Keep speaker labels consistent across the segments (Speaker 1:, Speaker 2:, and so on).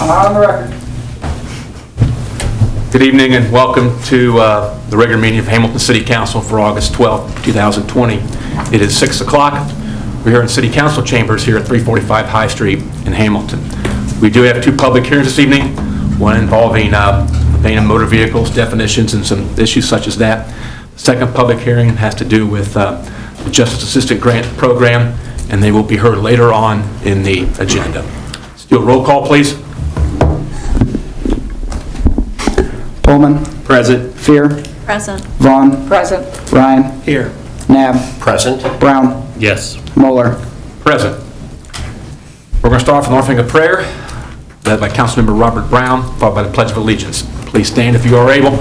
Speaker 1: On the record.
Speaker 2: Good evening and welcome to the regular meeting of Hamilton City Council for August 12, 2020. It is 6 o'clock. We're here in City Council chambers here at 345 High Street in Hamilton. We do have two public hearings this evening, one involving ban on motor vehicles, definitions, and some issues such as that. The second public hearing has to do with the Justice Assistant Grant Program, and they will be heard later on in the agenda. Let's do a roll call, please.
Speaker 1: Pullman.
Speaker 2: Present.
Speaker 1: Fear.
Speaker 3: Present.
Speaker 1: Vaughn.
Speaker 3: Present.
Speaker 1: Ryan.
Speaker 2: Here.
Speaker 1: Nab.
Speaker 4: Present.
Speaker 1: Brown.
Speaker 4: Yes.
Speaker 1: Moeller.
Speaker 2: Present. We're going to start off with an offering of prayer, led by Councilmember Robert Brown, followed by the Pledge of Allegiance. Please stand if you are able.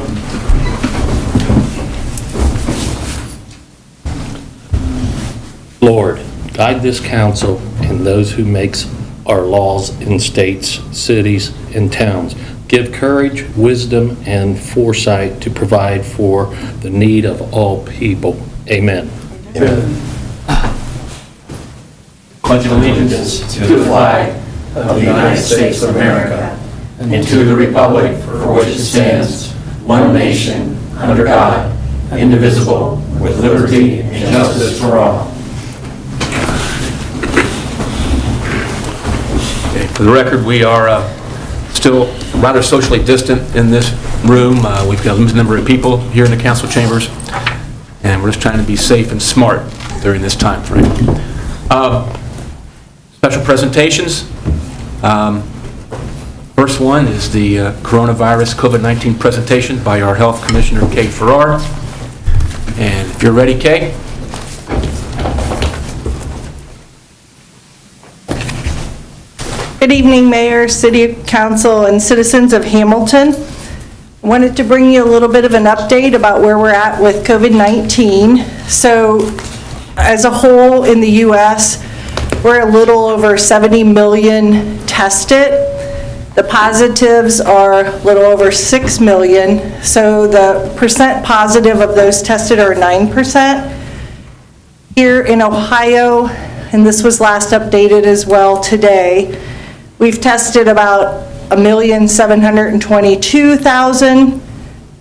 Speaker 4: Lord, guide this council and those who makes our laws in states, cities, and towns. Give courage, wisdom, and foresight to provide for the need of all people. Amen.
Speaker 2: Pledge of Allegiance
Speaker 5: to the flag of the United States of America and to the republic for which it stands, one nation, under God, indivisible, with liberty and justice for all.
Speaker 2: Okay, for the record, we are still rather socially distant in this room. We've got a limited number of people here in the council chambers, and we're just trying to be safe and smart during this time frame. Special presentations. First one is the coronavirus COVID-19 presentation by our Health Commissioner, Kay Farrar. And if you're ready, Kay.
Speaker 6: Good evening, Mayor, City Council, and citizens of Hamilton. I wanted to bring you a little bit of an update about where we're at with COVID-19. So, as a whole in the U.S., we're a little over 70 million tested. The positives are a little over 6 million. So the percent positive of those tested are 9%. Here in Ohio, and this was last updated as well today, we've tested about 1,722,000.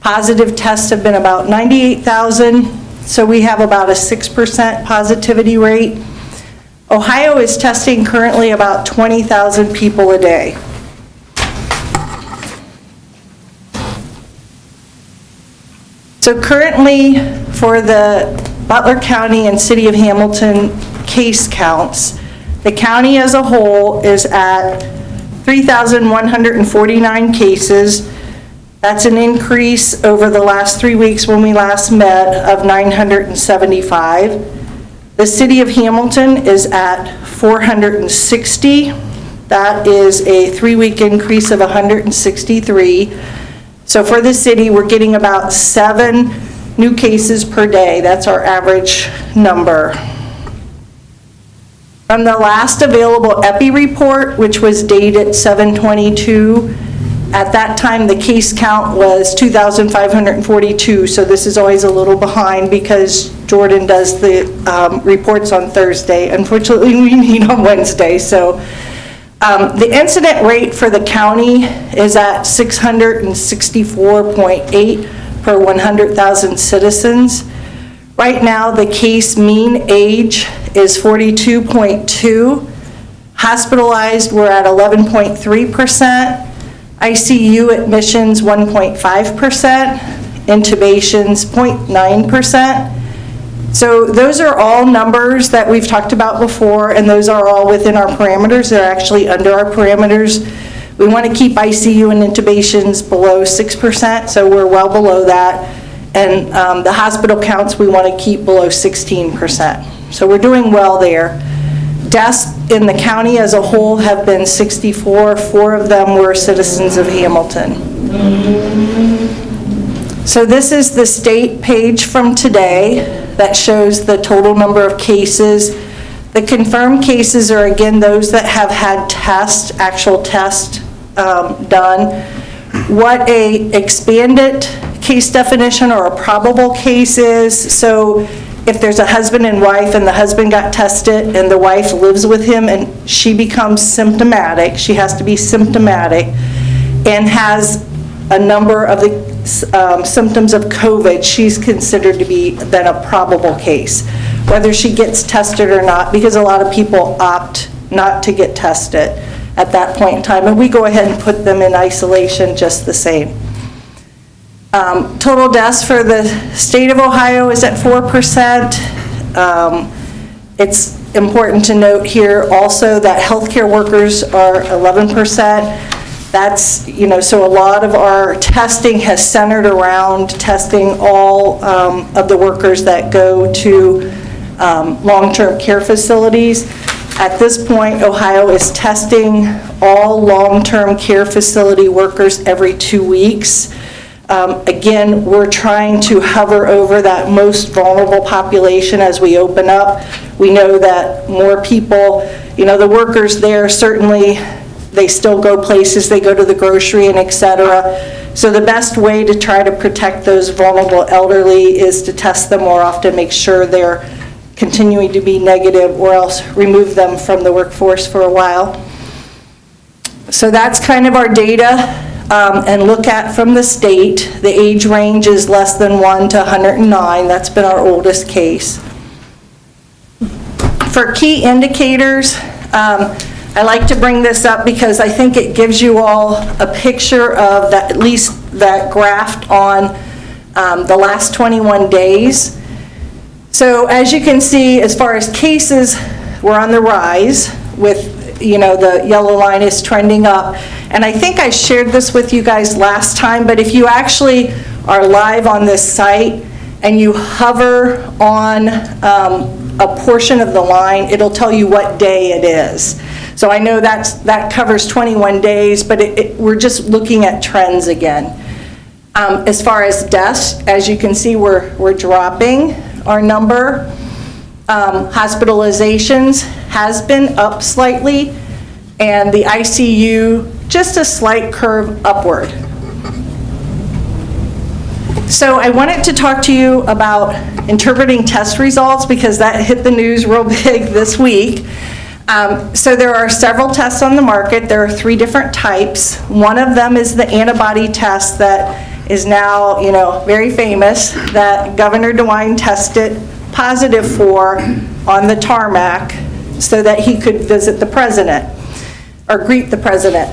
Speaker 6: Positive tests have been about 98,000. So we have about a 6% positivity rate. Ohio is testing currently about 20,000 people a day. So currently, for the Butler County and City of Hamilton case counts, the county as a whole is at 3,149 cases. That's an increase over the last 3 weeks when we last met of 975. The City of Hamilton is at 460. That is a 3-week increase of 163. So for the city, we're getting about 7 new cases per day. That's our average number. From the last available EPI report, which was dated 7/22, at that time the case count was 2,542. So this is always a little behind because Jordan does the reports on Thursday. Unfortunately, we meet on Wednesday. So the incident rate for the county is at 664.8 per 100,000 citizens. Right now, the case mean age is 42.2. Hospitalized, we're at 11.3%. ICU admissions, 1.5%. Intubations, 0.9%. So those are all numbers that we've talked about before, and those are all within our parameters. They're actually under our parameters. We want to keep ICU and intubations below 6%, so we're well below that. And the hospital counts we want to keep below 16%. So we're doing well there. Deaths in the county as a whole have been 64. 4 of them were citizens of Hamilton. So this is the state page from today that shows the total number of cases. The confirmed cases are, again, those that have had actual tests done. What a expanded case definition or a probable case is, so if there's a husband and wife and the husband got tested and the wife lives with him and she becomes symptomatic, she has to be symptomatic, and has a number of the symptoms of COVID, she's considered to be then a probable case, whether she gets tested or not, because a lot of people opt not to get tested at that point in time, and we go ahead and put them in isolation just the same. Total deaths for the state of Ohio is at 4%. It's important to note here also that healthcare workers are 11%. That's, so a lot of our testing has centered around testing all of the workers that go to long-term care facilities. At this point, Ohio is testing all long-term care facility workers every 2 weeks. Again, we're trying to hover over that most vulnerable population as we open up. We know that more people, the workers there certainly, they still go places, they go to the grocery and et cetera. So the best way to try to protect those vulnerable elderly is to test them more often, make sure they're continuing to be negative, or else remove them from the workforce for a while. So that's kind of our data. And look at from the state, the age range is less than 1 to 109. That's been our oldest case. For key indicators, I like to bring this up because I think it gives you all a picture of that, at least that graph on the last 21 days. So as you can see, as far as cases, we're on the rise with, the yellow line is trending up. And I think I shared this with you guys last time, but if you actually are live on this site and you hover on a portion of the line, it'll tell you what day it is. So I know that covers 21 days, but we're just looking at trends again. As far as deaths, as you can see, we're dropping our number. Hospitalizations has been up slightly, and the ICU, just a slight curve upward. So I wanted to talk to you about interpreting test results because that hit the news real big this week. So there are several tests on the market. There are 3 different types. One of them is the antibody test that is now, very famous, that Governor DeWine tested positive for on the tarmac so that he could visit the president or greet the president.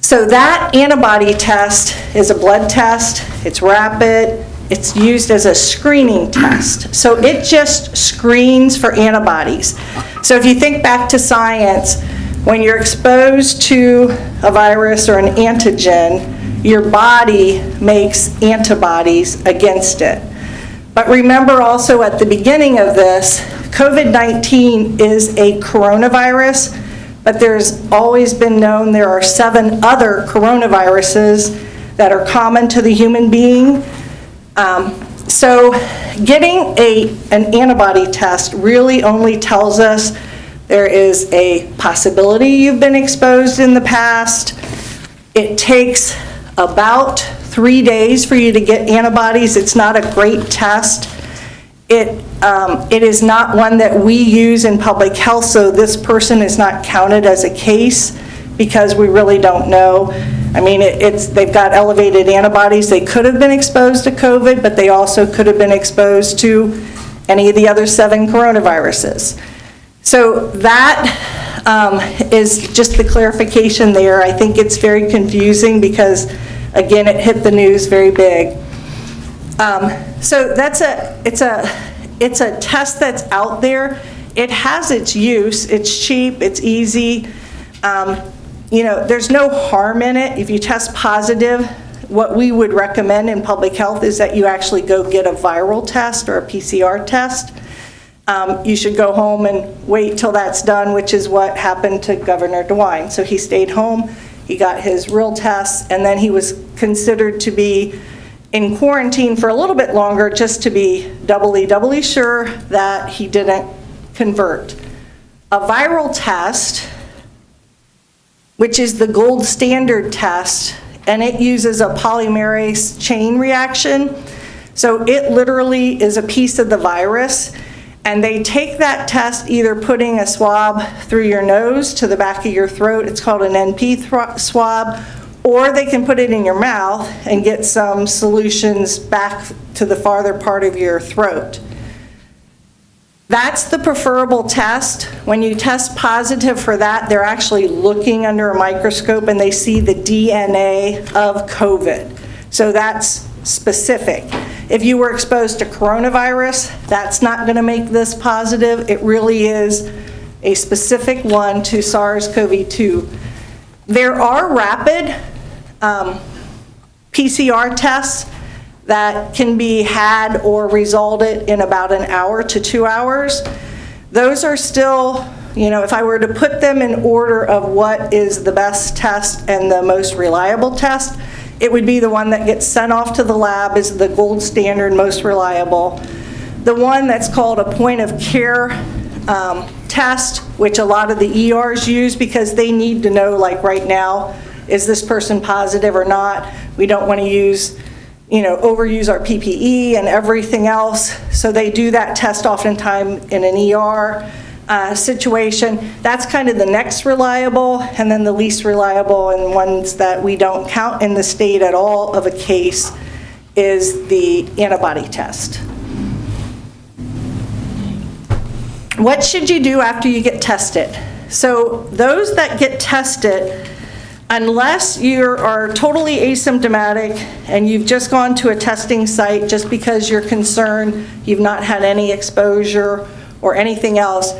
Speaker 6: So that antibody test is a blood test. It's rapid. It's used as a screening test. So it just screens for antibodies. So if you think back to science, when you're exposed to a virus or an antigen, your body makes antibodies against it. But remember also at the beginning of this, COVID-19 is a coronavirus, but there's always been known there are 7 other coronaviruses that are common to the human being. So getting an antibody test really only tells us there is a possibility you've been exposed in the past. It takes about 3 days for you to get antibodies. It's not a great test. It is not one that we use in public health, so this person is not counted as a case because we really don't know. I mean, they've got elevated antibodies. They could have been exposed to COVID, but they also could have been exposed to any of the other 7 coronaviruses. So that is just the clarification there. I think it's very confusing because, again, it hit the news very big. So it's a test that's out there. It has its use. It's cheap. It's easy. There's no harm in it. If you test positive, what we would recommend in public health is that you actually go get a viral test or a PCR test. You should go home and wait till that's done, which is what happened to Governor DeWine. So he stayed home, he got his real tests, and then he was considered to be in quarantine for a little bit longer just to be doubly sure that he didn't convert. A viral test, which is the gold standard test, and it uses a polymerase chain reaction. So it literally is a piece of the virus, and they take that test either putting a swab through your nose to the back of your throat, it's called an NP swab, or they can put it in your mouth and get some solutions back to the farther part of your throat. That's the preferable test. When you test positive for that, they're actually looking under a microscope and they see the DNA of COVID. So that's specific. If you were exposed to coronavirus, that's not going to make this positive. It really is a specific one to SARS-CoV-2. There are rapid PCR tests that can be had or resulted in about an hour to 2 hours. Those are still, if I were to put them in order of what is the best test and the most reliable test, it would be the one that gets sent off to the lab is the gold standard, most reliable. The one that's called a point of care test, which a lot of the ERs use because they need to know, like right now, is this person positive or not? We don't want to overuse our PPE and everything else. So they do that test oftentimes in an ER situation. That's kind of the next reliable, and then the least reliable and ones that we don't count in the state at all of a case is the antibody test. What should you do after you get tested? So those that get tested, unless you are totally asymptomatic and you've just gone to a testing site just because you're concerned you've not had any exposure or anything else,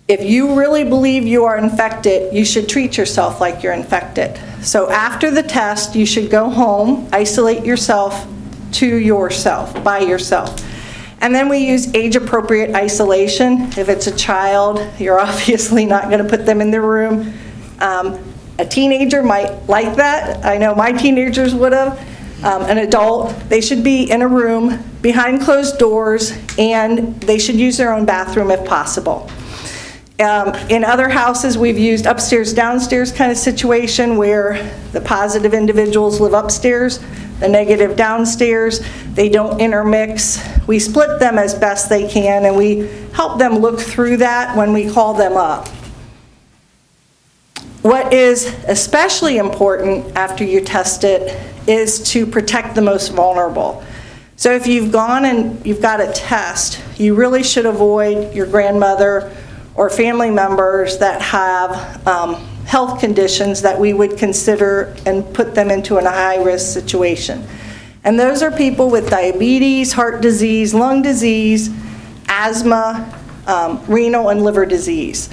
Speaker 6: if you really believe you are infected, you should treat yourself like you're infected. So after the test, you should go home, isolate yourself to yourself, by yourself. And then we use age-appropriate isolation. If it's a child, you're obviously not going to put them in their room. A teenager might like that. I know my teenagers would have. An adult, they should be in a room behind closed doors, and they should use their own bathroom if possible. In other houses, we've used upstairs, downstairs kind of situation where the positive individuals live upstairs, the negative downstairs. They don't intermix. We split them as best they can, and we help them look through that when we call them up. What is especially important after you test it is to protect the most vulnerable. So if you've gone and you've got a test, you really should avoid your grandmother or family members that have health conditions that we would consider and put them into a high-risk situation. And those are people with diabetes, heart disease, lung disease, asthma, renal and liver disease.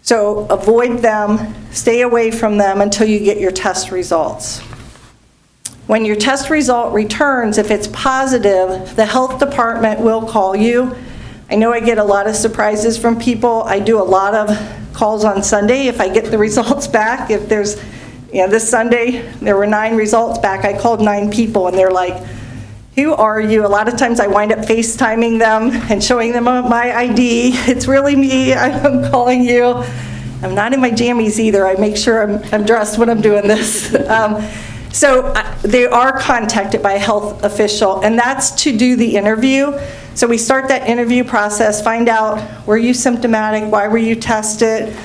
Speaker 6: So avoid them, stay away from them until you get your test results. When your test result returns, if it's positive, the health department will call you. I know I get a lot of surprises from people. I do a lot of calls on Sunday if I get the results back. If there's, this Sunday, there were 9 results back. I called 9 people and they're like, who are you? A lot of times I wind up FaceTiming them and showing them my ID. It's really me, I'm calling you. I'm not in my jammies either. I make sure I'm dressed when I'm doing this. So they are contacted by a health official, and that's to do the interview. So we start that interview process, find out, were you symptomatic? Why were you tested?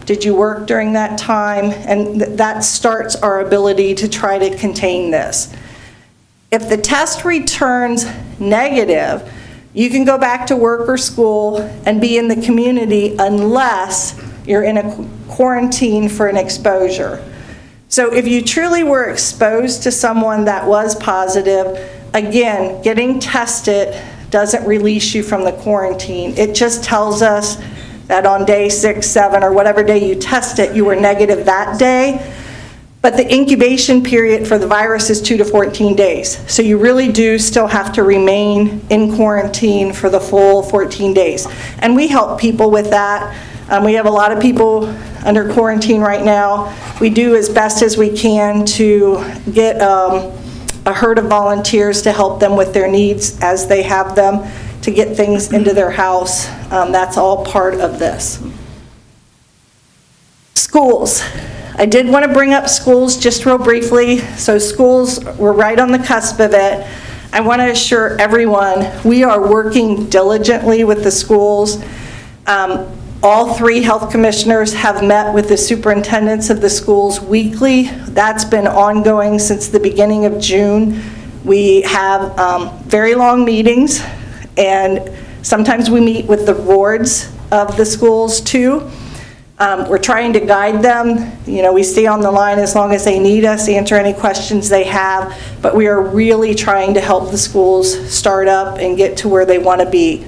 Speaker 6: Did you work during that time? And that starts our ability to try to contain this. If the test returns negative, you can go back to work or school and be in the community unless you're in a quarantine for an exposure. So if you truly were exposed to someone that was positive, again, getting tested doesn't release you from the quarantine. It just tells us that on day 6, 7, or whatever day you test it, you were negative that day. But the incubation period for the virus is 2 to 14 days. So you really do still have to remain in quarantine for the full 14 days. And we help people with that. We have a lot of people under quarantine right now. We do as best as we can to get a herd of volunteers to help them with their needs as they have them, to get things into their house. That's all part of this. Schools. I did want to bring up schools just real briefly. So schools, we're right on the cusp of it. I want to assure everyone, we are working diligently with the schools. All 3 health commissioners have met with the superintendents of the schools weekly. That's been ongoing since the beginning of June. We have very long meetings, and sometimes we meet with the boards of the schools too. We're trying to guide them. You know, we stay on the line as long as they need us, answer any questions they have, but we are really trying to help the schools start up and get to where they want to be.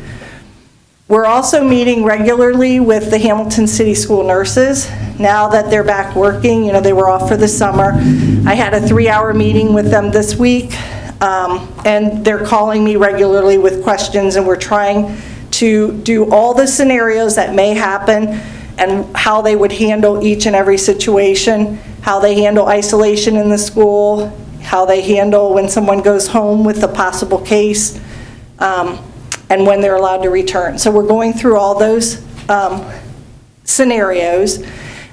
Speaker 6: We're also meeting regularly with the Hamilton City School nurses. Now that they're back working, you know, they were off for the summer. I had a 3-hour meeting with them this week, and they're calling me regularly with questions, and we're trying to do all the scenarios that may happen and how they would handle each and every situation, how they handle isolation in the school, how they handle when someone goes home with a possible case, and when they're allowed to return. So we're going through all those scenarios.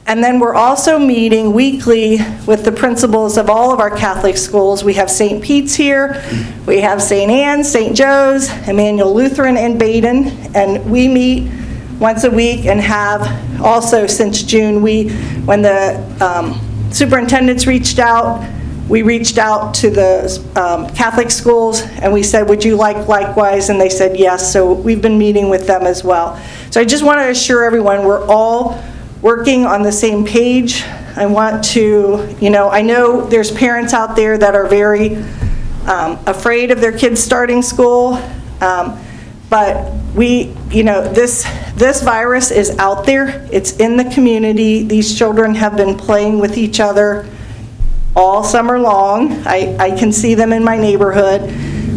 Speaker 6: And then we're also meeting weekly with the principals of all of our Catholic schools. We have St. Pete's here, we have St. Anne's, St. Joe's, Emmanuel Lutheran, and Baden. And we meet once a week and have also since June, when the superintendents reached out, we reached out to the Catholic schools and we said, would you like likewise? And they said yes, so we've been meeting with them as well. So I just want to assure everyone we're all working on the same page. I want to, you know, I know there's parents out there that are very afraid of their kids starting school, but we, you know, this virus is out there, it's in the community. These children have been playing with each other all summer long. I can see them in my neighborhood,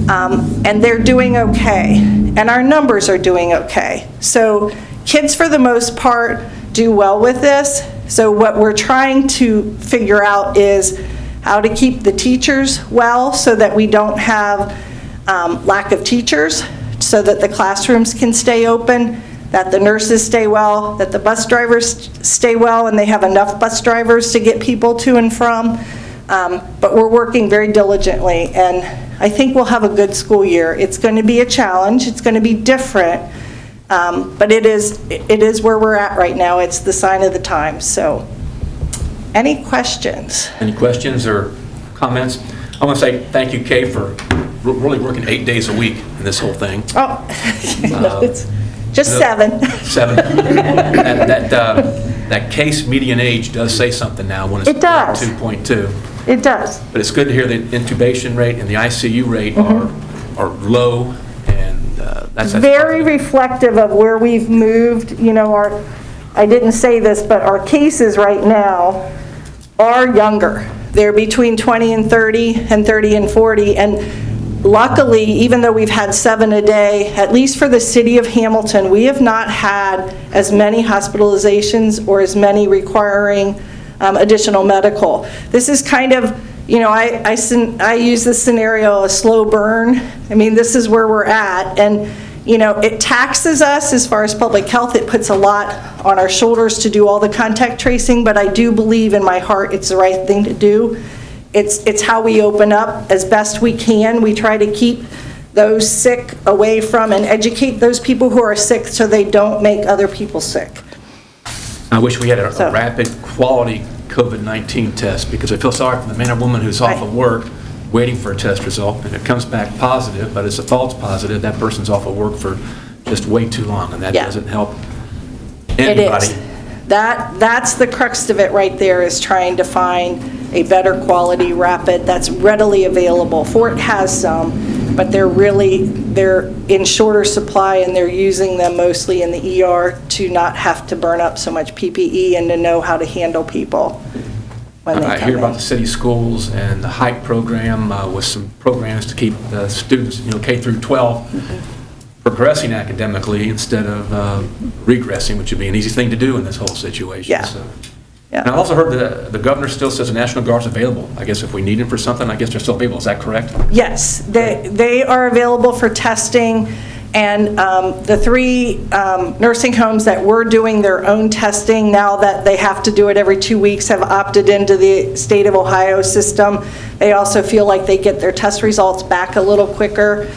Speaker 6: and they're doing okay, and our numbers are doing okay. So kids, for the most part, do well with this. So what we're trying to figure out is how to keep the teachers well so that we don't have lack of teachers, so that the classrooms can stay open, that the nurses stay well, that the bus drivers stay well, and they have enough bus drivers to get people to and from. But we're working very diligently, and I think we'll have a good school year. It's going to be a challenge. It's going to be different, but it is where we're at right now. It's the sign of the times. So, any questions?
Speaker 2: Any questions or comments? I want to say thank you, Kay, for really working 8 days a week in this whole thing.
Speaker 6: Oh, it's just 7.
Speaker 2: 7. That case median age does say something now when it's
Speaker 6: It does.
Speaker 2: 2.2.
Speaker 6: It does.
Speaker 2: But it's good to hear the intubation rate and the ICU rate are low, and that's
Speaker 6: Very
Speaker 2: positive.
Speaker 6: reflective of where we've moved. You know, I didn't say this, but our cases right now are younger. They're between 20 and 30 and 30 and 40, and luckily, even though we've had 7 a day, at least for the city of Hamilton, we have not had as many hospitalizations or as many requiring additional medical. This is kind of, you know, I use this scenario, a slow burn. I mean, this is where we're at, and you know, it taxes us as far as public health. It puts a lot on our shoulders to do all the contact tracing, but I do believe in my heart it's the right thing to do. It's how we open up as best we can. We try to keep those sick away from and educate those people who are sick so they don't make other people sick.
Speaker 2: I wish we had a rapid quality COVID-19 test, because I feel sorry for the man or woman who's off of work waiting for a test result, and it comes back positive, but it's a false positive. That person's off of work for just way too long, and that doesn't help anybody.
Speaker 6: It is. That's the crux of it right there, is trying to find a better quality rapid that's readily available. Fort has some, but they're in shorter supply, and they're using them mostly in the ER to not have to burn up so much PPE and to know how to handle people when they come
Speaker 2: I hear
Speaker 6: in.
Speaker 2: about the city schools and the HIKE program with some programs to keep the students, you know, K through 12, progressing academically instead of regressing, which would be an easy thing to do in this whole situation.
Speaker 6: Yeah.
Speaker 2: So.
Speaker 6: Yeah.
Speaker 2: And I also heard the governor still says the National Guard's available. I guess if we need them for something, I guess they're still available. Is that correct?
Speaker 6: Yes, they are available for testing, And the 3 nursing homes that were doing their own testing, now that they have to do it every 2 weeks, have opted into the state of Ohio system. They also feel like they get their test results back a little quicker.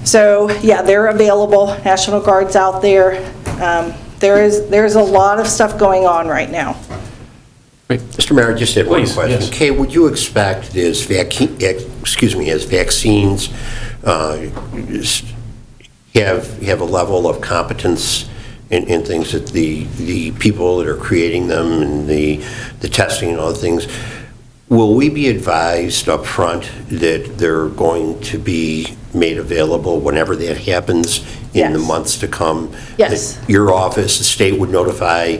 Speaker 6: So, yeah, they're available. National Guard's out there. There's a lot of stuff going on right now.
Speaker 3: Mr. Mayor, I just had one
Speaker 2: Please,
Speaker 3: question.
Speaker 2: yes.
Speaker 3: Kay, would you expect as vaccines have a level of competence in things that the people that are creating them and the testing and all the things, will we be advised up front that they're going to be made available whenever that happens in the
Speaker 6: Yes.
Speaker 3: months to come?
Speaker 6: Yes.
Speaker 3: That your office, the state would notify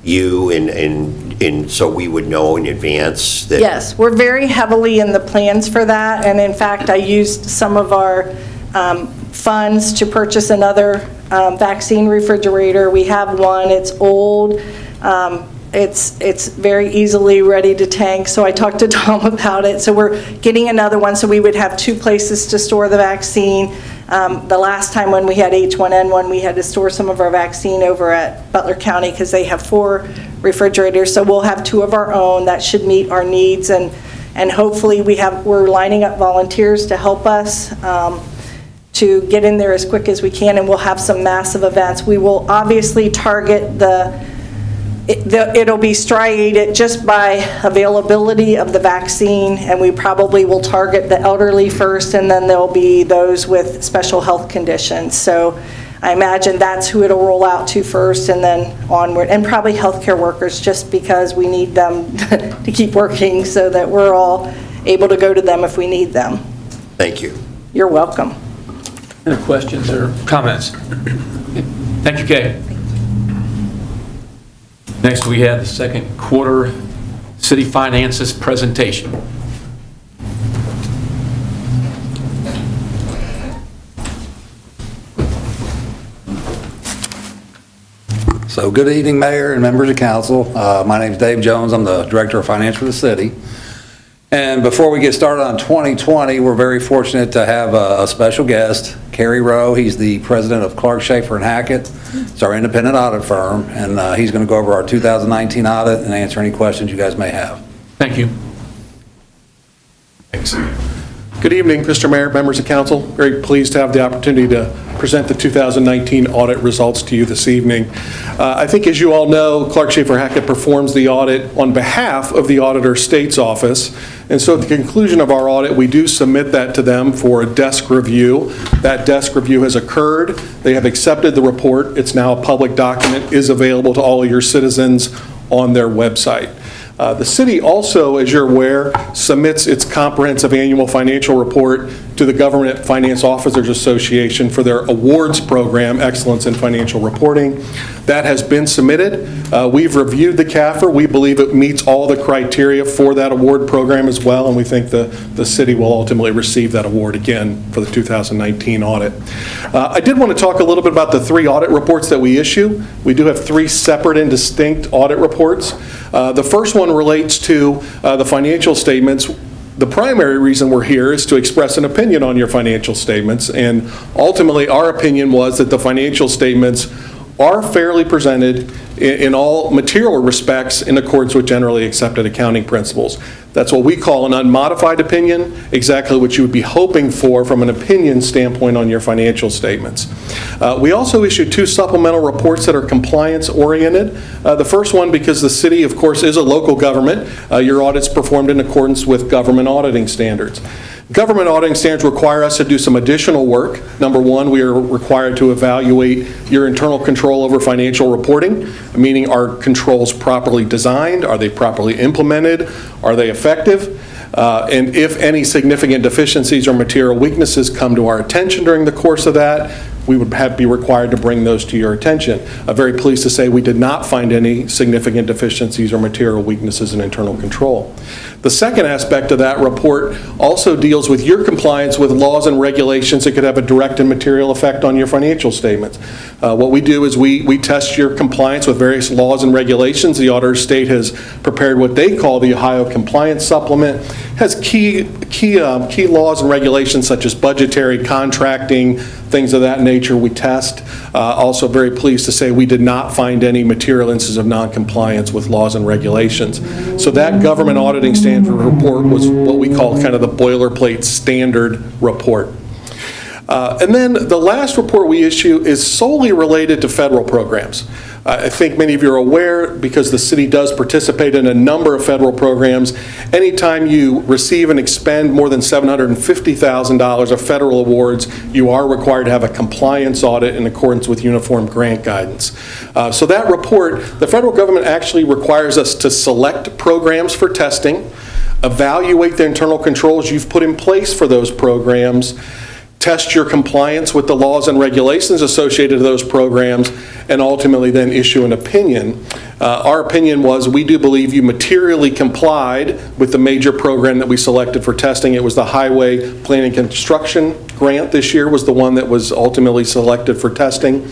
Speaker 3: you and so we would know in advance that?
Speaker 6: Yes, we're very heavily in the plans for that, and in fact, I used some of our funds to purchase another vaccine refrigerator. We have one, it's old, it's very easily ready to tank, so I talked to Tom about it. So we're getting another one, so we would have 2 places to store the vaccine. The last time when we had H1N1, we had to store some of our vaccine over at Butler County because they have 4 refrigerators. So we'll have 2 of our own that should meet our needs, and hopefully we're lining up volunteers to help us to get in there as quick as we can, and we'll have some massive events. We will obviously target it'll be striated just by availability of the vaccine, and we probably will target the elderly first, and then there'll be those with special health conditions. So I imagine that's who it'll roll out to first, and then onward, and probably healthcare workers, just because we need them to keep working so that we're all able to go to them if we need them.
Speaker 3: Thank you.
Speaker 6: You're welcome.
Speaker 2: Any questions or comments? Thank you, Kay. Next, we have the second quarter city finances presentation.
Speaker 7: So good evening, Mayor and members of council. My name is Dave Jones. I'm the Director of Finance for the city. And before we get started on 2020, we're very fortunate to have a special guest, Kerry Rowe. He's the president of Clark, Schaefer and Hackett. It's our independent audit firm, and he's going to go over our 2019 audit and answer any questions you guys may have.
Speaker 2: Thank you. Thanks.
Speaker 8: Good evening, Mr. Mayor, members of council. Very pleased to have the opportunity to present the 2019 audit results to you this evening. I think, as you all know, Clark, Schaefer, Hackett performs the audit on behalf of the Auditor State's Office. And so at the conclusion of our audit, we do submit that to them for a desk review. That desk review has occurred. They have accepted the report. It's now a public document, is available to all of your citizens on their website. The city also, as you're aware, submits its comprehensive annual financial report to the Government Finance Officers Association for their awards program, Excellence in Financial Reporting. That has been submitted. We've reviewed the CAFR. We believe it meets all the criteria for that award program as well, and we think the city will ultimately receive that award again for the 2019 audit. I did want to talk a little bit about the 3 audit reports that we issue. We do have 3 separate and distinct audit reports. The first one relates to the financial statements. The primary reason we're here is to express an opinion on your financial statements, and ultimately our opinion was that the financial statements are fairly presented in all material respects in accordance with generally accepted accounting principles. That's what we call an unmodified opinion, exactly what you would be hoping for from an opinion standpoint on your financial statements. We also issued 2 supplemental reports that are compliance-oriented. The first one, because the city, of course, is a local government, your audit's performed in accordance with government auditing standards. Government auditing standards require us to do some additional work. Number one, we are required to evaluate your internal control over financial reporting, meaning are controls properly designed? Are they properly implemented? Are they effective? And if any significant deficiencies or material weaknesses come to our attention during the course of that, we would be required to bring those to your attention. I'm very pleased to say we did not find any significant deficiencies or material weaknesses in internal control. The second aspect of that report also deals with your compliance with laws and regulations that could have a direct and material effect on your financial statements. What we do is we test your compliance with various laws and regulations. The Auditor of State has prepared what they call the Ohio Compliance Supplement. has key laws and regulations such as budgetary, contracting, things of that nature we test. Also very pleased to say we did not find any material instances of noncompliance with laws and regulations. So that government auditing standard report was what we call kind of the boilerplate standard report. And then the last report we issue is solely related to federal programs. I think many of you are aware, because the city does participate in a number of federal programs, anytime you receive and expend more than $750,000 of federal awards, you are required to have a compliance audit in accordance with uniform grant guidance. So that report, the federal government actually requires us to select programs for testing, evaluate the internal controls you've put in place for those programs, test your compliance with the laws and regulations associated with those programs, and ultimately then issue an opinion. Our opinion was, we do believe you materially complied with the major program that we selected for testing. It was the Highway Planning and Construction Grant this year was the one that was ultimately selected for testing.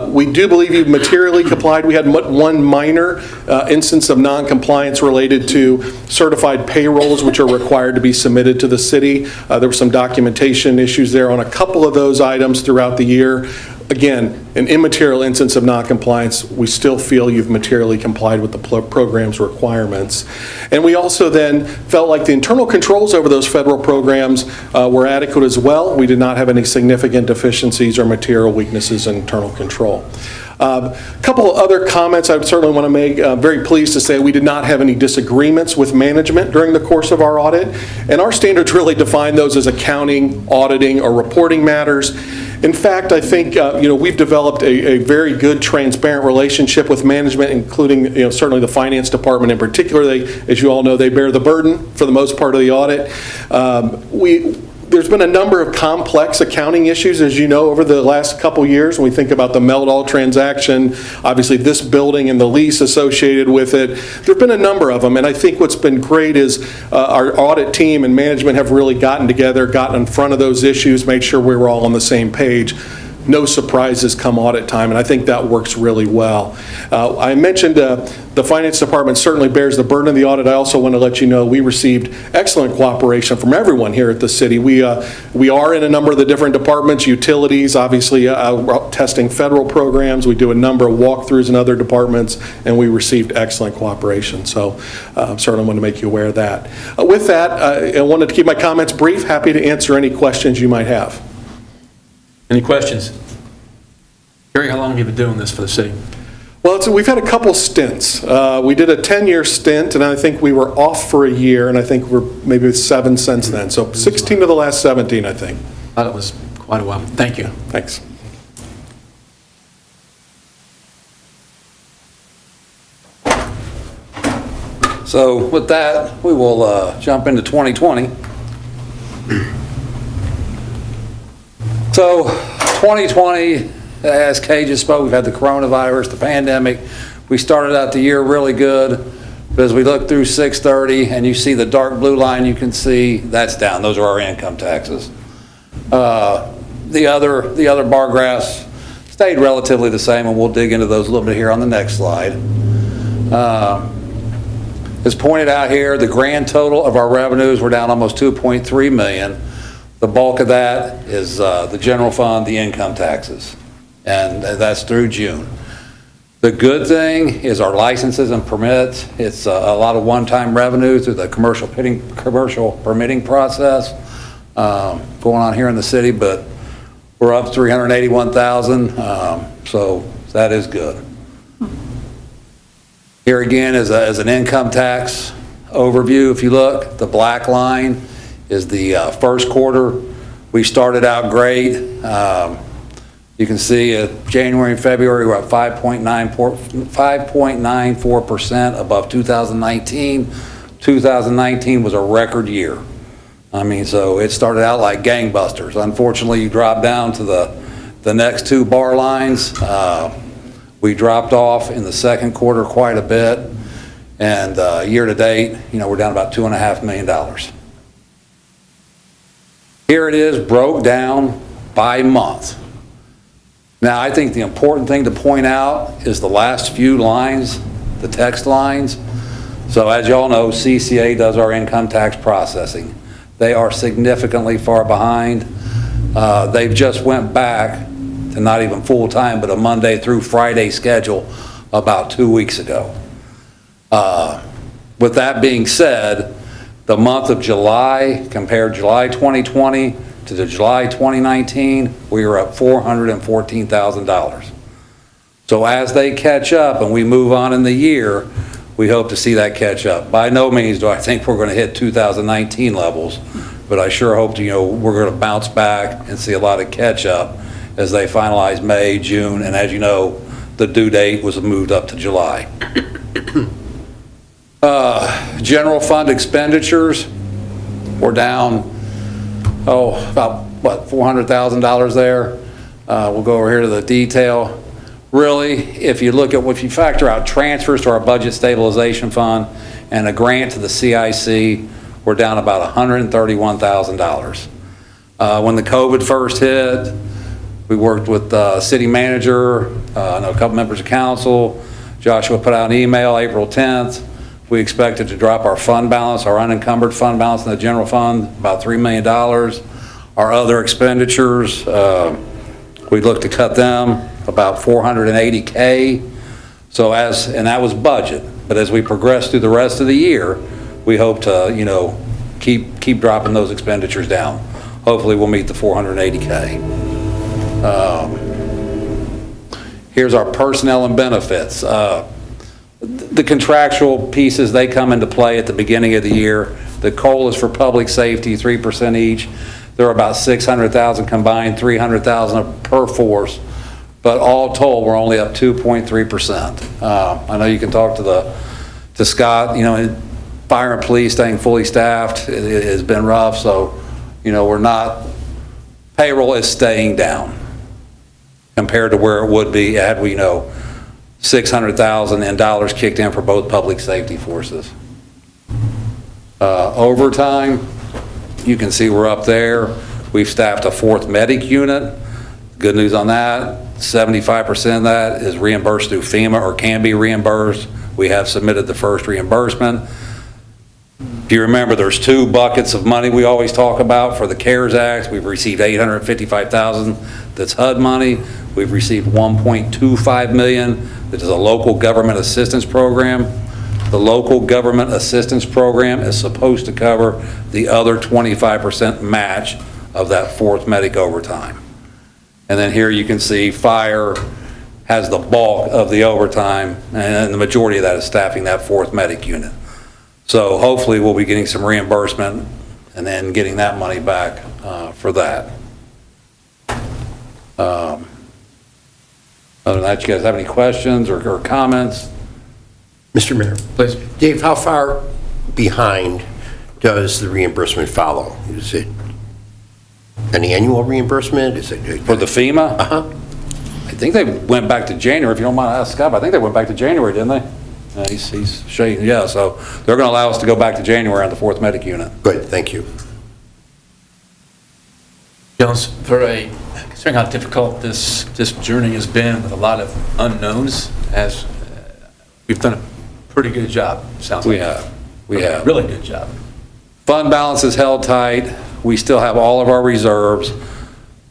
Speaker 8: We do believe you materially complied. We had one minor instance of noncompliance related to certified payrolls, which are required to be submitted to the city. There were some documentation issues there on a couple of those items throughout the year. Again, an immaterial instance of noncompliance. We still feel you've materially complied with the program's requirements. And we also then felt like the internal controls over those federal programs were adequate as well. We did not have any significant deficiencies or material weaknesses in internal control. A couple of other comments I certainly want to make. Very pleased to say we did not have any disagreements with management during the course of our audit, and our standards really define those as accounting, auditing, or reporting matters. In fact, I think we've developed a very good, transparent relationship with management, including certainly the finance department in particular. As you all know, they bear the burden for the most part of the audit. There's been a number of complex accounting issues, as you know, over the last couple years. When we think about the Meldal transaction, obviously this building and the lease associated with it, there have been a number of them. And I think what's been great is our audit team and management have really gotten together, gotten in front of those issues, made sure we were all on the same page. No surprises come audit time, and I think that works really well. I mentioned the finance department certainly bears the burden of the audit. I also want to let you know we received excellent cooperation from everyone here at the city. We are in a number of the different departments, utilities, obviously testing federal programs. We do a number of walkthroughs in other departments, and we received excellent cooperation. So certainly want to make you aware of that. With that, I wanted to keep my comments brief. Happy to answer any questions you might have.
Speaker 2: Any questions? Gary, how long have you been doing this for the city?
Speaker 8: Well, we've had a couple stints. We did a 10-year stint, and I think we were off for a year, and I think we're maybe 7 since then. So 16 of the last 17, I think.
Speaker 2: I thought it was quite a while. Thank you.
Speaker 8: Thanks.
Speaker 7: So with that, we will jump into 2020. So 2020, as Kay just spoke, we've had the coronavirus, the pandemic. We started out the year really good, but as we look through 6/30 and you see the dark blue line, you can see that's down. Those are our income taxes. The other bar graphs stayed relatively the same, and we'll dig into those a little bit here on the next slide. As pointed out here, the grand total of our revenues were down almost $2.3 million. The bulk of that is the general fund, the income taxes, and that's through June. The good thing is our licenses and permits. It's a lot of one-time revenue through the commercial permitting process going on here in the city, but we're up $381,000, so that is good. Here again is an income tax overview. If you look, the black line is the first quarter. We started out great. You can see January and February we're at 5.94% above 2019. 2019 was a record year. I mean, so it started out like gangbusters. Unfortunately, you drop down to the next two bar lines. We dropped off in the second quarter quite a bit, and year to date, we're down about $2.5 million. Here it is broke down by month. Now, I think the important thing to point out is the last few lines, the text lines. So as y'all know, CCA does our income tax processing. They are significantly far behind. They've just went back to not even full-time, but a Monday through Friday schedule about 2 weeks ago. With that being said, the month of July, compared July 2020 to the July 2019, we were up $414,000. So as they catch up and we move on in the year, we hope to see that catch up. By no means do I think we're going to hit 2019 levels, but I sure hope, we're going to bounce back and see a lot of catch up as they finalize May, June, and as you know, the due date was moved up to July. General fund expenditures, we're down, about, $400,000 there. We'll go over here to the detail. Really, if you factor out transfers to our budget stabilization fund and a grant to the CIC, we're down about $131,000. When the COVID first hit, we worked with the city manager, I know a couple members of council. Joshua put out an email April 10th. We expected to drop our fund balance, our unencumbered fund balance in the general fund, about $3 million. Our other expenditures, we looked to cut them about $480K. And that was budget. But as we progress through the rest of the year, we hope to, keep dropping those expenditures down. Hopefully we'll meet the $480K. Here's our personnel and benefits. The contractual pieces, they come into play at the beginning of the year. The COLA is for public safety, 3% each. They're about $600,000 combined, $300,000 per force. But all told, we're only up 2.3%. I know you can talk to Scott, fire and police staying fully staffed, it has been rough. So, payroll is staying down compared to where it would be had we, $600,000 in dollars kicked in for both public safety forces. Overtime, you can see we're up there. We've staffed a 4th medic unit. Good news on that, 75% of that is reimbursed through FEMA or can be reimbursed. We have submitted the first reimbursement. If you remember, there's 2 buckets of money we always talk about for the CARES Act. We've received $855,000 that's HUD money. We've received $1.25 million that is a local government assistance program. The local government assistance program is supposed to cover the other 25% match of that 4th medic overtime. And then here you can see fire has the bulk of the overtime, and the majority of that is staffing that 4th medic unit. So hopefully we'll be getting some reimbursement and then getting that money back for that. Other than that, you guys have any questions or comments?
Speaker 3: Mr. Mayor.
Speaker 2: Please.
Speaker 3: Dave, how far behind does the reimbursement follow? Is it an annual reimbursement? Is it
Speaker 7: For the FEMA?
Speaker 3: Uh-huh.
Speaker 7: I think they went back to January, if you don't mind asking Scott. I think they went back to January, didn't they? He's shaking, yeah, so they're going to allow us to go back to January on the 4th medic unit.
Speaker 3: Good, thank you.
Speaker 2: Jones, considering how difficult this journey has been with a lot of unknowns, as we've done a pretty good job, sounds like.
Speaker 7: We have.
Speaker 2: Really good job.
Speaker 7: Fund balance is held tight. We still have all of our reserves.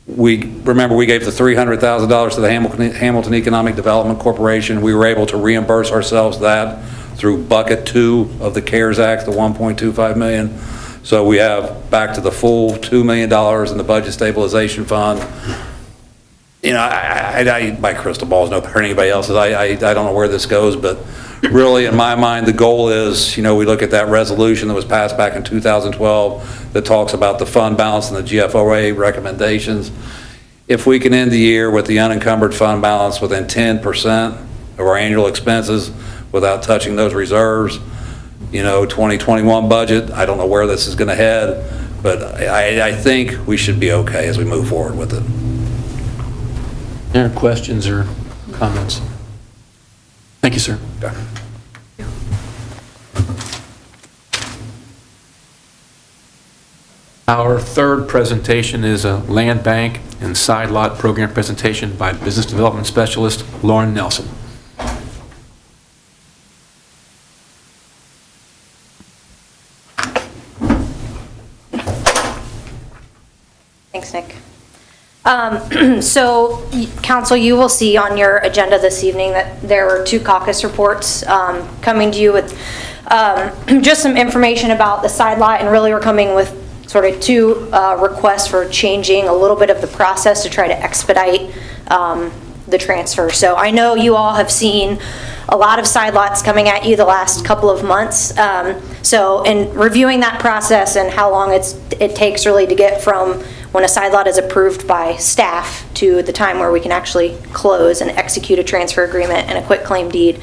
Speaker 7: Remember, we gave the $300,000 to the Hamilton Economic Development Corporation. We were able to reimburse ourselves that through bucket 2 of the CARES Act, the $1.25 million. So we have back to the full $2 million in the budget stabilization fund. My crystal ball is no better than anybody else's. I don't know where this goes, but really, in my mind, the goal is, we look at that resolution that was passed back in 2012 that talks about the fund balance and the GFOA recommendations. If we can end the year with the unencumbered fund balance within 10% of our annual expenses without touching those reserves, 2021 budget, I don't know where this is going to head, but I think we should be okay as we move forward with it.
Speaker 2: Any questions or comments? Thank you, sir.
Speaker 7: Okay.
Speaker 2: Our third presentation is a land bank and side lot program presentation by Business Development Specialist Lauren Nelson.
Speaker 9: So, council, you will see on your agenda this evening that there were 2 caucus reports coming to you with just some information about the side lot, and really we're coming with sort of 2 requests for changing a little bit of the process to try to expedite the transfer. So I know you all have seen a lot of side lots coming at you the last couple of months. So in reviewing that process and how long it takes really to get from when a side lot is approved by staff to the time where we can actually close and execute a transfer agreement and a quitclaim deed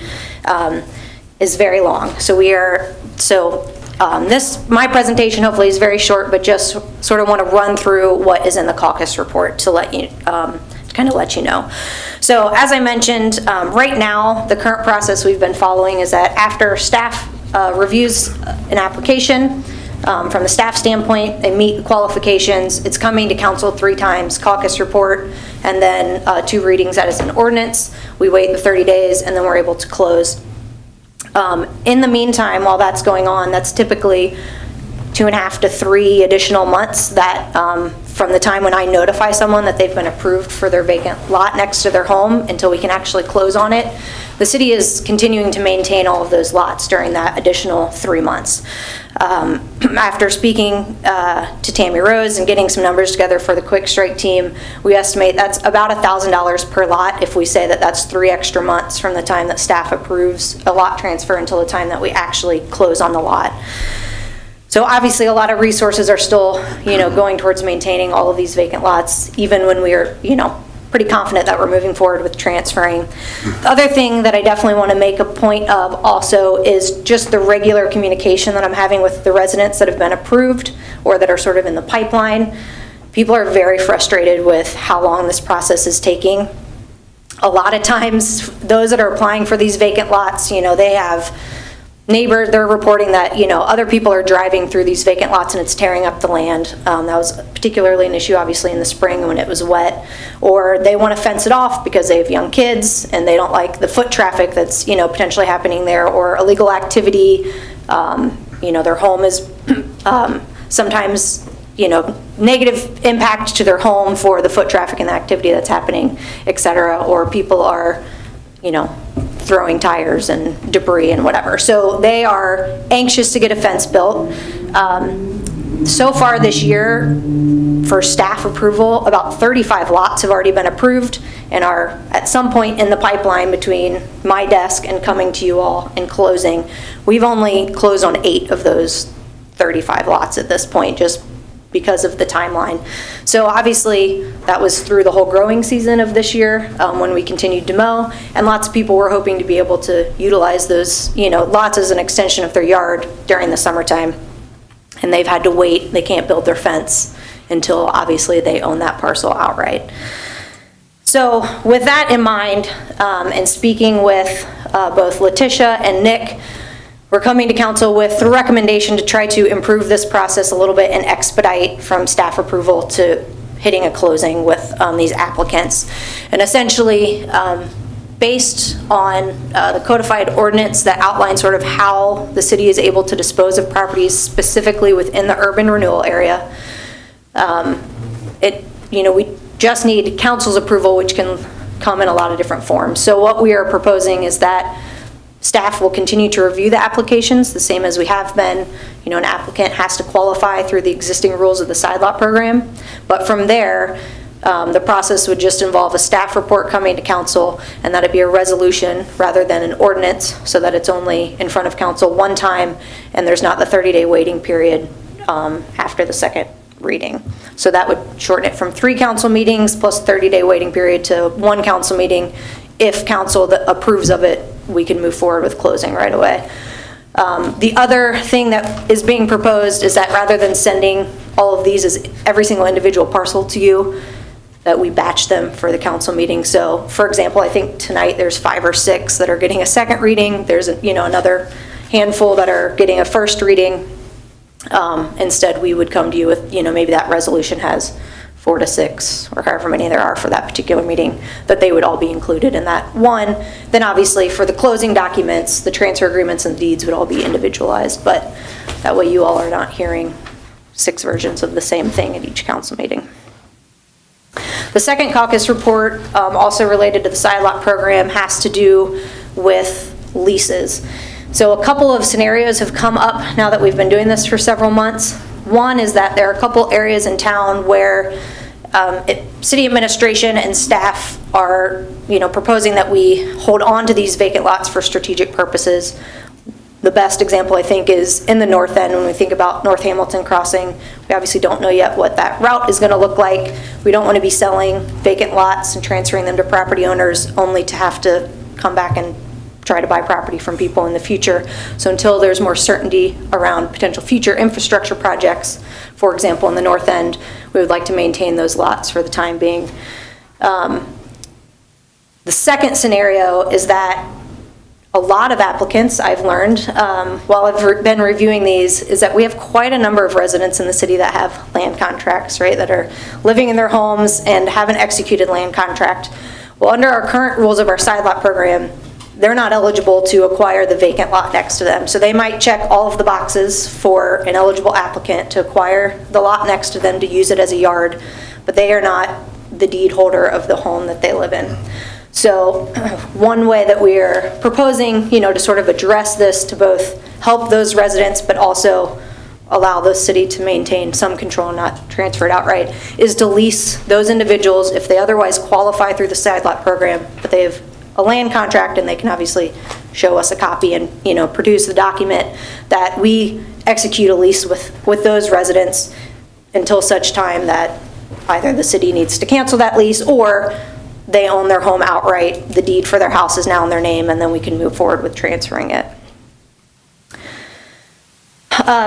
Speaker 9: is very long. So my presentation hopefully is very short, but just sort of want to run through what is in the caucus report to let you, kind of let you know. So as I mentioned, right now, the current process we've been following is that after staff reviews an application, from the staff standpoint, they meet the qualifications, it's coming to council 3 times, caucus report, and then 2 readings as an ordinance. We wait the 30 days, and then we're able to close. In the meantime, while that's going on, that's typically 2.5 to 3 additional months that from the time when I notify someone that they've been approved for their vacant lot next to their home until we can actually close on it. The city is continuing to maintain all of those lots during that additional 3 months. After speaking to Tammy Rose and getting some numbers together for the Quick Strike team, we estimate that's about $1,000 per lot if we say that that's 3 extra months from the time that staff approves a lot transfer until the time that we actually close on the lot. So obviously a lot of resources are still, going towards maintaining all of these vacant lots, even when we are, pretty confident that we're moving forward with transferring. The other thing that I definitely want to make a point of also is just the regular communication that I'm having with the residents that have been approved or that are sort of in the pipeline. People are very frustrated with how long this process is taking. A lot of times, those that are applying for these vacant lots, they have neighbors, they're reporting that, other people are driving through these vacant lots and it's tearing up the land. That was particularly an issue, obviously, in the spring when it was wet. Or they want to fence it off because they have young kids and they don't like the foot traffic that's, potentially happening there, or illegal activity. Their home is sometimes, negative impact to their home for the foot traffic and the activity that's happening, et cetera. Or people are, throwing tires and debris and whatever. So they are anxious to get a fence built. So far this year, for staff approval, about 35 lots have already been approved and are at some point in the pipeline between my desk and coming to you all and closing. We've only closed on 8 of those 35 lots at this point, just because of the timeline. So obviously that was through the whole growing season of this year when we continued to mow, and lots of people were hoping to be able to utilize those lots as an extension of their yard during the summertime, and they've had to wait. They can't build their fence until obviously they own that parcel outright. So with that in mind, and speaking with both Letitia and Nick, we're coming to council with the recommendation to try to improve this process a little bit and expedite from staff approval to hitting a closing with these applicants. And essentially, based on the codified ordinance that outlines sort of how the city is able to dispose of properties specifically within the urban renewal area, we just need council's approval, which can come in a lot of different forms. So what we are proposing is that staff will continue to review the applications the same as we have been. An applicant has to qualify through the existing rules of the side lot program. But from there, the process would just involve a staff report coming to council, and that'd be a resolution rather than an ordinance, so that it's only in front of council one time and there's not the 30-day waiting period after the second reading. So that would shorten it from 3 council meetings plus 30-day waiting period to 1 council meeting. If council that approves of it, we can move forward with closing right away. The other thing that is being proposed is that rather than sending all of these as every single individual parcel to you, that we batch them for the council meeting. So for example, I think tonight there's 5 or 6 that are getting a second reading. There's another handful that are getting a first reading. Instead, we would come to you with, maybe that resolution has 4 to 6, or however many there are for that particular meeting, that they would all be included in that one. Then obviously for the closing documents, the transfer agreements and deeds would all be individualized, but that way you all are not hearing 6 versions of the same thing at each council meeting. The second caucus report, also related to the side lot program, has to do with leases. So a couple of scenarios have come up now that we've been doing this for several months. One is that there are a couple areas in town where city administration and staff are, proposing that we hold on to these vacant lots for strategic purposes. The best example, I think, is in the north end. When we think about North Hamilton Crossing, we obviously don't know yet what that route is going to look like. We don't want to be selling vacant lots and transferring them to property owners only to have to come back and try to buy property from people in the future. So until there's more certainty around potential future infrastructure projects, for example, in the north end, we would like to maintain those lots for the time being. The second scenario is that a lot of applicants, I've learned, while I've been reviewing these, is that we have quite a number of residents in the city that have land contracts, right, that are living in their homes and have an executed land contract. Well, under our current rules of our side lot program, they're not eligible to acquire the vacant lot next to them. So they might check all of the boxes for an eligible applicant to acquire the lot next to them to use it as a yard, but they are not the deed holder of the home that they live in. So one way that we are proposing, to sort of address this to both help those residents, but also allow the city to maintain some control, not transfer it outright, is to lease those individuals if they otherwise qualify through the side lot program, but they have a land contract and they can obviously show us a copy and, produce the document, that we execute a lease with those residents until such time that either the city needs to cancel that lease or they own their home outright, the deed for their house is now in their name, and then we can move forward with transferring it.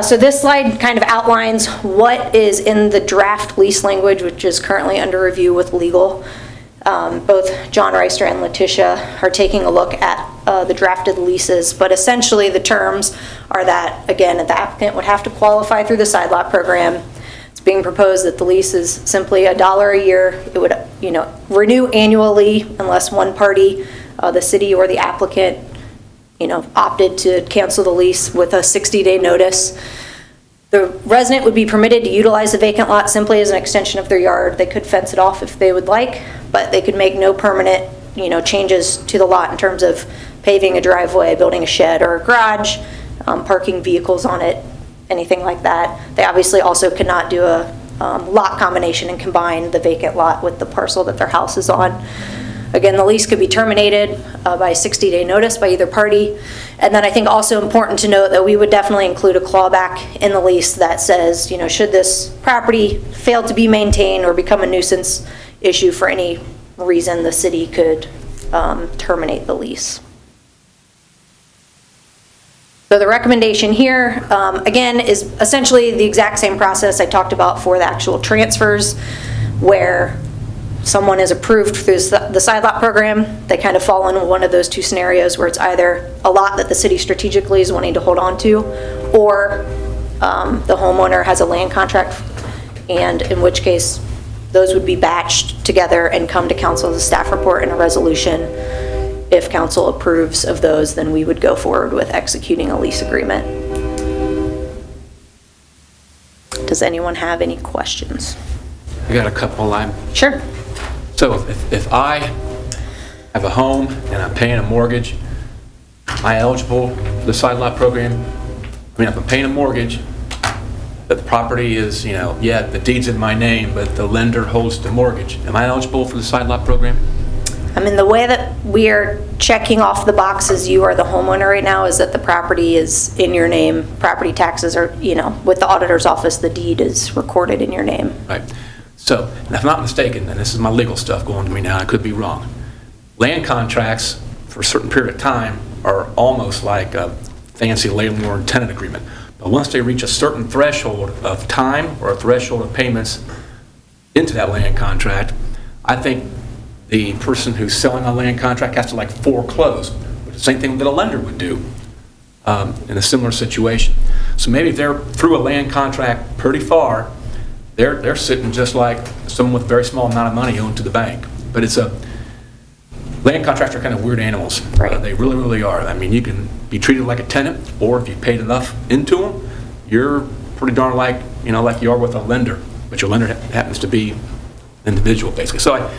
Speaker 9: So this slide kind of outlines what is in the draft lease language, which is currently under review with legal. Both John Reister and Letitia are taking a look at the drafted leases, but essentially the terms are that, again, the applicant would have to qualify through the side lot program. It's being proposed that the lease is simply $1 a year. It would, renew annually unless one party, the city or the applicant, opted to cancel the lease with a 60-day notice. The resident would be permitted to utilize the vacant lot simply as an extension of their yard. They could fence it off if they would like, but they could make no permanent, changes to the lot in terms of paving a driveway, building a shed or a garage, parking vehicles on it, anything like that. They obviously also could not do a lot combination and combine the vacant lot with the parcel that their house is on. Again, the lease could be terminated by a 60-day notice by either party. And then I think also important to note that we would definitely include a clawback in the lease that says, should this property fail to be maintained or become a nuisance issue for any reason, the city could terminate the lease. So the recommendation here, again, is essentially the exact same process I talked about for the actual transfers, where someone is approved through the side lot program. They kind of fall in one of those two scenarios where it's either a lot that the city strategically is wanting to hold on to, or the homeowner has a land contract, and in which case those would be batched together and come to council as a staff report and a resolution. If council approves of those, then we would go forward with executing a lease agreement. Does anyone have any questions?
Speaker 2: I got a couple.
Speaker 9: Sure.
Speaker 2: So if I have a home and I'm paying a mortgage, am I eligible for the side lot program? I mean, if I'm paying a mortgage, but the property is, the deed's in my name, but the lender holds the mortgage, am I eligible for the side lot program?
Speaker 9: I mean, the way that we are checking off the boxes, you are the homeowner right now, is that the property is in your name. Property taxes are, with the auditor's office, the deed is recorded in your name.
Speaker 2: Right. So, and if I'm not mistaken, and this is my legal stuff going to me now, I could be wrong. Land contracts for a certain period of time are almost like a fancy landlord tenant agreement. But once they reach a certain threshold of time or a threshold of payments into that land contract, I think the person who's selling a land contract has to foreclose, which is the same thing that a lender would do in a similar situation. So maybe if they're through a land contract pretty far, they're sitting just like someone with a very small amount of money owed to the bank. But land contracts are kind of weird animals.
Speaker 9: Right.
Speaker 2: They really, really are. I mean, you can be treated like a tenant, or if you paid enough into them, you're pretty darn like you are with a lender, but your lender happens to be individual, basically. So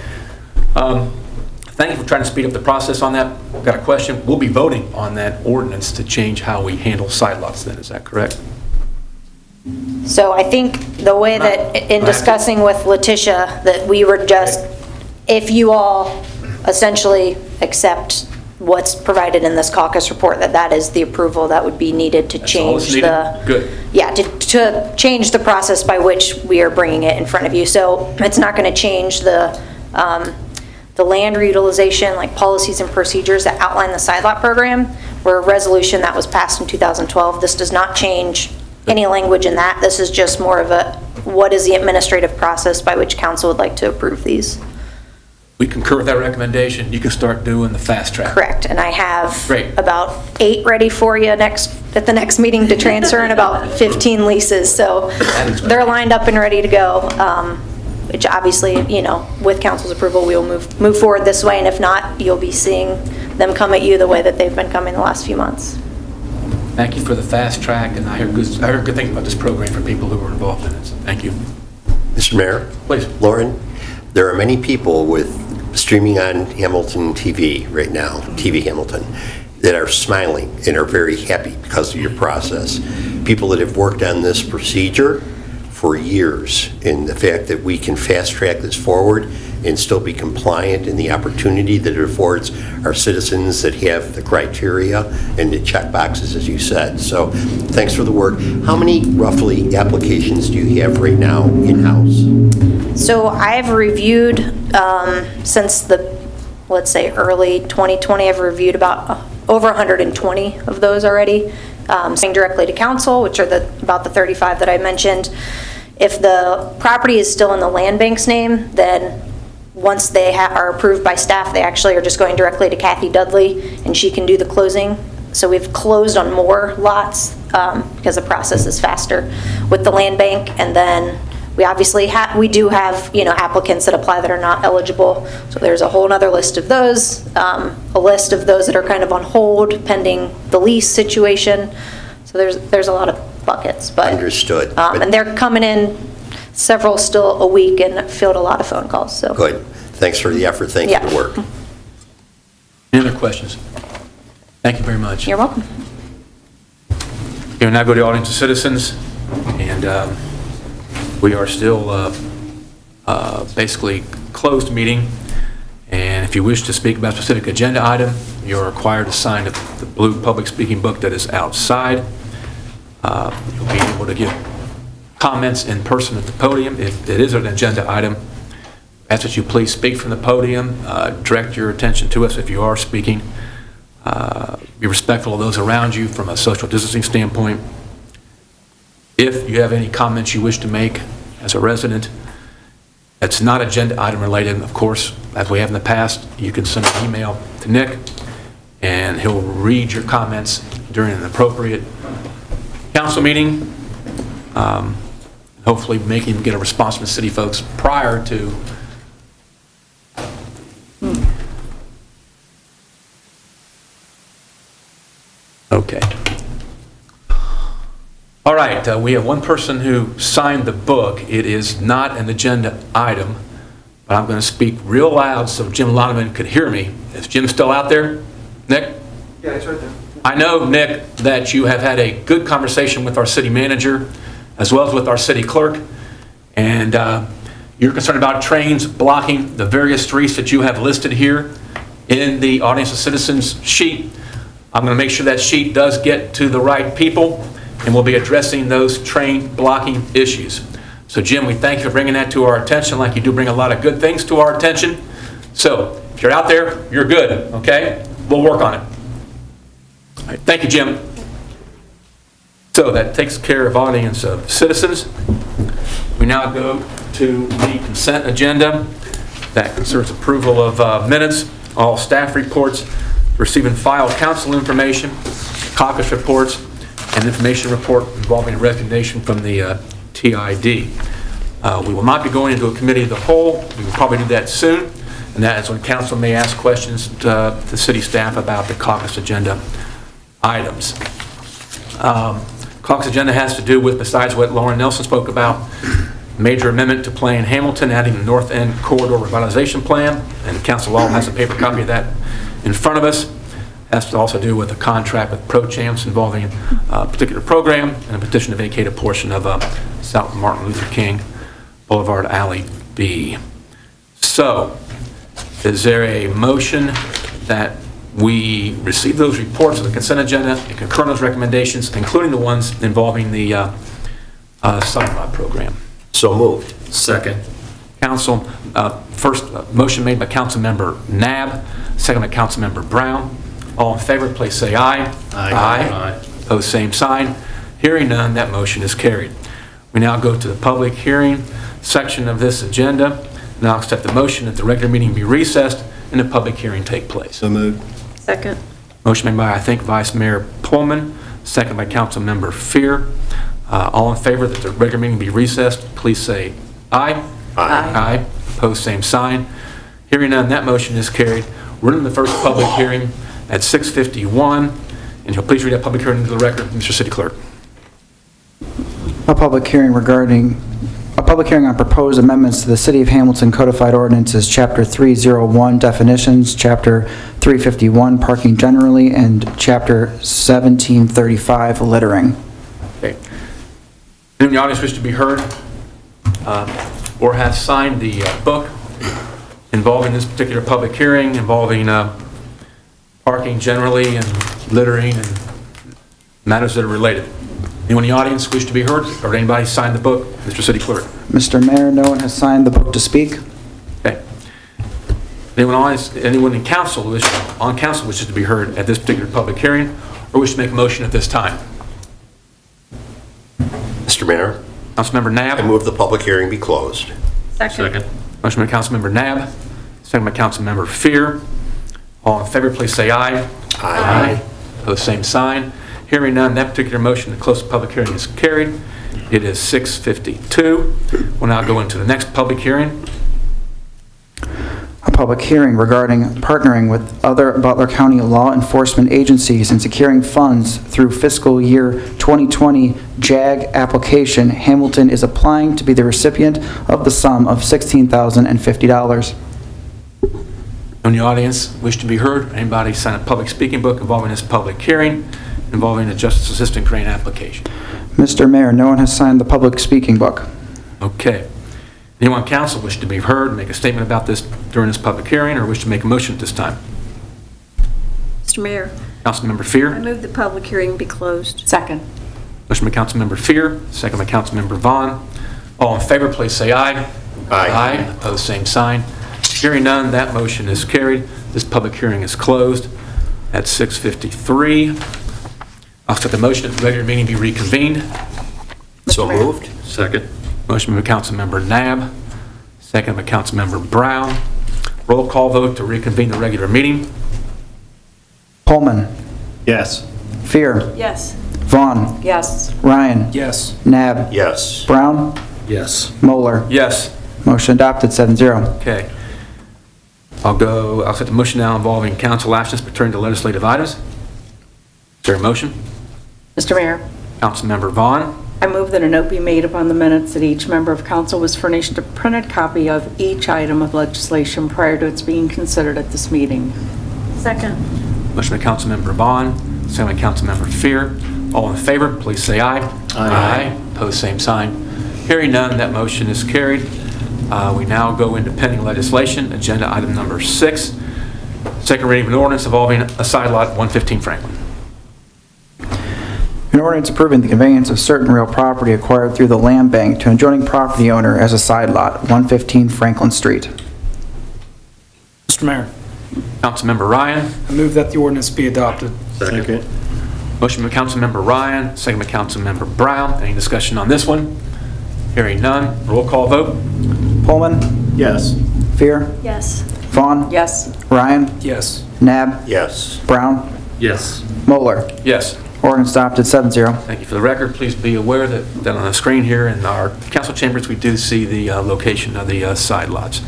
Speaker 2: thank you for trying to speed up the process on that. I've got a question. We'll be voting on that ordinance to change how we handle side lots then, is that correct?
Speaker 9: So I think the way that, in discussing with Letitia, that we were just, if you all essentially accept what's provided in this caucus report, that is the approval that would be needed to
Speaker 2: That's all that's
Speaker 9: change the...
Speaker 2: needed? Good.
Speaker 9: Yeah, to change the process by which we are bringing it in front of you. So it's not going to change the land reutilization, like policies and procedures that outline the side lot program, were a resolution that was passed in 2012. This does not change any language in that. This is just more of a, what is the administrative process by which council would like to approve these?
Speaker 2: We concur with that recommendation. You can start doing the fast track.
Speaker 9: Correct, and I have
Speaker 2: Great.
Speaker 9: about 8 ready for you at the next meeting to transfer, and about 15 leases, so they're lined up and ready to go, which obviously, you know, with council's approval, we will move forward this way, and if not, you'll be seeing them come at you the way that they've been coming the last few months.
Speaker 2: Thank you for the fast track, and I heard good things about this program for people who were involved in it, so thank you.
Speaker 3: Mr. Mayor?
Speaker 2: Please.
Speaker 3: Lauren, there are many people with streaming on Hamilton TV right now, TV Hamilton, that are smiling and are very happy because of your process. People that have worked on this procedure for years, and the fact that we can fast track this forward and still be compliant in the opportunity that it affords our citizens that have the criteria and the check boxes, as you said. So thanks for the work. How many roughly applications do you have right now in-house?
Speaker 9: So I've reviewed, since the, let's say, early 2020, I've reviewed about over 120 of those already, saying directly to council, which are about the 35 that I mentioned. If the property is still in the land bank's name, then once they are approved by staff, they actually are just going directly to Kathy Dudley, and she can do the closing. So we've closed on more lots because the process is faster with the land bank. And then we obviously we do have, you know, applicants that apply that are not eligible. So there's a whole nother list of those, a list of those that are kind of on hold pending the lease situation. So there's a lot of buckets, but
Speaker 3: Understood.
Speaker 9: and they're coming in several still a week, and field a lot of phone calls. So
Speaker 3: Good. Thanks for the effort. Thank you for the work.
Speaker 2: Any other questions? Thank you very much.
Speaker 9: you're welcome.
Speaker 2: Okay, we'll now go to the audience of citizens, and we are still basically closed meeting, and if you wish to speak about a specific agenda item, you're required to sign the blue public speaking book that is outside. You'll be able to give comments in person at the podium. If it is an agenda item, ask that you please speak from the podium, direct your attention to us if you are speaking. Be respectful of those around you from a social distancing standpoint. If you have any comments you wish to make as a resident, that's not agenda item related, of course, as we have in the past, you can send an email to Nick, and he'll read your comments during an appropriate council meeting. Hopefully making get a response from the city folks prior to Okay. All right, we have one person who signed the book. It is not an agenda item, but I'm going to speak real loud so Jim Loneman could hear me. Is Jim still out there? Nick?
Speaker 1: Yeah, it's right there.
Speaker 2: I know, Nick, that you have had a good conversation with our city manager as well as with our city clerk, and you're concerned about trains blocking the various streets that you have listed here in the audience of citizens sheet. I'm going to make sure that sheet does get to the right people, and we'll be addressing those train blocking issues. So Jim, we thank you for bringing that to our attention, like you do bring a lot of good things to our attention. So if you're out there, you're good, okay? We'll work on it. All right, thank you, Jim. So that takes care of audience of citizens. We now go to the consent agenda. That concerns approval of minutes, all staff reports, receive and file council information, caucus reports, and information report involving a resignation from the TID. We will not be going into a committee of the whole. We will probably do that soon, and that is when council may ask questions to the city staff about the caucus agenda items. Caucus agenda has to do with, besides what Lauren Nelson spoke about, major amendment to Plan Hamilton, adding the North End Corridor Revitalization Plan, and council all has a paper copy of that in front of us. Has to also do with a contract with ProChamps involving a particular program and a petition to vacate a portion of South Martin Luther King Boulevard Alley B. So, is there a motion that we receive those reports of the consent agenda and concur on those recommendations, including the ones involving the sidewalk program?
Speaker 3: So moved.
Speaker 4: Second.
Speaker 2: Council, first motion made by Councilmember Nab, second by Councilmember Brown. All in favor, please say aye. Aye. Opposed, same sign. Hearing none, that motion is carried. We now go to the public hearing section of this agenda. Now accept the motion that the regular meeting be recessed and the public hearing take place.
Speaker 3: So moved.
Speaker 9: Second.
Speaker 2: Motion made by, I think, Vice Mayor Pullman, second by Councilmember Fear. All in favor that the regular meeting be recessed, please say aye.
Speaker 3: Aye.
Speaker 2: Aye. Opposed, same sign. Hearing none, that motion is carried. We're in the first public hearing at 6:51, and you'll please read that public hearing into the record, Mr. City Clerk.
Speaker 1: A public hearing on proposed amendments to the City of Hamilton Codified Ordinances, Chapter 301 Definitions, Chapter 351 Parking Generally, and Chapter 1735 Littering.
Speaker 2: Okay. Anyone in the audience wish to be heard or have signed the book involving this particular public hearing, involving parking generally and littering and matters that are related? Anyone in the audience wish to be heard, or anybody sign the book? Mr. City Clerk.
Speaker 1: Mr. Mayor, no one has signed the book to speak.
Speaker 2: Okay. Anyone in council on council wishes to be heard at this particular public hearing, or wish to make a motion at this time?
Speaker 3: Mr. Mayor,
Speaker 2: Councilmember Nab.
Speaker 3: I move the public hearing be closed.
Speaker 4: Second.
Speaker 2: Motion by Councilmember Nab, second by Councilmember Fear. All in favor, please say aye.
Speaker 3: Aye.
Speaker 2: Opposed, same sign. Hearing none, that particular motion to close the public hearing is carried. It is 6:52. We'll now go into the next public hearing.
Speaker 1: A public hearing regarding partnering with other Butler County law enforcement agencies and securing funds through fiscal year 2020 JAG application. Hamilton is applying to be the recipient of the sum of $16,050.
Speaker 2: In the audience, wish to be heard? Anybody sign a public speaking book involving this public hearing, involving a Justice Assistant Grant application?
Speaker 1: Mr. Mayor, no one has signed the public speaking book.
Speaker 2: Okay. Anyone on council wish to be heard, make a statement about this during this public hearing, or wish to make a motion at this time?
Speaker 10: Mr. Mayor,
Speaker 2: Councilmember
Speaker 10: I
Speaker 2: Fear?
Speaker 10: move the public hearing be closed. Second.
Speaker 2: Motion by Councilmember Fear, second by Councilmember Vaughn. All in favor, please say aye.
Speaker 3: Aye.
Speaker 2: Opposed, same sign. Hearing none, that motion is carried. This public hearing is closed at 6:53. I'll accept the motion that the regular meeting be reconvened.
Speaker 3: So moved.
Speaker 4: Second.
Speaker 2: Motion by Councilmember Nab, second by Councilmember Brown. Roll call vote to reconvene the regular meeting.
Speaker 1: Pullman.
Speaker 3: Yes.
Speaker 1: Fear.
Speaker 10: Yes.
Speaker 1: Vaughn.
Speaker 10: Yes.
Speaker 1: Ryan.
Speaker 8: Yes.
Speaker 1: Nab.
Speaker 3: Yes.
Speaker 1: Brown.
Speaker 4: Yes.
Speaker 1: Moeller.
Speaker 2: Yes.
Speaker 1: Motion adopted, 7-0.
Speaker 2: Okay. I'll set the motion now involving council actions pertaining to legislative items. Is there a motion?
Speaker 10: Mr. Mayor,
Speaker 2: Councilmember Vaughn.
Speaker 10: I move that a note be made upon the minutes that each member of council was furnished a printed copy of each item of legislation prior to its being considered at this meeting. Second.
Speaker 2: Motion by Councilmember Vaughn, second by Councilmember Fear. All in favor, please say aye. Aye. Opposed, same sign. Hearing none, that motion is carried. We now go into pending legislation, agenda item number 6, second reading of an ordinance involving a side lot, 115 Franklin.
Speaker 1: An ordinance approving the conveyance of certain real property acquired through the land bank to an adjoining property owner as a side lot, 115 Franklin Street.
Speaker 11: Mr. Mayor,
Speaker 2: Councilmember Ryan.
Speaker 11: I move that the ordinance be adopted.
Speaker 4: Second.
Speaker 2: Motion by Councilmember Ryan, second by Councilmember Brown. Any discussion on this one? Hearing none, roll call vote.
Speaker 1: Pullman.
Speaker 3: Yes.
Speaker 1: Fear.
Speaker 10: Yes.
Speaker 1: Vaughn.
Speaker 10: Yes.
Speaker 1: Ryan.
Speaker 11: Yes.
Speaker 1: Nab.
Speaker 3: Yes.
Speaker 1: Brown.
Speaker 4: Yes.
Speaker 1: Moeller.
Speaker 2: Yes.
Speaker 1: Ordinance adopted, 7-0.
Speaker 2: Thank you for the record. Please be aware that on the screen here in our council chambers, we do see the location of the side lots.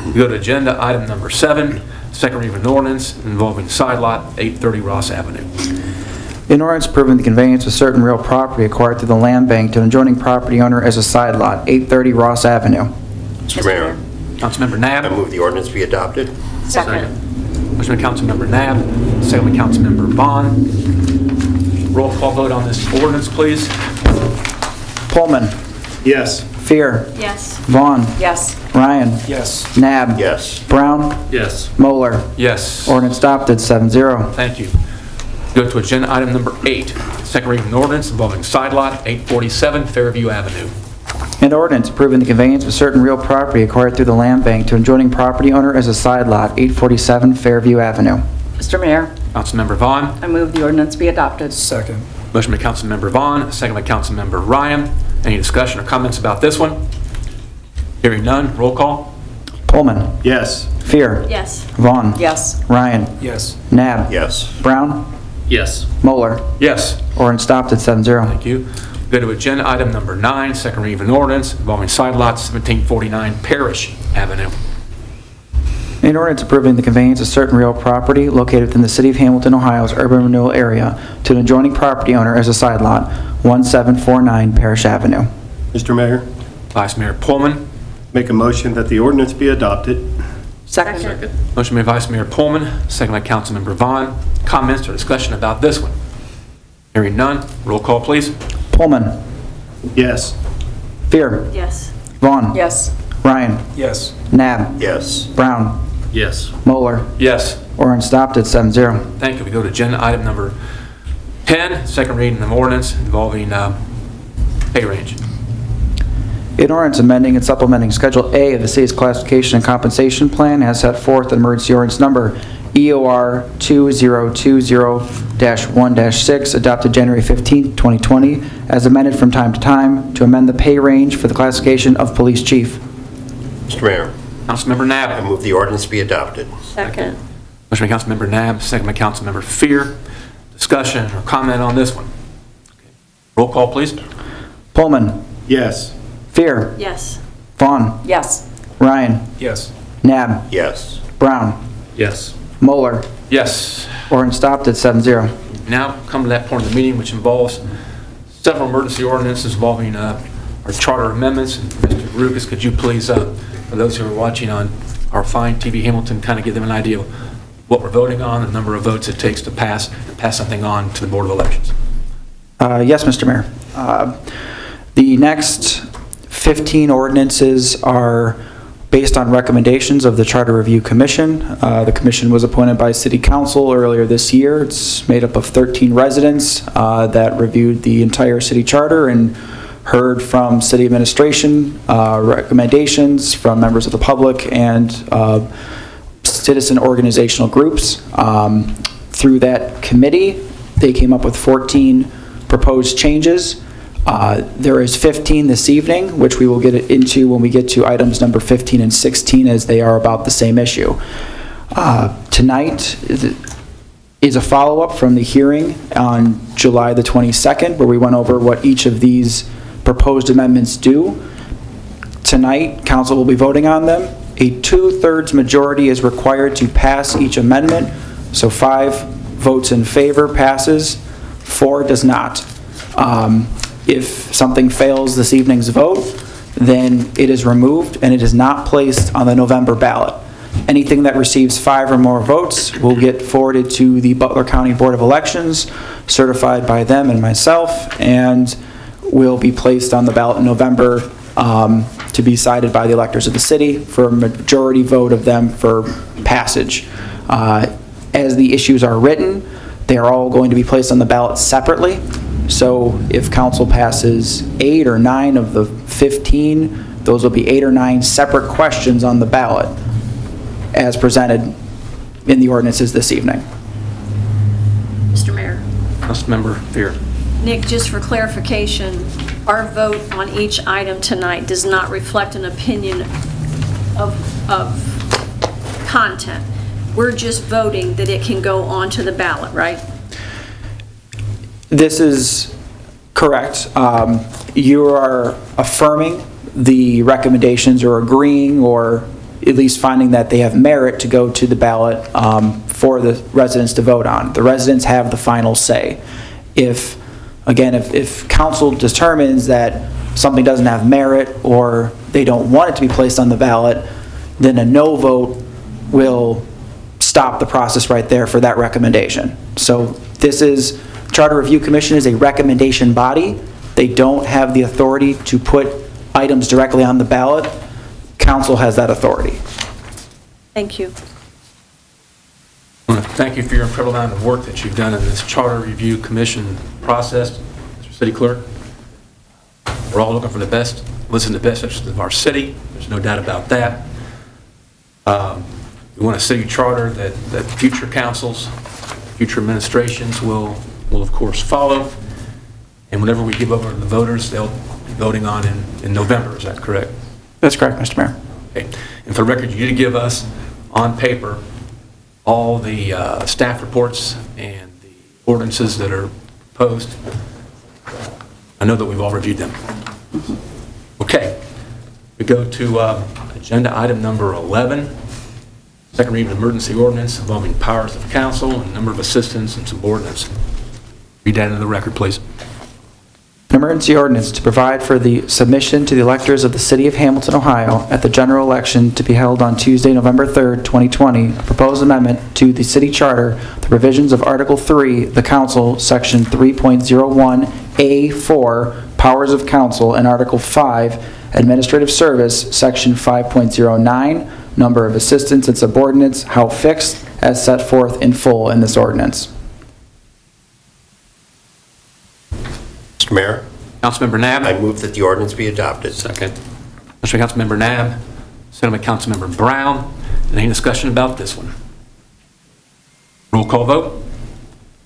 Speaker 2: We go to agenda item number 7, second reading of an ordinance involving side lot, 830 Ross Avenue.
Speaker 1: An ordinance approving the conveyance of certain real property acquired through the land bank to an adjoining property owner as a side lot, 830 Ross Avenue.
Speaker 3: Mr. Mayor,
Speaker 2: Councilmember Nab.
Speaker 3: I move the ordinance be adopted.
Speaker 9: Second.
Speaker 2: Motion by Councilmember Nab, second by Councilmember Vaughn. Roll call vote on this ordinance, please.
Speaker 1: Pullman.
Speaker 8: Yes.
Speaker 1: Fear.
Speaker 9: Yes.
Speaker 1: Vaughn.
Speaker 10: Yes.
Speaker 1: Ryan.
Speaker 11: Yes.
Speaker 3: Yes.
Speaker 1: Nab. Brown.
Speaker 4: Yes.
Speaker 1: Moeller.
Speaker 2: Yes.
Speaker 1: Ordinance adopted, 7-0.
Speaker 2: Thank you. Go to agenda item number 8, second reading of an ordinance involving side lot 847 Fairview Avenue.
Speaker 1: An ordinance approving the conveyance of certain real property acquired through the land bank to an adjoining property owner as a side lot, 847 Fairview Avenue.
Speaker 10: Mr. Mayor,
Speaker 2: Councilmember Vaughn.
Speaker 10: I move the ordinance be adopted.
Speaker 11: Second.
Speaker 2: Motion by Councilmember Vaughn, second by Councilmember Ryan. Any discussion or comments about this one? Hearing none, roll call.
Speaker 1: Pullman.
Speaker 8: Yes.
Speaker 1: Fear.
Speaker 9: Yes.
Speaker 1: Vaughn.
Speaker 10: Yes.
Speaker 1: Ryan.
Speaker 11: Yes.
Speaker 1: Nab.
Speaker 3: Yes.
Speaker 1: Brown.
Speaker 4: Yes.
Speaker 1: Moeller.
Speaker 2: Yes.
Speaker 1: Ordinance adopted, 7-0.
Speaker 2: Thank you. Go to agenda item number 9, second reading of an ordinance involving side lot 1749 Parish Avenue.
Speaker 1: An ordinance approving the conveyance of certain real property located within the City of Hamilton, Ohio's urban renewal area to an adjoining property owner as a side lot, 1749 Parish Avenue.
Speaker 12: Mr. Mayor,
Speaker 2: Vice Mayor Pullman.
Speaker 12: make a motion that the ordinance be adopted.
Speaker 10: Second.
Speaker 2: Motion by Vice Mayor Pullman, second by Councilmember Vaughn. Comments or discussion about this one? Hearing none, roll call, please.
Speaker 1: Pullman.
Speaker 12: Yes.
Speaker 1: Fear.
Speaker 9: Yes.
Speaker 1: Vaughn.
Speaker 10: Yes.
Speaker 1: Ryan.
Speaker 11: Yes.
Speaker 1: Nab.
Speaker 3: Yes.
Speaker 1: Brown.
Speaker 4: Yes.
Speaker 1: Moeller.
Speaker 2: Yes.
Speaker 1: Ordinance adopted, 7-0.
Speaker 2: Thank you. We go to agenda item number 10, second reading of ordinance involving pay range.
Speaker 1: An ordinance amending and supplementing Schedule A of the city's classification and compensation plan as set forth in emergency ordinance number EOR 2020-1-6, adopted January 15, 2020, as amended from time to time to amend the pay range for the classification of police chief.
Speaker 3: Mr. Mayor,
Speaker 2: Councilmember
Speaker 3: I
Speaker 2: Nab.
Speaker 3: move the ordinance be adopted.
Speaker 9: Second.
Speaker 2: Motion by Councilmember Nab, second by Councilmember Fear. Discussion or comment on this one? Roll call, please.
Speaker 1: Pullman.
Speaker 12: Yes.
Speaker 1: Fear.
Speaker 9: Yes.
Speaker 1: Vaughn.
Speaker 10: Yes.
Speaker 1: Ryan.
Speaker 11: Yes.
Speaker 1: Nab.
Speaker 3: Yes.
Speaker 1: Brown.
Speaker 4: Yes.
Speaker 1: Moeller.
Speaker 2: Yes.
Speaker 1: Ordinance adopted, 7-0.
Speaker 2: Now come to that point of the meeting which involves several emergency ordinances involving our charter amendments. And Mr. Lucas, could you please, for those who are watching on our fine TV Hamilton, kind of give them an idea of what we're voting on, the number of votes it takes to pass something on to the Board of Elections?
Speaker 1: Yes, Mr. Mayor. The next 15 ordinances are based on recommendations of the Charter Review Commission. The commission was appointed by City Council earlier this year. It's made up of 13 residents that reviewed the entire city charter and heard from city administration, recommendations from members of the public and citizen organizational groups. Through that committee, they came up with 14 proposed changes. There is 15 this evening, which we will get into when we get to items number 15 and 16, as they are about the same issue. Tonight is a follow-up from the hearing on July the 22nd, where we went over what each of these proposed amendments do. Tonight, council will be voting on them. A 2/3 majority is required to pass each amendment, so 5 votes in favor passes, 4 does not. If something fails this evening's vote, then it is removed and it is not placed on the November ballot. Anything that receives 5 or more votes will get forwarded to the Butler County Board of Elections, certified by them and myself, and will be placed on the ballot in November to be cited by the electors of the city for a majority vote of them for passage. As the issues are written, they are all going to be placed on the ballot separately. So if council passes 8 or 9 of the 15, those will be 8 or 9 separate questions on the ballot as presented in the ordinances this evening.
Speaker 13: Mr. Mayor.
Speaker 2: Councilmember Fear.
Speaker 13: Nick, just for clarification, our vote on each item tonight does not reflect an opinion of content. We're just voting that it can go onto the ballot, right?
Speaker 1: This is correct. You are affirming the recommendations or agreeing or at least finding that they have merit to go to the ballot for the residents to vote on. The residents have the final say. if, again, if council determines that something doesn't have merit or they don't want it to be placed on the ballot, then a no vote will stop the process right there for that recommendation. So this is, Charter Review Commission is a recommendation body. They don't have the authority to put items directly on the ballot. Council has that authority.
Speaker 13: Thank you.
Speaker 2: I want to thank you for your incredible amount of work that you've done in this Charter Review Commission process, Mr. City Clerk. We're all looking for the best, listen to the best interests of our city. There's no doubt about that. We want a city charter that future councils, future administrations will of course follow. And whenever we give over to the voters, they'll be voting on in November. Is that correct?
Speaker 1: That's correct, Mr. Mayor.
Speaker 2: Okay. And for the record, you did give us on paper all the staff reports and the ordinances that are proposed. I know that we've all reviewed them. Okay. We go to agenda item number 11, second reading of emergency ordinance involving powers of council and number of assistants and subordinates. Read that into the record, please.
Speaker 1: An emergency ordinance to provide for the submission to the electors of the City of Hamilton, Ohio at the general election to be held on Tuesday, November 3rd, 2020, a proposed amendment to the city charter, the provisions of Article 3, the council, Section 3.01A4, powers of council, and Article 5, administrative service, Section 5.09, number of assistants and subordinates, how fixed, as set forth in full in this ordinance.
Speaker 3: Mr. Mayor,
Speaker 2: Councilmember Nab.
Speaker 3: I move that the ordinance be adopted.
Speaker 4: Second.
Speaker 2: Motion by Councilmember Nab, second by Councilmember Brown. Any discussion about this one? Roll call vote.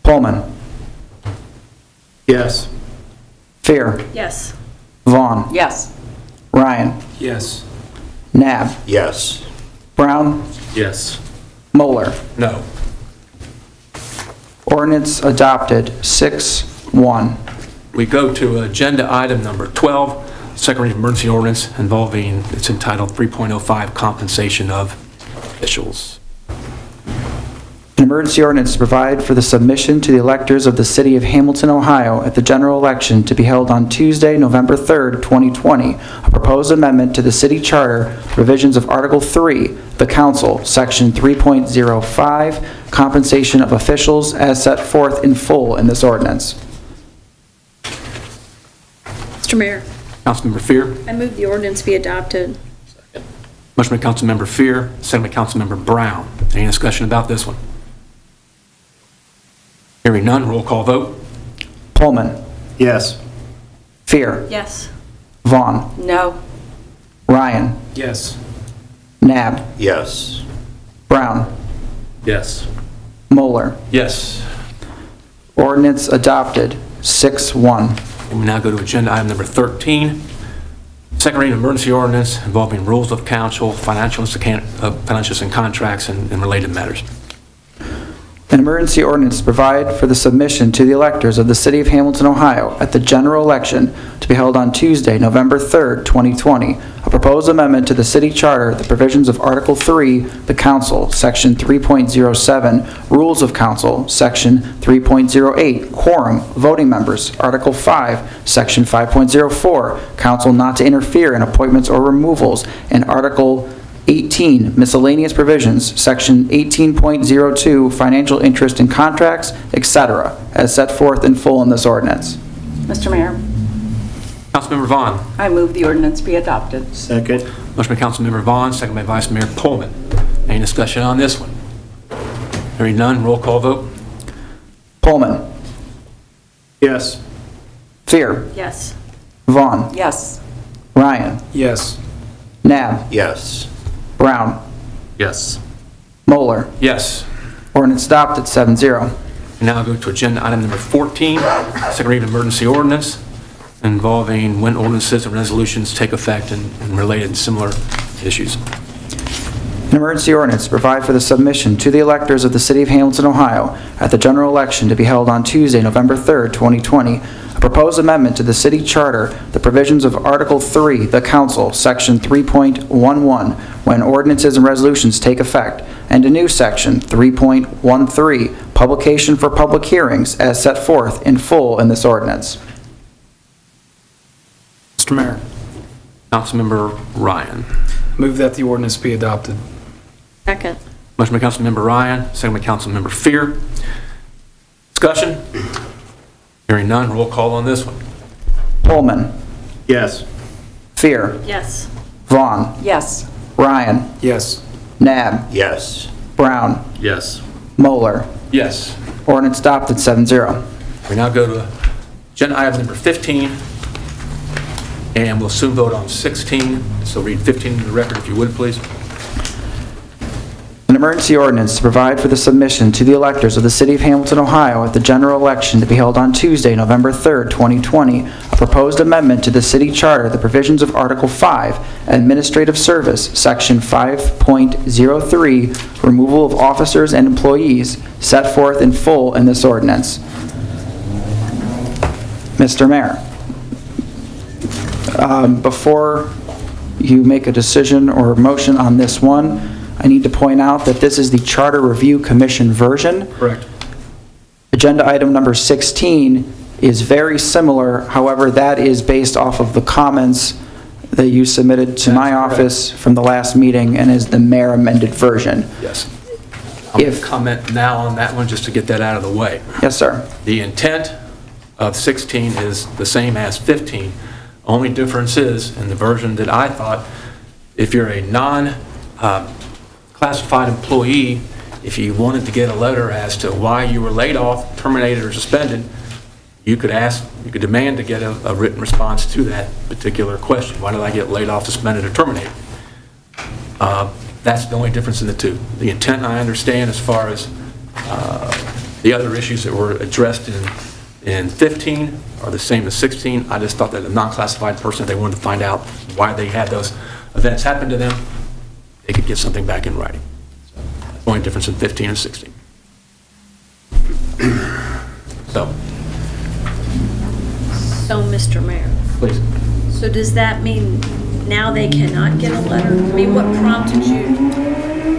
Speaker 1: Pullman.
Speaker 12: Yes.
Speaker 1: Fear.
Speaker 13: Yes.
Speaker 1: Vaughn.
Speaker 6: Yes.
Speaker 1: Ryan.
Speaker 11: Yes.
Speaker 1: Nab.
Speaker 3: Yes.
Speaker 1: Brown.
Speaker 4: Yes.
Speaker 1: Moeller.
Speaker 2: No.
Speaker 1: Ordinance adopted 6-1.
Speaker 2: We go to agenda item number 12, second reading of emergency ordinance involving, it's entitled 3.05 compensation of officials.
Speaker 1: An emergency ordinance to provide for the submission to the electors of the City of Hamilton, Ohio at the general election to be held on Tuesday, November 3rd, 2020, a proposed amendment to the city charter, provisions of Article 3, the council, Section 3.05, compensation of officials as set forth in full in this ordinance.
Speaker 13: Mr. Mayor,
Speaker 2: Councilmember Fear.
Speaker 13: I move the ordinance be adopted.
Speaker 2: Motion by Councilmember Fear, second by Councilmember Brown. Any discussion about this one? Hearing none, roll call vote.
Speaker 1: Pullman.
Speaker 12: Yes.
Speaker 1: Fear.
Speaker 13: Yes.
Speaker 1: Vaughn.
Speaker 6: No.
Speaker 1: Ryan.
Speaker 11: Yes.
Speaker 1: Nab.
Speaker 3: Yes.
Speaker 1: Brown.
Speaker 4: Yes.
Speaker 1: Moeller.
Speaker 2: Yes.
Speaker 1: Ordinance adopted 6-1.
Speaker 2: And we now go to agenda item number 13, second reading of emergency ordinance involving rules of council, financials and contracts, and related matters.
Speaker 1: An emergency ordinance to provide for the submission to the electors of the City of Hamilton, Ohio at the general election to be held on Tuesday, November 3rd, 2020, a proposed amendment to the city charter, the provisions of Article 3, the council, Section 3.07, rules of council, Section 3.08, quorum, voting members, Article 5, Section 5.04, council not to interfere in appointments or removals, and Article 18, miscellaneous provisions, Section 18.02, financial interest in contracts, etc., as set forth in full in this ordinance.
Speaker 10: Mr. Mayor,
Speaker 2: Councilmember Vaughn.
Speaker 10: I move the ordinance be adopted.
Speaker 12: Second.
Speaker 2: Motion by Councilmember Vaughn, second by Vice Mayor Pullman. Any discussion on this one? Hearing none, roll call vote.
Speaker 1: Pullman.
Speaker 12: Yes.
Speaker 1: Fear.
Speaker 13: Yes.
Speaker 1: Vaughn.
Speaker 6: Yes.
Speaker 1: Ryan.
Speaker 11: Yes.
Speaker 1: Nab.
Speaker 3: Yes.
Speaker 1: Brown.
Speaker 4: Yes.
Speaker 1: Moeller.
Speaker 2: Yes.
Speaker 1: Ordinance adopted 7-0.
Speaker 2: We now go to agenda item number 14, second reading of emergency ordinance involving when ordinances and resolutions take effect and related similar issues.
Speaker 1: An emergency ordinance to provide for the submission to the electors of the City of Hamilton, Ohio at the general election to be held on Tuesday, November 3rd, 2020, a proposed amendment to the city charter, the provisions of Article 3, the council, Section 3.11, when ordinances and resolutions take effect, and a new Section 3.13, publication for public hearings as set forth in full in this ordinance.
Speaker 11: Mr. Mayor,
Speaker 2: Councilmember Ryan.
Speaker 11: move that the ordinance be adopted.
Speaker 13: Second.
Speaker 2: Motion by Councilmember Ryan, second by Councilmember Fear. Discussion? Hearing none, roll call on this one.
Speaker 1: Pullman,
Speaker 12: Yes.
Speaker 1: Fear,
Speaker 13: Yes.
Speaker 1: Vaughn,
Speaker 10: Yes.
Speaker 1: Ryan,
Speaker 11: Yes.
Speaker 1: Nab,
Speaker 3: Yes.
Speaker 1: Brown,
Speaker 12: Yes.
Speaker 1: Moeller.
Speaker 2: Yes.
Speaker 1: Ordinance adopted 7-0.
Speaker 2: We now go to agenda item number 15, and we'll soon vote on 16. So read 15 into the record if you would, please.
Speaker 1: An emergency ordinance to provide for the submission to the electors of the City of Hamilton, Ohio at the general election to be held on Tuesday, November 3rd, 2020, a proposed amendment to the city charter, the provisions of Article 5, Administrative Service, Section 5.03, removal of officers and employees, set forth in full in this ordinance. Mr. Mayor, before you make a decision or motion on this one, I need to point out that this is the Charter Review Commission version.
Speaker 2: Correct.
Speaker 1: Agenda item number 16 is very similar, however, that is based off of the comments that you submitted to my office from the last meeting and is the mayor amended version.
Speaker 2: Yes. I'm going
Speaker 1: If-
Speaker 2: to comment now on that one just to get that out of the way.
Speaker 1: Yes, sir.
Speaker 2: The intent of 16 is the same as 15. Only difference is, in the version that I thought, if you're a non-classified employee, if you wanted to get a letter as to why you were laid off, terminated, or suspended, you could demand to get a written response to that particular question. Why did I get laid off, suspended, or terminated? That's the only difference in the two. The intent, I understand, as far as the other issues that were addressed in 15 are the same as 16. I just thought that a non-classified person, if they wanted to find out why they had those events happen to them, they could get something back in writing. So, that's the only difference in 15 and 16. So,
Speaker 13: So, Mr. Mayor,
Speaker 2: please.
Speaker 13: so does that mean now they cannot get a letter? I mean, what prompted you?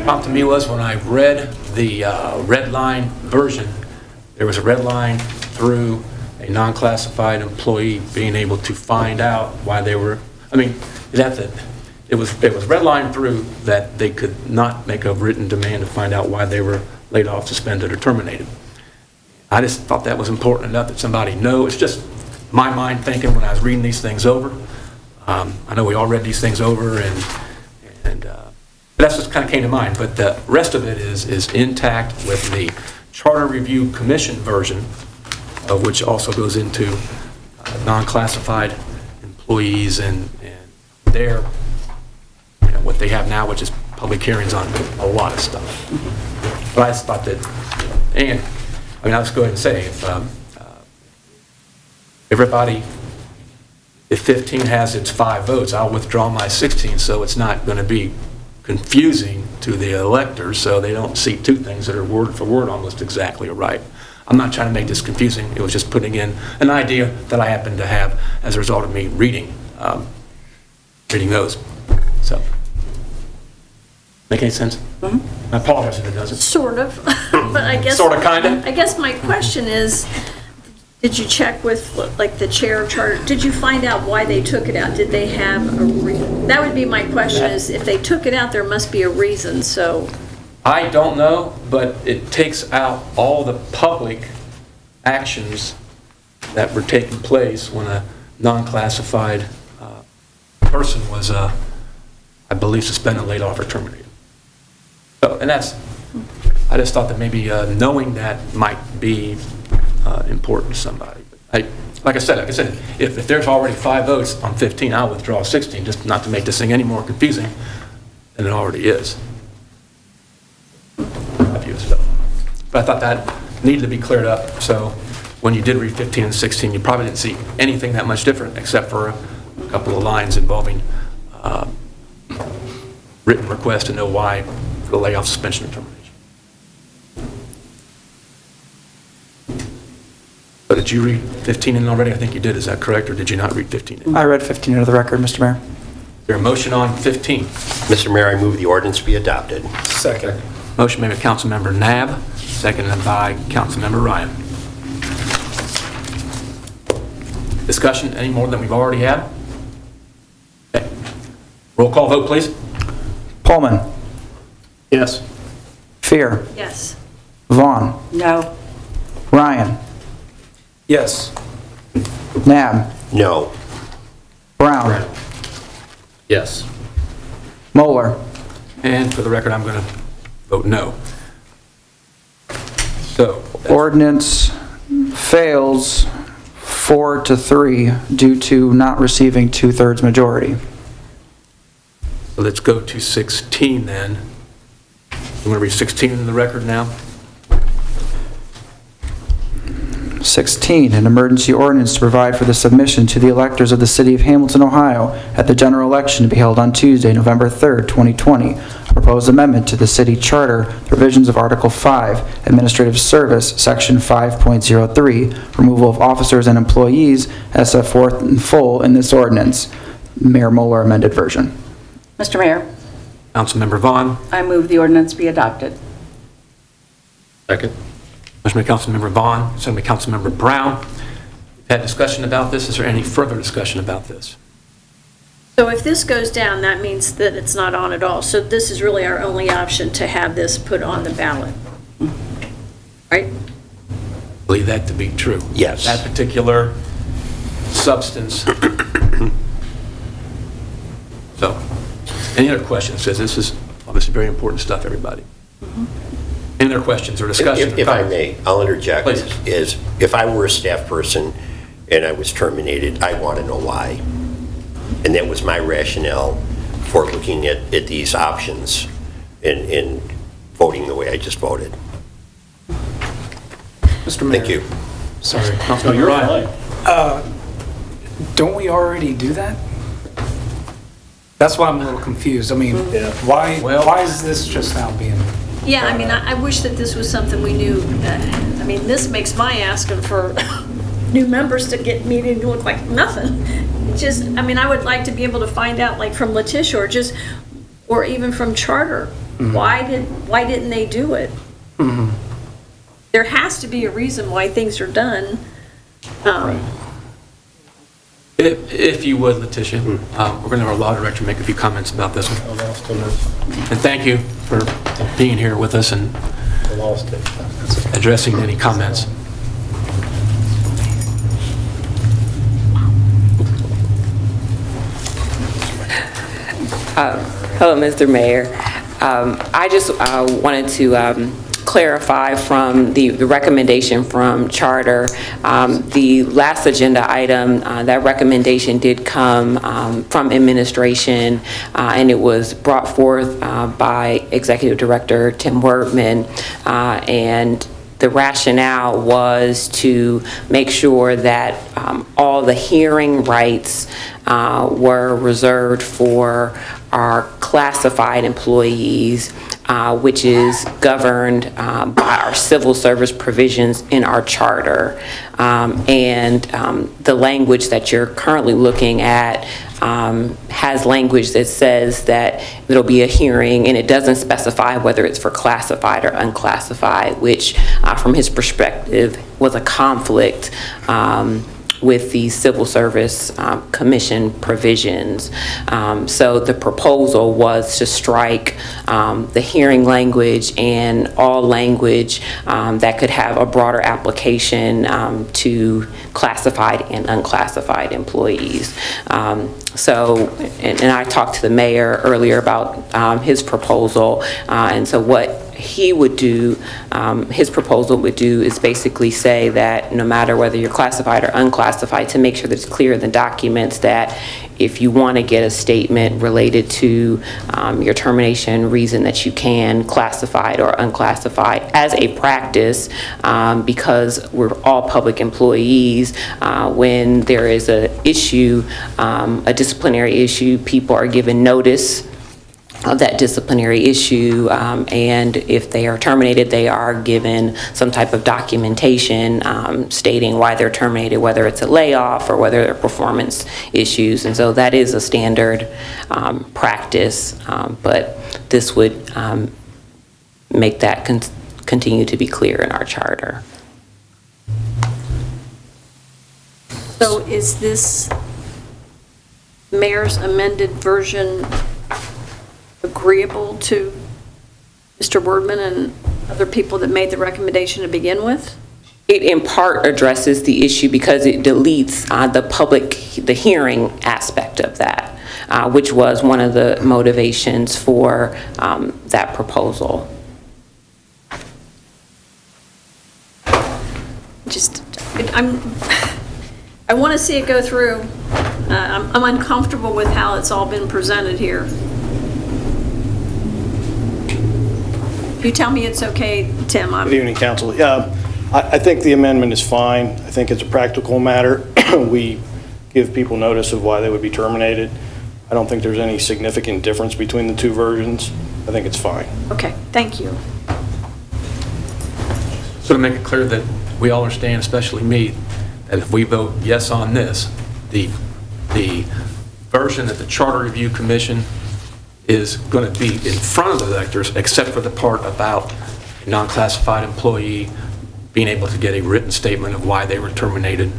Speaker 2: Prompt to me was when I read the red line version, there was a red line through a non-classified employee being able to find out why they were, it was red line through that they could not make a written demand to find out why they were laid off, suspended, or terminated. I just thought that was important enough that somebody know. It's just my mind thinking when I was reading these things over. I know we all read these things over, but that's just kind of came to mind. But the rest of it is intact with the Charter Review Commission version, of which also goes into non-classified employees and their, what they have now, which is public hearings on a lot of stuff. But I just thought that, I'll just go ahead and say, if 15 has its 5 votes, I'll withdraw my 16, so it's not going to be confusing to the electors, so they don't see two things that are word for word almost exactly right. I'm not trying to make this confusing. It was just putting in an idea that I happened to have as a result of me reading those. So, make any sense? I apologize if it doesn't.
Speaker 13: Sort of, but I guess.
Speaker 2: Sort of, kind of?
Speaker 13: I guess my question is, did you check with, like, the chair of charter? Did you find out why they took it out? Did they have that would be my question, is if they took it out, there must be a reason, so.
Speaker 2: I don't know, but it takes out all the public actions that were taking place when a non-classified person was, I believe, suspended, laid off, or terminated. So, and I just thought that maybe knowing that might be important to somebody. Like I said, if there's already 5 votes on 15, I'll withdraw 16, just not to make this thing any more confusing than it already is. But I thought that needed to be cleared up, so when you did read 15 and 16, you probably didn't see anything that much different, except for a couple of lines involving written request to know why for the layoff, suspension, or termination. So did you read 15 in already? I think you did, is that correct, or did you not read 15 in?
Speaker 1: I read 15 into the record, Mr. Mayor.
Speaker 2: Is there a motion on 15?
Speaker 3: Mr. Mayor, I move the ordinance be adopted.
Speaker 11: Second.
Speaker 2: Motion made by Councilmember Nab, seconded by Councilmember Ryan. Discussion, any more than we've already had? Okay. Roll call vote, please.
Speaker 1: Pullman.
Speaker 12: Yes.
Speaker 1: Fear.
Speaker 13: Yes.
Speaker 1: Vaughn.
Speaker 10: No.
Speaker 1: Ryan.
Speaker 11: Yes.
Speaker 1: Nab.
Speaker 3: No.
Speaker 1: Brown.
Speaker 4: Yes.
Speaker 1: Moeller.
Speaker 2: And for the record, I'm going to vote no. So,
Speaker 1: Ordinance fails 4-3 due to not receiving 2/3 majority.
Speaker 2: let's go to 16 then. You want to read 16 into the record now?
Speaker 1: 16, an emergency ordinance to provide for the submission to the electors of the city of Hamilton, Ohio at the general election to be held on Tuesday, November 3rd, 2020. A proposed amendment to the city charter, provisions of Article 5, Administrative Service, Section 5.03, removal of officers and employees as set forth in full in this ordinance. Mayor Moeller amended version.
Speaker 10: Mr. Mayor,
Speaker 2: Councilmember Vaughn.
Speaker 10: I move the ordinance be adopted.
Speaker 4: Second.
Speaker 2: Motion by Councilmember Vaughn, second by Councilmember Brown. We've had discussion about this. Is there any further discussion about this?
Speaker 13: So if this goes down, that means that it's not on at all. So this is really our only option to have this put on the ballot. Right?
Speaker 2: Believe that to be true.
Speaker 3: Yes.
Speaker 2: That particular substance. So, any other questions? Because this is obviously very important stuff, everybody. Any other questions or discussion?
Speaker 3: If I may, I'll interject.
Speaker 2: Please.
Speaker 3: Is if I were a staff person and I was terminated, I want to know why. And that was my rationale for looking at these options and voting the way I just voted.
Speaker 11: Mr. Mayor.
Speaker 3: Thank you.
Speaker 11: Sorry.
Speaker 2: Councilmember Ryan.
Speaker 11: Don't we already do that? That's why I'm a little confused. I mean, why is this just now being?
Speaker 13: Yeah, I mean, I wish that this was something we knew. I mean, this makes my asking for new members to get meeting to look like nothing. It just, I mean, I would like to be able to find out, like from Letitia or even from Charter, why didn't they do it? There has to be a reason why things are done.
Speaker 2: If you would, Letitia, we're going to have our law director make a few comments about this one. And thank you for being here with us and addressing any comments.
Speaker 14: Hello, Mr. Mayor. I just wanted to clarify from the recommendation from Charter. The last agenda item, that recommendation did come from administration, and it was brought forth by Executive Director Tim Wordman, and the rationale was to make sure that all the hearing rights were reserved for our classified employees, which is governed by our civil service provisions in our charter. And the language that you're currently looking at has language that says that there'll be a hearing, and it doesn't specify whether it's for classified or unclassified, which from his perspective was a conflict with the Civil Service Commission provisions. So the proposal was to strike the hearing language and all language that could have a broader application to classified and unclassified employees. So, and I talked to the mayor earlier about his proposal, and so what he would do, his proposal would do is basically say that no matter whether you're classified or unclassified, to make sure that it's clear in the documents that if you want to get a statement related to your termination reason, that you can, classified or unclassified, as a practice, because we're all public employees, when there is a issue, a disciplinary issue, people are given notice of that disciplinary issue, and if they are terminated, they are given some type of documentation stating why they're terminated, whether it's a layoff or whether they're performance issues. And so that is a standard practice, but this would make that continue to be clear in our charter.
Speaker 13: So is this mayor's amended version agreeable to Mr. Wordman and other people that made the recommendation to begin with?
Speaker 14: It in part addresses the issue because it deletes the hearing aspect of that, which was one of the motivations for that proposal.
Speaker 13: I want to see it go through. I'm uncomfortable with how it's all been presented here. You tell me it's okay, Tim.
Speaker 12: Good evening, council. I think the amendment is fine. I think it's a practical matter. We give people notice of why they would be terminated. I don't think there's any significant difference between the two versions. I think it's fine.
Speaker 13: Okay, thank you.
Speaker 2: So to make it clear that we all understand, especially me, that if we vote yes on this, the version that the Charter Review Commission is going to be in front of the electors, except for the part about a non-classified employee being able to get a written statement of why they were terminated.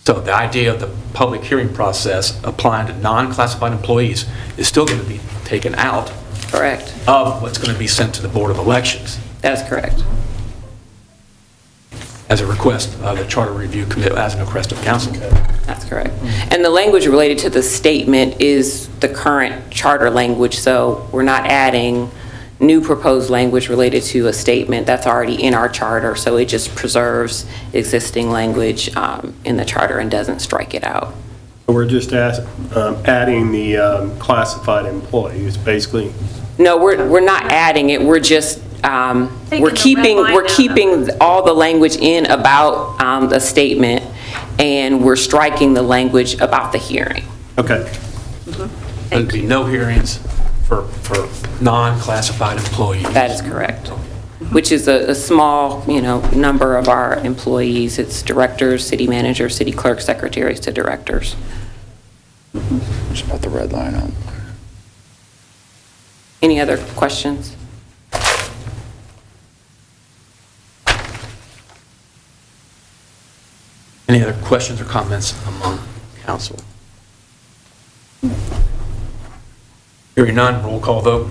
Speaker 2: So the idea of the public hearing process applying to non-classified employees is still going to be taken out.
Speaker 14: Correct.
Speaker 2: Of what's going to be sent to the Board of Elections.
Speaker 14: That is correct.
Speaker 2: As a request of the Charter Review Committee, as a request of council.
Speaker 14: That's correct. And the language related to the statement is the current charter language, so we're not adding new proposed language related to a statement that's already in our charter, so it just preserves existing language in the charter and doesn't strike it out.
Speaker 15: We're just adding the classified employees, basically.
Speaker 14: No, we're not adding it, we're just we're keeping all the language in about the statement, and we're striking the language about the hearing.
Speaker 15: Okay.
Speaker 2: There'd be no hearings for non-classified employees.
Speaker 14: That is correct. Which is a small, number of our employees. It's directors, city managers, city clerks, secretaries to directors.
Speaker 1: Just about the red line up.
Speaker 14: Any other questions?
Speaker 2: Any other questions or comments among council? Hearing none, roll call vote.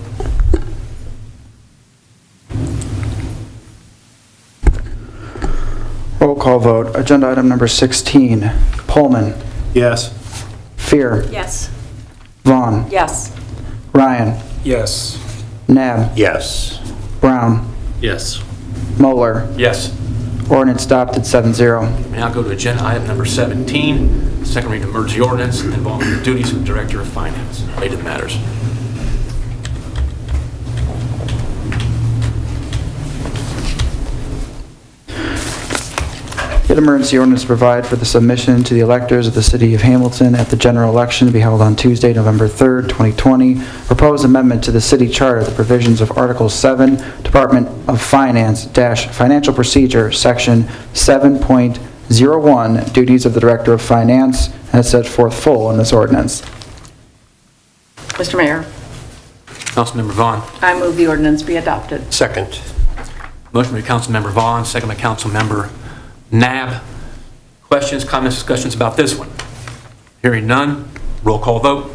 Speaker 1: Roll call vote. Agenda item number 16. Pullman.
Speaker 15: Yes.
Speaker 1: Fear.
Speaker 13: Yes.
Speaker 1: Vaughn.
Speaker 10: Yes.
Speaker 1: Ryan.
Speaker 12: Yes.
Speaker 1: Nab.
Speaker 3: Yes.
Speaker 1: Brown.
Speaker 4: Yes.
Speaker 1: Moeller.
Speaker 2: Yes.
Speaker 1: Ordinance adopted 7-0.
Speaker 2: We now go to agenda item number 17, second reading emergency ordinance involving the duties of the Director of Finance, related matters.
Speaker 1: An emergency ordinance to provide for the submission to the electors of the city of Hamilton at the general election to be held on Tuesday, November 3rd, 2020. Proposed amendment to the city charter, the provisions of Article 7, Department of Finance - Financial Procedure, Section 7.01, Duties of the Director of Finance, as set forth full in this ordinance.
Speaker 10: Mr. Mayor,
Speaker 2: Councilmember Vaughn.
Speaker 10: I move the ordinance be adopted.
Speaker 3: Second.
Speaker 2: Motion by Councilmember Vaughn, second by Councilmember Nab. Questions, comments, discussions about this one? Hearing none, roll call vote.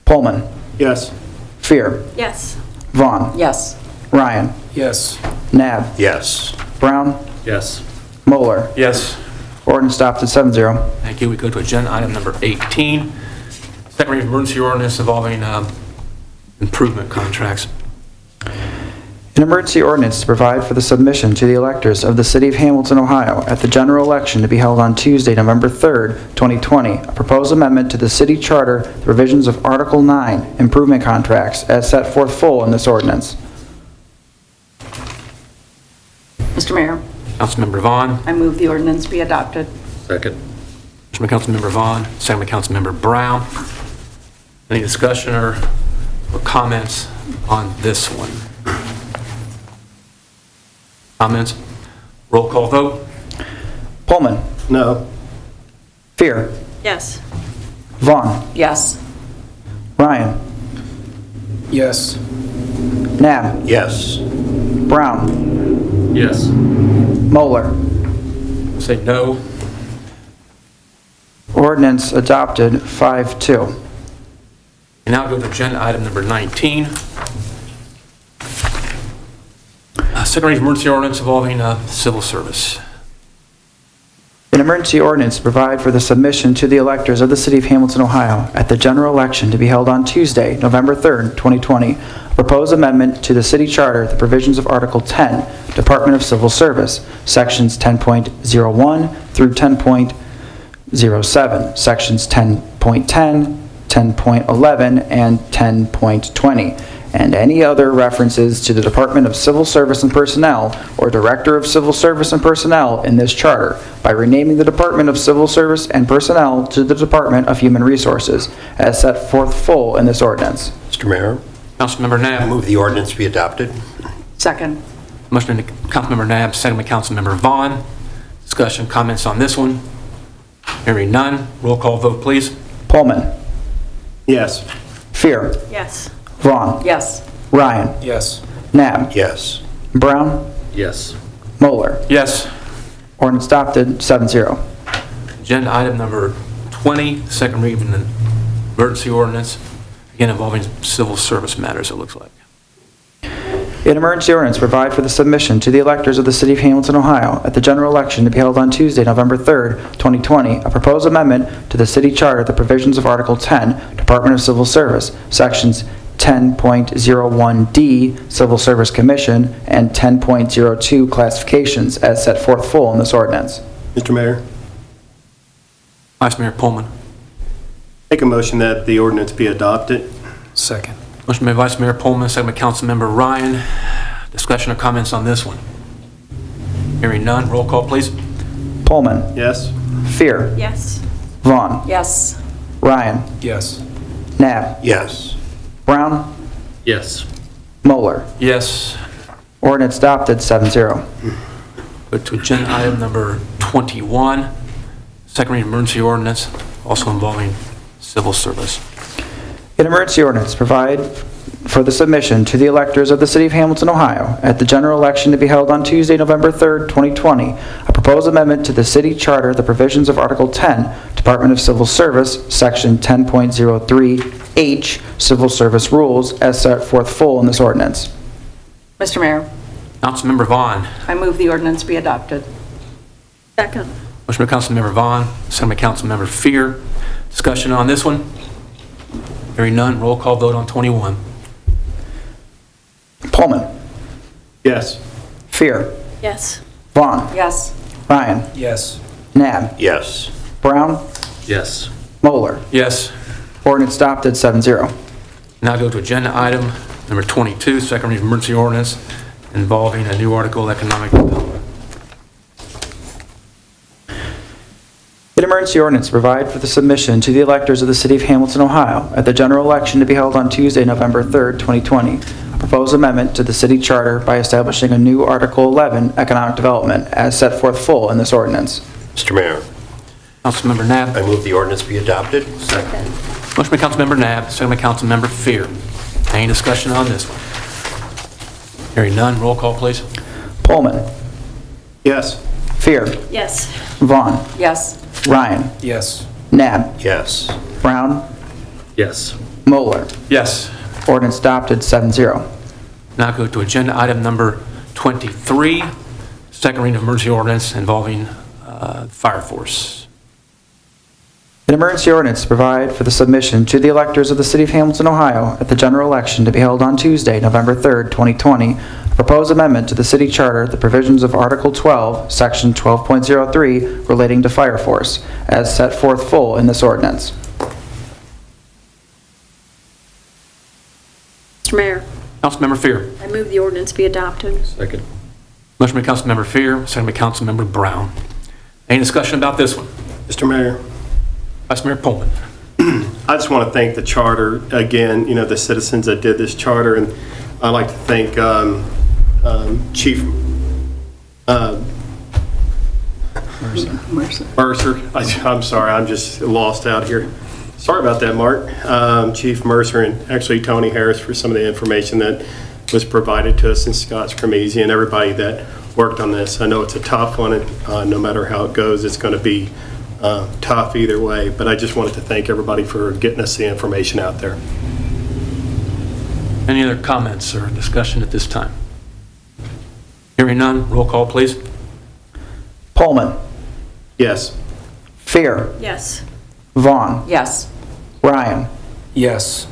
Speaker 1: Pullman.
Speaker 15: Yes.
Speaker 1: Fear.
Speaker 13: Yes.
Speaker 1: Vaughn.
Speaker 10: Yes.
Speaker 1: Ryan.
Speaker 12: Yes.
Speaker 1: Nab.
Speaker 3: Yes.
Speaker 1: Brown.
Speaker 4: Yes.
Speaker 1: Moeller.
Speaker 2: Yes.
Speaker 1: Ordinance adopted 7-0.
Speaker 2: Thank you. We go to agenda item number 18, second reading emergency ordinance involving improvement contracts.
Speaker 1: An emergency ordinance to provide for the submission to the electors of the city of Hamilton, Ohio at the general election to be held on Tuesday, November 3rd, 2020. A proposed amendment to the city charter, the provisions of Article 9, improvement contracts, as set forth full in this ordinance.
Speaker 10: Mr. Mayor,
Speaker 2: Councilmember Vaughn.
Speaker 10: I move the ordinance be adopted.
Speaker 4: Second.
Speaker 2: Motion by Councilmember Vaughn, second by Councilmember Brown. Any discussion or or comments on this one? Comments? Roll call vote?
Speaker 1: Pullman.
Speaker 15: No.
Speaker 1: Fear.
Speaker 13: Yes.
Speaker 1: Vaughn.
Speaker 6: Yes.
Speaker 1: Ryan.
Speaker 11: Yes.
Speaker 1: Nab.
Speaker 3: Yes.
Speaker 1: Brown.
Speaker 4: Yes.
Speaker 1: Moeller.
Speaker 2: Say no.
Speaker 1: Ordinance adopted 5-2.
Speaker 2: We now go to agenda item number 19. Second reading emergency ordinance involving civil service.
Speaker 1: An emergency ordinance to provide for the submission to the electors of the City of Hamilton, Ohio, at the general election to be held on Tuesday, November 3rd, 2020, a proposed amendment to the city charter, the provisions of Article 10, Department of Civil Service, Sections 10.01 through 10.07, Sections 10.10, 10.11, and 10.20, and any other references to the Department of Civil Service and Personnel or Director of Civil Service and Personnel in this charter by renaming the Department of Civil Service and Personnel to the Department of Human Resources, as set forth full in this ordinance.
Speaker 3: Mr. Mayor,
Speaker 2: Councilmember
Speaker 3: I
Speaker 2: Nab.
Speaker 3: move the ordinance be adopted.
Speaker 6: Second.
Speaker 2: Motion by Councilmember Nab, second by Councilmember Vaughn. Discussion, comments on this one? Hearing none. Roll call vote, please.
Speaker 1: Pullman.
Speaker 15: Yes.
Speaker 1: Fear.
Speaker 13: Yes.
Speaker 1: Vaughn.
Speaker 6: Yes.
Speaker 1: Ryan.
Speaker 11: Yes.
Speaker 1: Nab.
Speaker 3: Yes.
Speaker 1: Brown.
Speaker 4: Yes.
Speaker 1: Moeller.
Speaker 2: Yes.
Speaker 1: Ordinance adopted 7-0.
Speaker 2: Agenda item number 20, second reading of the emergency ordinance, again involving civil service matters, it looks like.
Speaker 1: An emergency ordinance to provide for the submission to the electors of the City of Hamilton, Ohio, at the general election to be held on Tuesday, November 3rd, 2020, a proposed amendment to the city charter, the provisions of Article 10, Department of Civil Service, Sections 10.01D, Civil Service Commission, and 10.02 classifications, as set forth full in this ordinance.
Speaker 15: Mr. Mayor,
Speaker 2: Vice Mayor Pullman.
Speaker 15: make a motion that the ordinance be adopted.
Speaker 11: Second.
Speaker 2: Motion by Vice Mayor Pullman, second by Councilmember Ryan. Discussion or comments on this one? Hearing none. Roll call, please.
Speaker 1: Pullman.
Speaker 15: Yes.
Speaker 1: Fear.
Speaker 13: Yes.
Speaker 1: Vaughn.
Speaker 6: Yes.
Speaker 1: Ryan.
Speaker 11: Yes.
Speaker 1: Nab.
Speaker 3: Yes.
Speaker 1: Brown.
Speaker 4: Yes.
Speaker 1: Moeller.
Speaker 2: Yes.
Speaker 1: Ordinance adopted 7-0.
Speaker 2: Go to agenda item number 21, second reading emergency ordinance, also involving civil service.
Speaker 1: An emergency ordinance provide for the submission to the electors of the City of Hamilton, Ohio, at the general election to be held on Tuesday, November 3rd, 2020, a proposed amendment to the city charter, the provisions of Article 10, Department of Civil Service, Section 10.03H, Civil Service Rules, as set forth full in this ordinance.
Speaker 10: Mr. Mayor,
Speaker 2: Councilmember Vaughn.
Speaker 10: I move the ordinance be adopted.
Speaker 13: Second.
Speaker 2: Motion by Councilmember Vaughn, second by Councilmember Fear. Discussion on this one? Hearing none. Roll call vote on 21.
Speaker 1: Pullman.
Speaker 15: Yes.
Speaker 1: Fear.
Speaker 13: Yes.
Speaker 1: Vaughn.
Speaker 6: Yes.
Speaker 1: Ryan.
Speaker 11: Yes.
Speaker 1: Nab.
Speaker 3: Yes.
Speaker 1: Brown.
Speaker 4: Yes.
Speaker 1: Moeller.
Speaker 2: Yes.
Speaker 1: Ordinance adopted 7-0.
Speaker 2: Now go to agenda item number 22, second reading emergency ordinance involving a new article, economic development.
Speaker 1: An emergency ordinance to provide for the submission to the electors of the City of Hamilton, Ohio, at the general election to be held on Tuesday, November 3rd, 2020, a proposed amendment to the city charter by establishing a new Article 11, Economic Development, as set forth full in this ordinance.
Speaker 3: Mr. Mayor,
Speaker 2: Councilmember Nab.
Speaker 3: I move the ordinance be adopted.
Speaker 13: Second.
Speaker 2: Motion by Councilmember Nab, second by Councilmember Fear. Any discussion on this one? Hearing none. Roll call, please.
Speaker 1: Pullman.
Speaker 15: Yes.
Speaker 1: Fear.
Speaker 13: Yes.
Speaker 1: Vaughn.
Speaker 6: Yes.
Speaker 1: Ryan.
Speaker 11: Yes.
Speaker 1: Nab.
Speaker 3: Yes.
Speaker 1: Brown.
Speaker 4: Yes.
Speaker 1: Moeller.
Speaker 2: Yes.
Speaker 1: Ordinance adopted 7-0.
Speaker 2: Now go to agenda item number 23, second reading of emergency ordinance involving fire force.
Speaker 1: An emergency ordinance to provide for the submission to the electors of the City of Hamilton, Ohio, at the general election to be held on Tuesday, November 3rd, 2020, a proposed amendment to the city charter, the provisions of Article 12, Section 12.03, relating to fire force, as set forth full in this ordinance.
Speaker 13: Mr. Mayor,
Speaker 2: Councilmember Fear.
Speaker 13: I move the ordinance be adopted.
Speaker 4: Second.
Speaker 2: Motion by Councilmember Fear, second by Councilmember Brown. Any discussion about this one?
Speaker 15: Mr. Mayor,
Speaker 2: Vice Mayor Pullman.
Speaker 15: I just want to thank the charter, again, the citizens that did this charter, and I'd like to thank Chief Mercer. I'm sorry, I'm just lost out here. Sorry about that, Mark. Chief Mercer and actually Tony Harris for some of the information that was provided to us, and Scott Scramese and everybody that worked on this. I know it's a tough one, and no matter how it goes, it's going to be tough either way, but I just wanted to thank everybody for getting us the information out there.
Speaker 2: Any other comments or discussion at this time? Hearing none, roll call, please.
Speaker 1: Pullman.
Speaker 15: Yes.
Speaker 1: Fear.
Speaker 13: Yes.
Speaker 6: Vaughn. Yes.
Speaker 1: Ryan.
Speaker 11: Yes.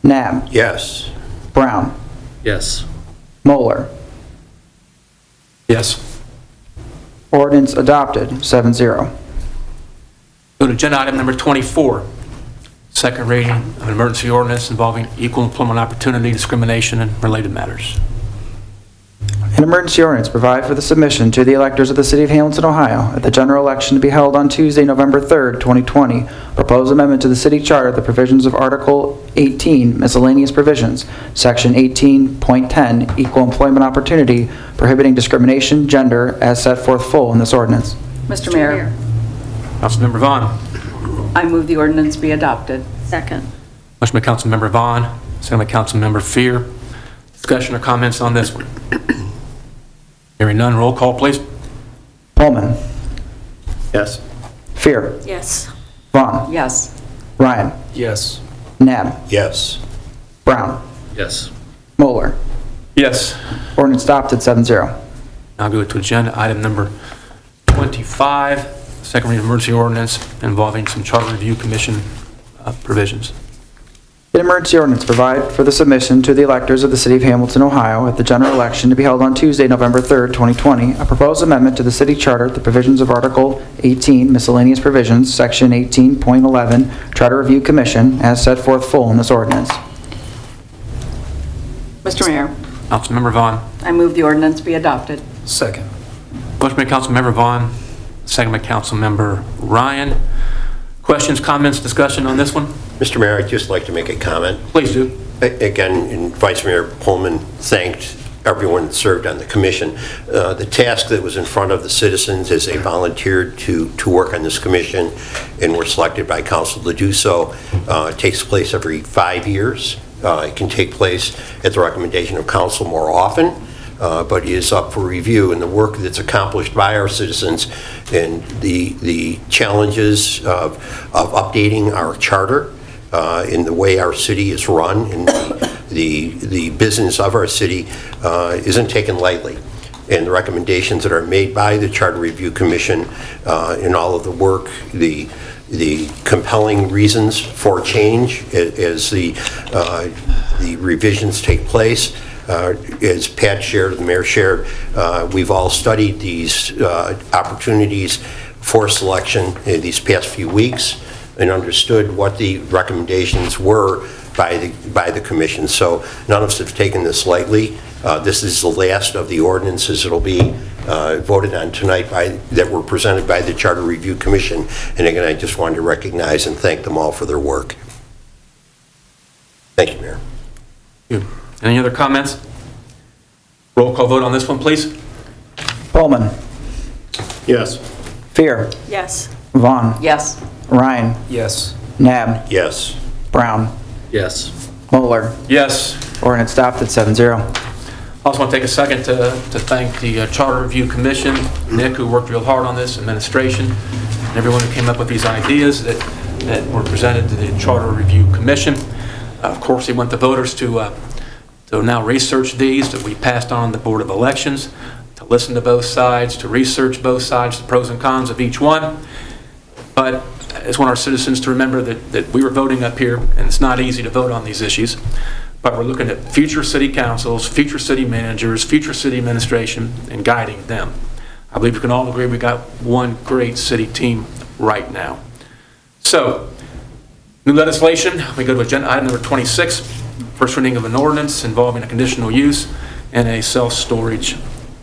Speaker 1: Nab.
Speaker 3: Yes.
Speaker 1: Brown.
Speaker 4: Yes.
Speaker 1: Moeller.
Speaker 2: Yes.
Speaker 1: Ordinance adopted, 7-0.
Speaker 2: Go to agenda item number 24, second reading of an emergency ordinance involving equal employment opportunity discrimination and related matters.
Speaker 1: An emergency ordinance provide for the submission to the electors of the City of Hamilton, Ohio, at the general election to be held on Tuesday, November 3rd, 2020, proposed amendment to the city charter, the provisions of Article 18, miscellaneous provisions, Section 18.10, equal employment opportunity, prohibiting discrimination, gender, as set forth full in this ordinance.
Speaker 10: Mr. Mayor,
Speaker 2: Councilmember Vaughn.
Speaker 10: I move the ordinance be adopted.
Speaker 13: Second.
Speaker 2: Motion by Councilmember Vaughn, second by Councilmember Fear. Discussion or comments on this one? Hearing none, roll call, please.
Speaker 1: Pullman.
Speaker 15: Yes.
Speaker 1: Fear.
Speaker 13: Yes.
Speaker 1: Vaughn.
Speaker 6: Yes.
Speaker 1: Ryan.
Speaker 11: Yes.
Speaker 1: Nab.
Speaker 3: Yes.
Speaker 1: Brown.
Speaker 4: Yes.
Speaker 1: Moeller.
Speaker 2: Yes.
Speaker 1: Ordinance adopted, 7-0.
Speaker 2: Now go to agenda item number 25, second reading of emergency ordinance involving some charter review commission provisions.
Speaker 1: An emergency ordinance provide for the submission to the electors of the City of Hamilton, Ohio, at the general election to be held on Tuesday, November 3rd, 2020, a proposed amendment to the city charter, the provisions of Article 18, miscellaneous provisions, Section 18.11, Charter Review Commission, as set forth full in this ordinance.
Speaker 10: Mr. Mayor,
Speaker 2: Councilmember Vaughn.
Speaker 10: I move the ordinance be adopted.
Speaker 11: Second.
Speaker 2: Motion by Councilmember Vaughn, second by Councilmember Ryan. Questions, comments, discussion on this one?
Speaker 3: Mr. Mayor, I'd just like to make a comment.
Speaker 2: Please do.
Speaker 3: Again, and Vice Mayor Pullman thanked everyone that served on the commission. The task that was in front of the citizens as they volunteered to work on this commission and were selected by council to do so takes place every 5 years. It can take place at the recommendation of council more often, but is up for review. And the work that's accomplished by our citizens and the challenges of updating our charter in the way our city is run and the business of our city isn't taken lightly. And the recommendations that are made by the Charter Review Commission in all of the work, the compelling reasons for change as the revisions take place. As Pat shared, the mayor shared, we've all studied these opportunities for selection in these past few weeks and understood what the recommendations were by the commission. So none of us have taken this lightly. This is the last of the ordinances that'll be voted on tonight that were presented by the Charter Review Commission. And again, I just wanted to recognize and thank them all for their work. Thank you, Mayor.
Speaker 2: Thank you. Any other comments? Roll call vote on this one, please.
Speaker 1: Pullman.
Speaker 15: Yes.
Speaker 1: Fear.
Speaker 13: Yes.
Speaker 1: Vaughn.
Speaker 6: Yes.
Speaker 1: Ryan.
Speaker 11: Yes.
Speaker 1: Nab.
Speaker 3: Yes.
Speaker 1: Brown.
Speaker 4: Yes.
Speaker 1: Moeller.
Speaker 2: Yes.
Speaker 1: Ordinance adopted, 7-0.
Speaker 2: I also want to take a second to thank the Charter Review Commission, Nick, who worked real hard on this, administration, and everyone who came up with these ideas that were presented to the Charter Review Commission. Of course, we want the voters to now research these that we passed on the Board of Elections, to listen to both sides, to research both sides, the pros and cons of each one. But I just want our citizens to remember that we were voting up here, and it's not easy to vote on these issues, but we're looking at future city councils, future city managers, future city administration, and guiding them. I believe we can all agree we got one great city team right now. So, new legislation, we go to agenda item number 26, first reading of an ordinance involving a conditional use and a self-storage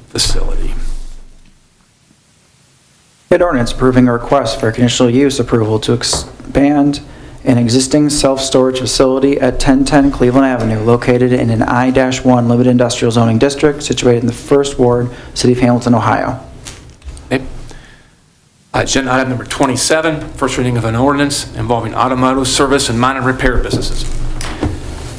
Speaker 2: facility.
Speaker 1: An ordinance approving a request for conditional use approval to expand an existing self-storage facility at 1010 Cleveland Avenue, located in an I-1 Limited Industrial Zoning District situated in the First Ward, City of Hamilton, Ohio.
Speaker 2: Okay. Agenda item number 27, first reading of an ordinance involving automotive service and minor repair businesses.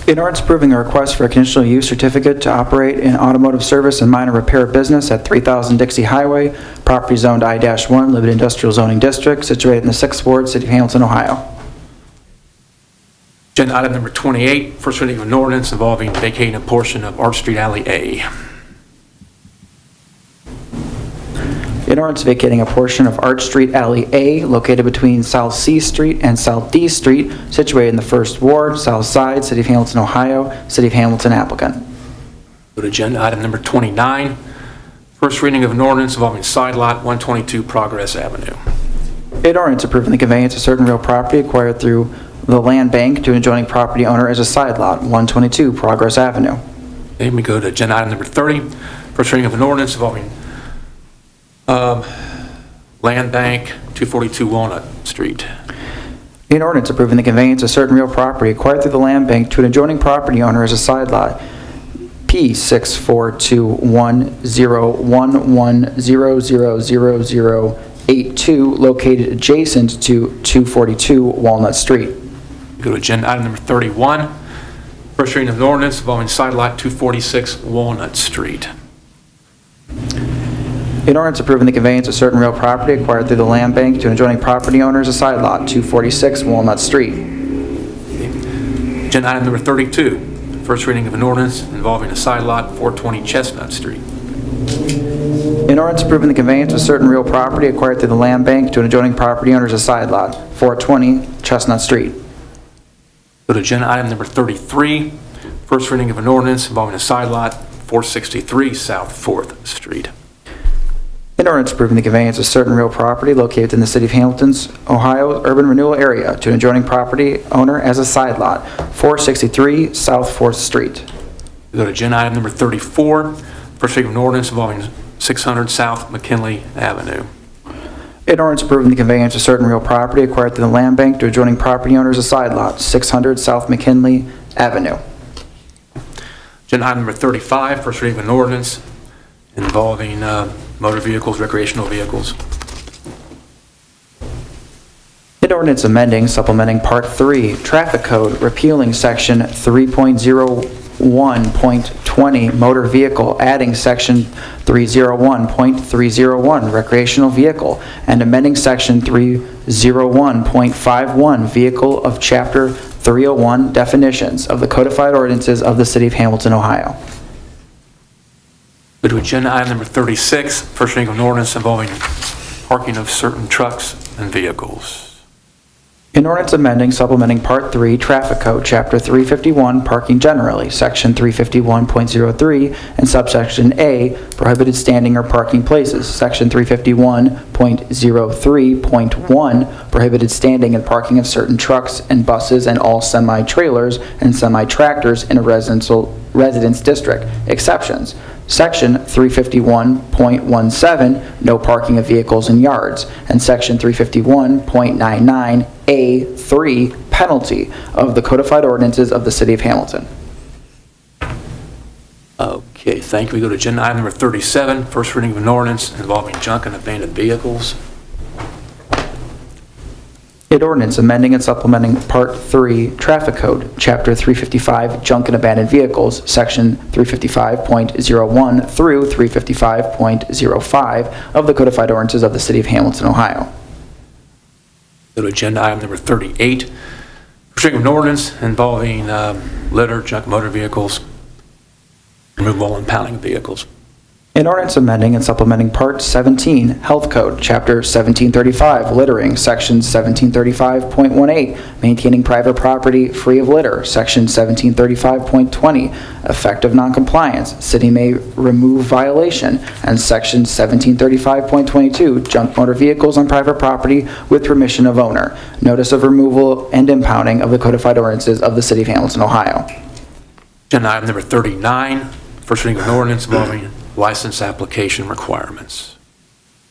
Speaker 1: In ordinance approving a request for a conditional use certificate to operate an automotive service and minor repair business at 3000 Dixie Highway, property zoned I-1 Limited Industrial Zoning District, situated in the 6th Ward, City of Hamilton, Ohio.
Speaker 2: Agenda item number 28, first reading of an ordinance involving vacating a portion of Arch Street Alley A.
Speaker 1: In ordinance vacating a portion of Arch Street Alley A located between South C Street and South D Street, situated in the 1st Ward, South Side, City of Hamilton, Ohio, City of Hamilton applicant.
Speaker 2: Go to agenda item number 29, first reading of an ordinance involving side lot 122 Progress Avenue.
Speaker 1: In ordinance approving the conveyance of certain real property acquired through the land bank to an adjoining property owner as a side lot, 122 Progress Avenue.
Speaker 2: Then we go to agenda item number 30, first reading of an ordinance involving land bank 242 Walnut Street.
Speaker 1: In ordinance approving the conveyance of certain real property acquired through the land bank to an adjoining property owner as a side lot, P6421011000082, located adjacent to 242 Walnut Street.
Speaker 2: Go to agenda item number 31, first reading of an ordinance involving side lot 246 Walnut Street.
Speaker 1: In ordinance approving the conveyance of certain real property acquired through the land bank to an adjoining property owner as a side lot, 246 Walnut Street.
Speaker 2: Agenda item number 32, first reading of an ordinance involving a side lot 420 Chestnut Street.
Speaker 1: In ordinance approving the conveyance of certain real property acquired through the land bank to an adjoining property owner as a side lot, 420 Chestnut Street.
Speaker 2: Go to agenda item number 33, first reading of an ordinance involving a side lot 463 South 4th Street.
Speaker 1: In ordinance approving the conveyance of certain real property located in the City of Hamilton's Ohio urban renewal area to an adjoining property owner as a side lot, 463 South 4th Street.
Speaker 2: We go to agenda item number 34, first reading of an ordinance involving 600 South McKinley Avenue.
Speaker 1: In ordinance approving the conveyance of certain real property acquired through the land bank to adjoining property owners as a side lot, 600 South McKinley Avenue.
Speaker 2: Agenda item number 35, first reading of an ordinance involving motor vehicles, recreational vehicles.
Speaker 1: An ordinance amending, supplementing Part 3, Traffic Code, repealing Section 3.01.20, Motor Vehicle, adding Section 301.301, Recreational Vehicle, and amending Section 301.51, Vehicle of Chapter 301, Definitions of the Codified Ordinances of the City of Hamilton, Ohio.
Speaker 2: Go to agenda item number 36, first reading of an ordinance involving parking of certain trucks and vehicles.
Speaker 1: An ordinance amending, supplementing Part 3, Traffic Code, Chapter 351, Parking Generally, Section 351.03, and Subsection A, Prohibited Standing or Parking Places, Section 351.03.1, Prohibited Standing and Parking of Certain Trucks and Buses and all semi-trailers and semi-tractors in a residence district, exceptions. Section 351.17, no parking of vehicles in yards, and Section 351.99A3, penalty of the codified ordinances of the City of Hamilton.
Speaker 2: Okay, thank you. We go to agenda item number 37, first reading of an ordinance involving junk and abandoned vehicles.
Speaker 1: An ordinance amending and supplementing Part 3, Traffic Code, Chapter 355, Junk and Abandoned Vehicles, Section 355.01 through 355.05 of the codified ordinances of the City of Hamilton, Ohio.
Speaker 2: Go to agenda item number 38, first reading of an ordinance involving litter, junk motor vehicles, removal and impounding of vehicles.
Speaker 1: An ordinance amending and supplementing Part 17, Health Code, Chapter 1735, Littering, Section 1735.18, Maintaining Private Property Free of Litter, Section 1735.20, Effect of Noncompliance, City may remove violation, and Section 1735.22, Junk Motor Vehicles on Private Property with permission of owner, Notice of Removal and Impounding of the Codified Ordinances of the City of Hamilton, Ohio.
Speaker 2: Agenda item number 39, first reading of an ordinance involving license application requirements.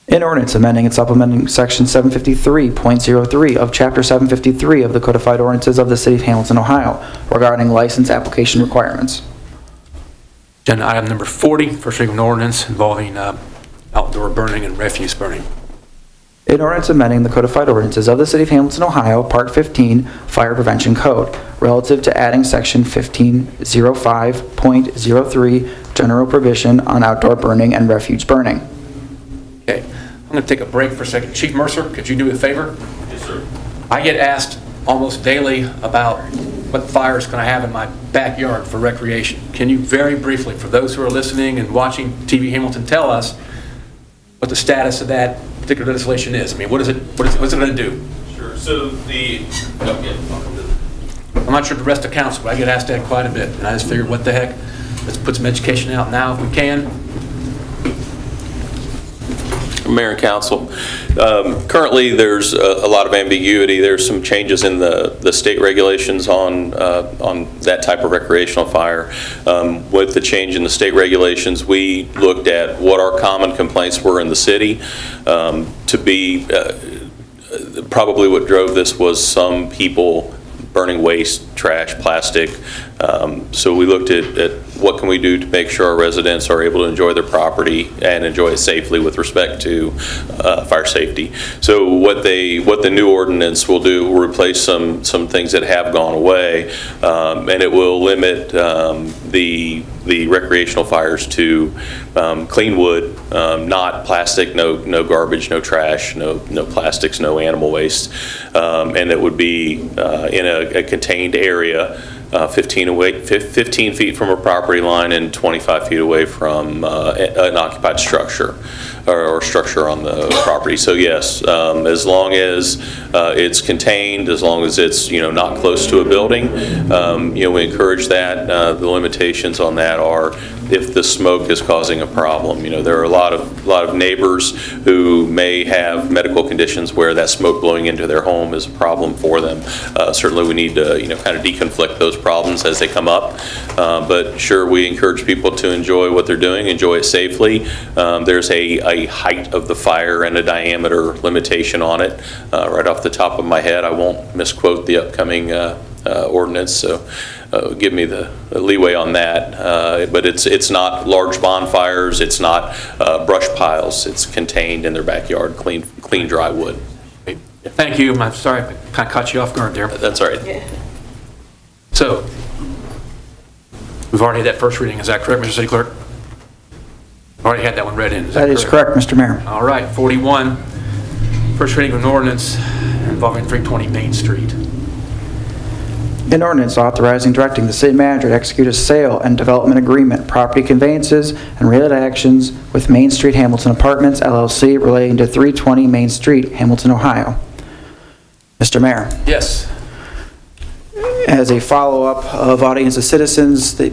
Speaker 1: An ordinance amending and supplementing Section 753.03 of Chapter 753 of the Codified Ordinances of the City of Hamilton, Ohio, regarding license application requirements.
Speaker 2: Agenda item number 40, first reading of an ordinance involving outdoor burning and refuse burning.
Speaker 1: An ordinance amending the Codified Ordinances of the City of Hamilton, Ohio, Part 15, Fire Prevention Code, relative to adding Section 1505.03, General Prohibition on Outdoor Burning and Refuge Burning.
Speaker 2: Okay, I'm going to take a break for a second. Chief Mercer, could you do me a favor? Yes, sir. I get asked almost daily about what fire is going to have in my backyard for recreation. Can you very briefly, for those who are listening and watching TV Hamilton, tell us what the status of that particular legislation is? I mean, what's it going to do?
Speaker 16: Sure. So
Speaker 2: I'm not sure the rest of council, but I get asked that quite a bit, and I just figured, what the heck? Let's put some education out now if we can.
Speaker 16: Mayor and Council, currently there's a lot of ambiguity. There's some changes in the state regulations on that type of recreational fire. With the change in the state regulations, we looked at what our common complaints were in the city. To be probably what drove this was some people burning waste, trash, plastic. So we looked at what can we do to make sure our residents are able to enjoy their property and enjoy it safely with respect to fire safety. So what the new ordinance will do will replace some things that have gone away, and it will limit the recreational fires to clean wood, not plastic, no garbage, no trash, no plastics, no animal waste, and it would be in a contained area, 15 feet from a property line and 25 feet away from an occupied structure or structure on the property. So yes, as long as it's contained, as long as it's not close to a building, we encourage that. The limitations on that are if the smoke is causing a problem. There are a lot of neighbors who may have medical conditions where that smoke blowing into their home is a problem for them. Certainly we need to kind of deconflict those problems as they come up. But sure, we encourage people to enjoy what they're doing, enjoy it safely. There's a height of the fire and a diameter limitation on it. Right off the top of my head, I won't misquote the upcoming ordinance, so give me the leeway on that. But it's not large bonfires, it's not brush piles, it's contained in their backyard, clean dry wood.
Speaker 2: Thank you. I'm sorry I kind of caught you off guard there.
Speaker 16: That's all right.
Speaker 6: Yeah.
Speaker 2: So, we've already had that first reading, is that correct, Mr. City Clerk? Already had that one read in, is that
Speaker 1: That is correct, Mr. Mayor.
Speaker 2: All right, 41, first reading of an ordinance involving 320 Main Street.
Speaker 1: An ordinance authorizing directing the city manager to execute a sale and development agreement, property conveyances, and related actions with Main Street Hamilton Apartments, LLC, relating to 320 Main Street, Hamilton, Ohio. Mr. Mayor.
Speaker 2: Yes.
Speaker 1: As a follow-up of audience of citizens, the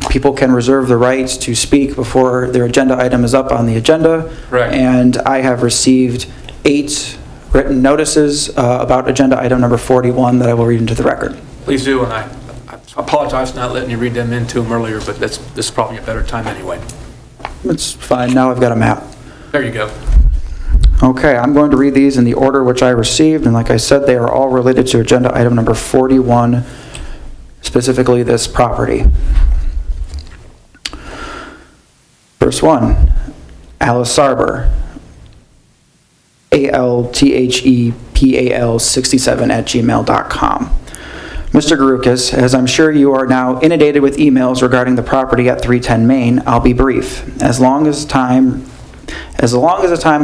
Speaker 1: people can reserve the right to speak before their agenda item is up on the agenda.
Speaker 2: Correct.
Speaker 1: And I have received 8 written notices about agenda item number 41 that I will read into the record.
Speaker 2: Please do, and I apologize for not letting you read them into them earlier, but this is probably a better time anyway.
Speaker 1: It's fine, now I've got a map.
Speaker 2: There you go.
Speaker 1: Okay, I'm going to read these in the order which I received, and like I said, they are all related to agenda item number 41, specifically this property. First one, Alice Sarber, ALTHEPAL67@gmail.com. Mr. Garukas, as I'm sure you are now inundated with emails regarding the property at 310 Main, I'll be brief. As long as the time as a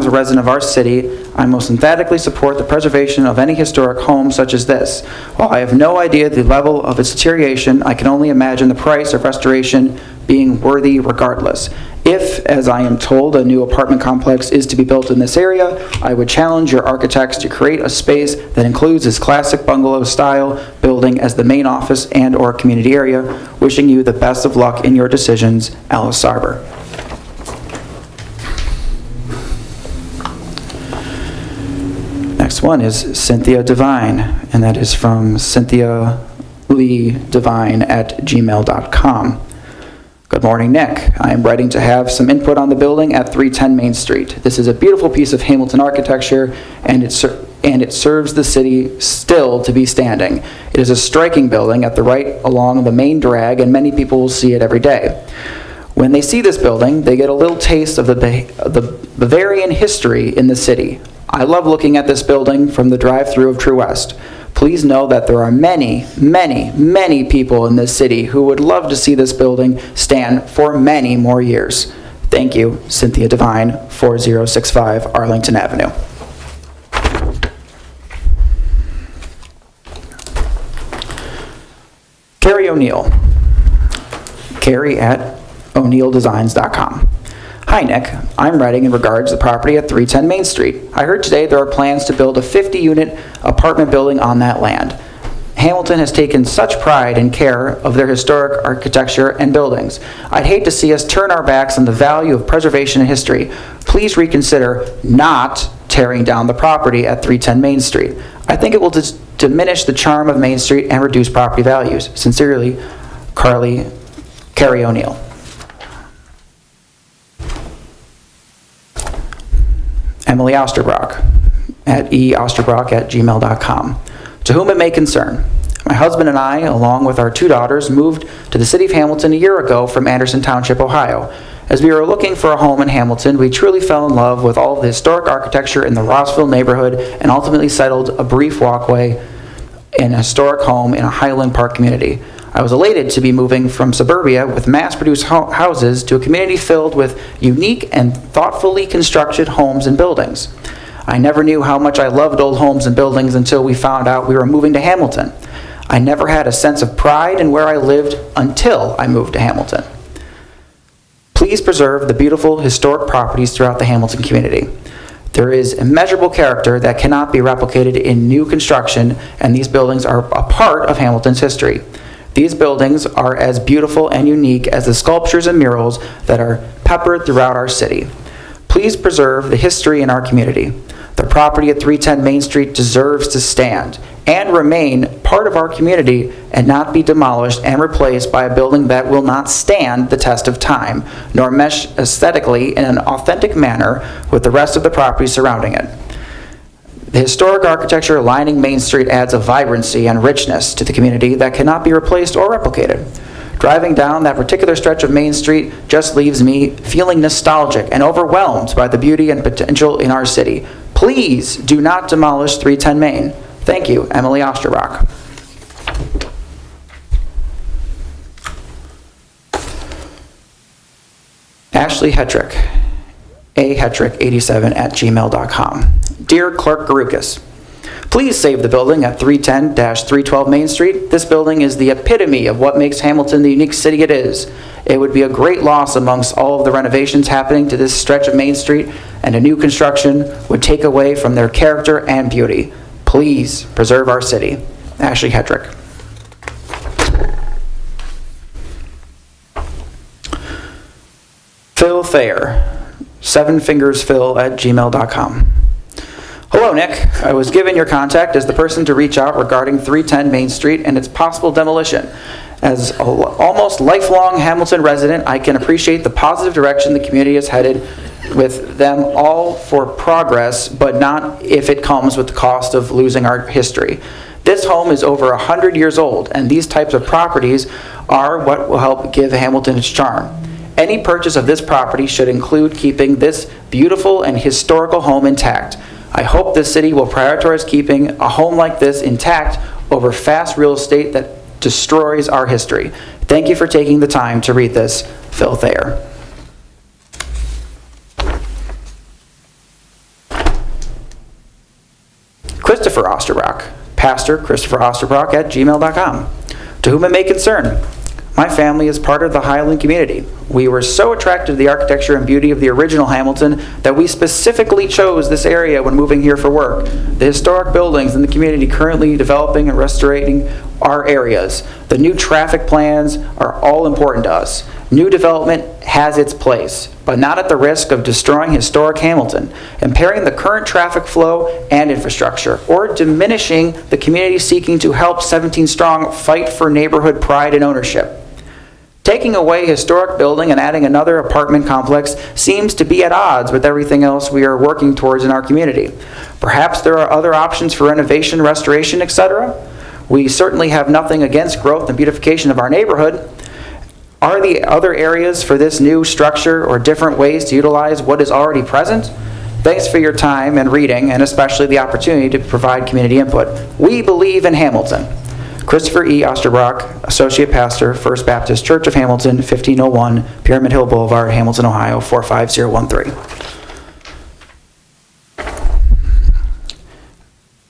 Speaker 1: resident of our city, I most emphatically support the preservation of any historic home such as this. While I have no idea the level of its deterioration, I can only imagine the price of restoration being worthy regardless. If, as I am told, a new apartment complex is to be built in this area, I would challenge your architects to create a space that includes this classic bungalow-style building as the main office and/or community area. Wishing you the best of luck in your decisions, Alice Sarber. Next one is Cynthia Devine, and that is from Cynthia Lee Devine at gmail.com. Good morning, Nick. I am writing to have some input on the building at 310 Main Street. This is a beautiful piece of Hamilton architecture, and it serves the city still to be standing. It is a striking building at the right along the main drag, and many people will see it every day. When they see this building, they get a little taste of the Bavarian history in the city. I love looking at this building from the drive-thru of True West. Please know that there are many, many, many people in this city who would love to see this building stand for many more years. Thank you, Cynthia Devine, 4065 Arlington Avenue. Carrie O'Neill. Carrie at o'neilldesigns.com. Hi, Nick. I'm writing in regards to the property at 310 Main Street. I heard today there are plans to build a 50-unit apartment building on that land. Hamilton has taken such pride and care of their historic architecture and buildings. I'd hate to see us turn our backs on the value of preservation and history. Please reconsider not tearing down the property at 310 Main Street. I think it will diminish the charm of Main Street and reduce property values. Sincerely, Carrie O'Neill. Emily Osterbrock at eosterbrock@gmail.com. To whom it may concern, my husband and I, along with our 2 daughters, moved to the city of Hamilton a year ago from Anderson Township, Ohio. As we were looking for a home in Hamilton, we truly fell in love with all of the historic architecture in the Rossville neighborhood and ultimately settled a brief walkway in a historic home in a Highland Park community. I was elated to be moving from suburbia with mass-produced houses to a community filled with unique and thoughtfully constructed homes and buildings. I never knew how much I loved old homes and buildings until we found out we were moving to Hamilton. I never had a sense of pride in where I lived until I moved to Hamilton. Please preserve the beautiful historic properties throughout the Hamilton community. There is immeasurable character that cannot be replicated in new construction, and these buildings are a part of Hamilton's history. These buildings are as beautiful and unique as the sculptures and murals that are peppered throughout our city. Please preserve the history in our community. The property at 310 Main Street deserves to stand and remain part of our community and not be demolished and replaced by a building that will not stand the test of time, nor mesh aesthetically in an authentic manner with the rest of the property surrounding it. The historic architecture lining Main Street adds a vibrancy and richness to the community that cannot be replaced or replicated. Driving down that particular stretch of Main Street just leaves me feeling nostalgic and overwhelmed by the beauty and potential in our city. Please do not demolish 310 Main. Thank you, Emily Osterbrock. Ashley Hetrick, ahetrick87@gmail.com. Dear Clerk Garukas, please save the building at 310-312 Main Street. This building is the epitome of what makes Hamilton the unique city it is. It would be a great loss amongst all of the renovations happening to this stretch of Main Street, and a new construction would take away from their character and beauty. Please preserve our city. Ashley Hetrick. Phil Thayer, sevenfingersphil@gmail.com. Hello, Nick. I was given your contact as the person to reach out regarding 310 Main Street and its possible demolition. As an almost lifelong Hamilton resident, I can appreciate the positive direction the community is headed with them all for progress, but not if it comes with the cost of losing our history. This home is over 100 years old, and these types of properties are what will help give Hamilton its charm. Any purchase of this property should include keeping this beautiful and historical home intact. I hope this city will prioritize keeping a home like this intact over fast real estate that destroys our history. Thank you for taking the time to read this, Phil Thayer. Christopher Osterbrock, Pastor Christopher Osterbrock at gmail.com. To whom it may concern, my family is part of the Highland community. We were so attracted to the architecture and beauty of the original Hamilton that we specifically chose this area when moving here for work. The historic buildings in the community currently developing and restoring our areas. The new traffic plans are all important to us. New development has its place, but not at the risk of destroying historic Hamilton, impairing the current traffic flow and infrastructure, or diminishing the community seeking to help 17 Strong fight for neighborhood pride and ownership. Taking away historic building and adding another apartment complex seems to be at odds with everything else we are working towards in our community. Perhaps there are other options for renovation, restoration, etc. We certainly have nothing against growth and beautification of our neighborhood. Are there other areas for this new structure or different ways to utilize what is already present? Thanks for your time and reading, and especially the opportunity to provide community input. We believe in Hamilton. Christopher E. Osterbrock, Associate Pastor, First Baptist Church of Hamilton, 1501 Pyramid Hill Boulevard, Hamilton, Ohio, 45013.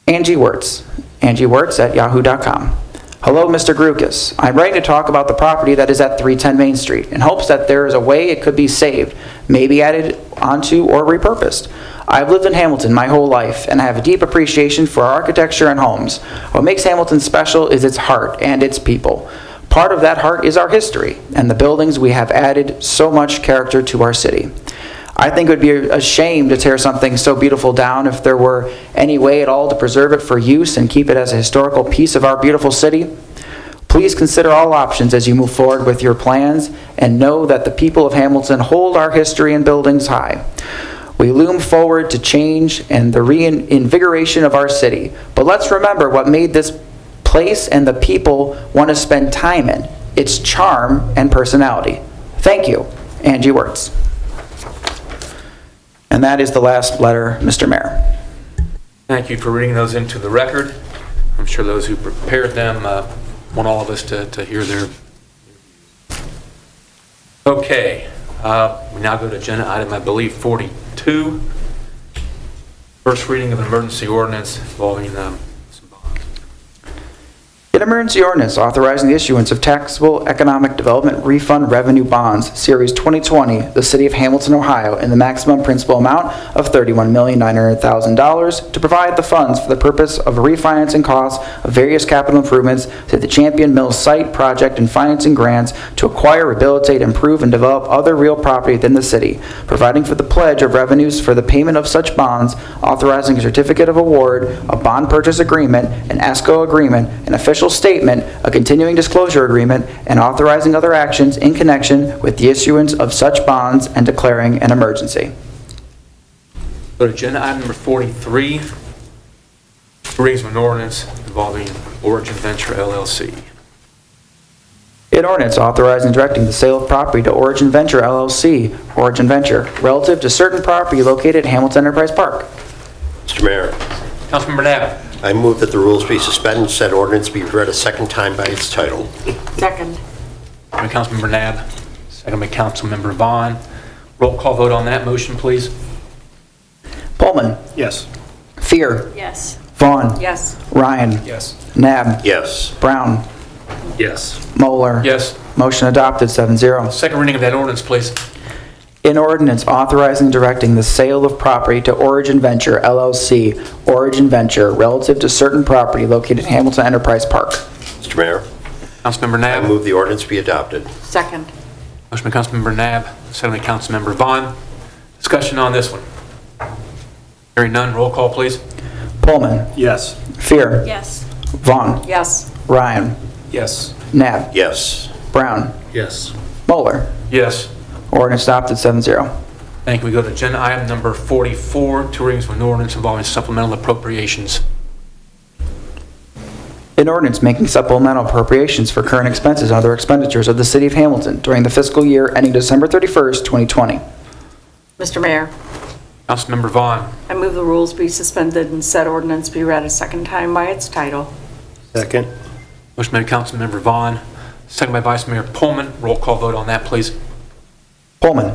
Speaker 1: Angie Wirtz. Angie Wirtz at yahoo.com. Hello, Mr. Grukas. I'm writing to talk about the property that is at 310 Main Street in hopes that there is a way it could be saved, maybe added onto or repurposed. I've lived in Hamilton my whole life, and I have a deep appreciation for architecture and homes. What makes Hamilton special is its heart and its people. Part of that heart is our history, and the buildings we have added so much character to our city. I think it would be a shame to tear something so beautiful down if there were any way at all to preserve it for use and keep it as a historical piece of our beautiful city. Please consider all options as you move forward with your plans, and know that the people of Hamilton hold our history and buildings high. We loom forward to change and the reinvigoration of our city. But let's remember what made this place and the people want to spend time in: its charm and personality. Thank you, Angie Wirtz. And that is the last letter, Mr. Mayor.
Speaker 2: Thank you for reading those into the record. I'm sure those who prepared them want all of us to hear their. Okay, we now go to agenda item, I believe, 42. First reading of an emergency ordinance involving some bonds.
Speaker 1: An emergency ordinance authorizing the issuance of taxable economic development refund revenue bonds, Series 2020, the City of Hamilton, Ohio, in the maximum principal amount of $31,900,000 to provide the funds for the purpose of refinancing costs of various capital improvements to the Champion Mills site project and financing grants to acquire, rehabilitate, improve, and develop other real property within the city, providing for the pledge of revenues for the payment of such bonds, authorizing a certificate of award, a bond purchase agreement, an escrow agreement, an official statement, a continuing disclosure agreement, and authorizing other actions in connection with the issuance of such bonds and declaring an emergency.
Speaker 2: Go to agenda item number 43. Readings of an ordinance involving Origin Venture LLC.
Speaker 1: An ordinance authorizing and directing the sale of property to Origin Venture LLC, Origin Venture, relative to certain property located at Hamilton Enterprise Park.
Speaker 3: Mr. Mayor,
Speaker 2: Councilmember Nab.
Speaker 3: I move that the rules be suspended and said ordinance be read a second time by its title.
Speaker 10: Second.
Speaker 2: By Councilmember Nab, second by Councilmember Vaughn. Roll call vote on that motion, please.
Speaker 1: Pullman.
Speaker 12: Yes.
Speaker 1: Fear.
Speaker 13: Yes.
Speaker 1: Vaughn.
Speaker 10: Yes.
Speaker 1: Ryan.
Speaker 11: Yes.
Speaker 1: Nab.
Speaker 3: Yes.
Speaker 1: Brown.
Speaker 4: Yes.
Speaker 1: Moeller.
Speaker 2: Yes.
Speaker 1: Motion adopted, 7-0.
Speaker 2: Second reading of that ordinance, please.
Speaker 1: An ordinance authorizing and directing the sale of property to Origin Venture LLC, Origin Venture, relative to certain property located in Hamilton Enterprise Park.
Speaker 3: Mr. Mayor,
Speaker 2: Councilmember
Speaker 3: I
Speaker 2: Nab.
Speaker 3: move the ordinance be adopted.
Speaker 10: Second.
Speaker 2: Motion by Councilmember Nab, second by Councilmember Vaughn. Discussion on this one. Hearing none, roll call, please.
Speaker 1: Pullman.
Speaker 12: Yes.
Speaker 1: Fear.
Speaker 13: Yes.
Speaker 1: Vaughn.
Speaker 10: Yes.
Speaker 1: Ryan.
Speaker 11: Yes.
Speaker 1: Nab.
Speaker 3: Yes.
Speaker 1: Brown.
Speaker 4: Yes.
Speaker 1: Moeller.
Speaker 2: Yes.
Speaker 1: Ordinance adopted, 7-0.
Speaker 2: Thank you. We go to agenda item number 44, two readings of an ordinance involving supplemental appropriations.
Speaker 1: An ordinance making supplemental appropriations for current expenses and other expenditures of the City of Hamilton during the fiscal year ending December 31st, 2020.
Speaker 10: Mr. Mayor,
Speaker 2: Councilmember Vaughn.
Speaker 10: I move the rules be suspended and said ordinance be read a second time by its title.
Speaker 12: Second.
Speaker 2: Motion by Councilmember Vaughn, second by Vice Mayor Pullman. Roll call vote on that, please.
Speaker 1: Pullman.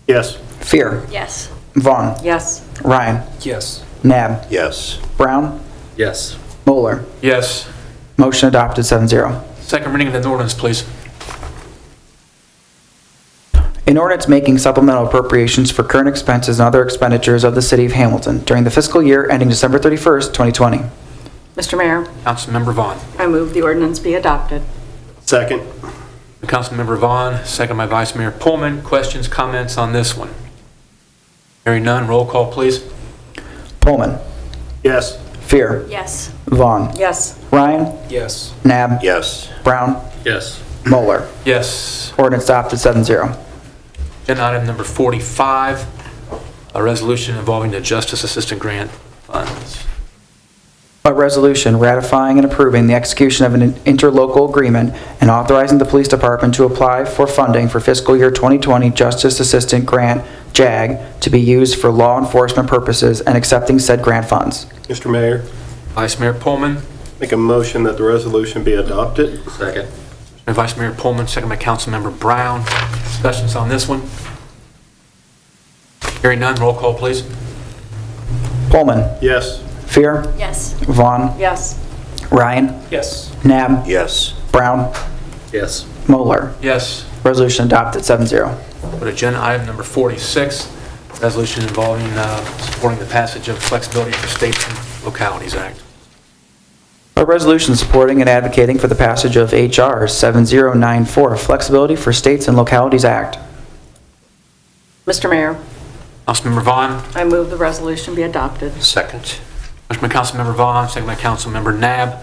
Speaker 12: Yes.
Speaker 1: Fear.
Speaker 13: Yes.
Speaker 1: Vaughn.
Speaker 10: Yes.
Speaker 1: Ryan.
Speaker 11: Yes.
Speaker 1: Nab.
Speaker 3: Yes.
Speaker 1: Brown.
Speaker 4: Yes.
Speaker 1: Moeller.
Speaker 2: Yes.
Speaker 1: Motion adopted, 7-0.
Speaker 2: Second reading of the ordinance, please.
Speaker 1: An ordinance making supplemental appropriations for current expenses and other expenditures of the City of Hamilton during the fiscal year ending December 31st, 2020.
Speaker 10: Mr. Mayor,
Speaker 2: Councilmember Vaughn.
Speaker 10: I move the ordinance be adopted.
Speaker 12: Second.
Speaker 2: Councilmember Vaughn, second by Vice Mayor Pullman. Questions, comments on this one? Hearing none, roll call, please.
Speaker 1: Pullman.
Speaker 12: Yes.
Speaker 1: Fear.
Speaker 13: Yes.
Speaker 1: Vaughn.
Speaker 10: Yes.
Speaker 1: Ryan.
Speaker 11: Yes.
Speaker 1: Nab.
Speaker 3: Yes.
Speaker 1: Brown.
Speaker 4: Yes.
Speaker 1: Moeller.
Speaker 2: Yes.
Speaker 1: Ordinance adopted 7-0.
Speaker 2: Agenda item number 45, a resolution involving the Justice Assistant Grant funds.
Speaker 1: A resolution ratifying and approving the execution of an interlocal agreement and authorizing the police department to apply for funding for fiscal year 2020 Justice Assistant Grant, JAG, to be used for law enforcement purposes and accepting said grant funds.
Speaker 15: Mr. Mayor,
Speaker 2: Vice Mayor Pullman.
Speaker 15: make a motion that the resolution be adopted.
Speaker 3: Second.
Speaker 2: Vice Mayor Pullman, second by Councilmember Brown. Discussions on this one? Hearing none, roll call, please.
Speaker 1: Pullman.
Speaker 15: Yes.
Speaker 1: Fear.
Speaker 13: Yes.
Speaker 1: Vaughn.
Speaker 10: Yes.
Speaker 1: Ryan.
Speaker 11: Yes.
Speaker 1: Nab.
Speaker 3: Yes.
Speaker 1: Brown.
Speaker 15: Yes.
Speaker 1: Moeller.
Speaker 2: Yes.
Speaker 1: Resolution adopted 7-0.
Speaker 2: Go to agenda item number 46, resolution involving supporting the passage of Flexibility for States and Localities Act.
Speaker 1: A resolution supporting and advocating for the passage of H.R. 7094, Flexibility for States and Localities Act.
Speaker 10: Mr. Mayor,
Speaker 2: Councilmember Vaughn.
Speaker 10: I move the resolution be adopted.
Speaker 3: Second.
Speaker 2: Motion by Councilmember Vaughn, second by Councilmember Nab.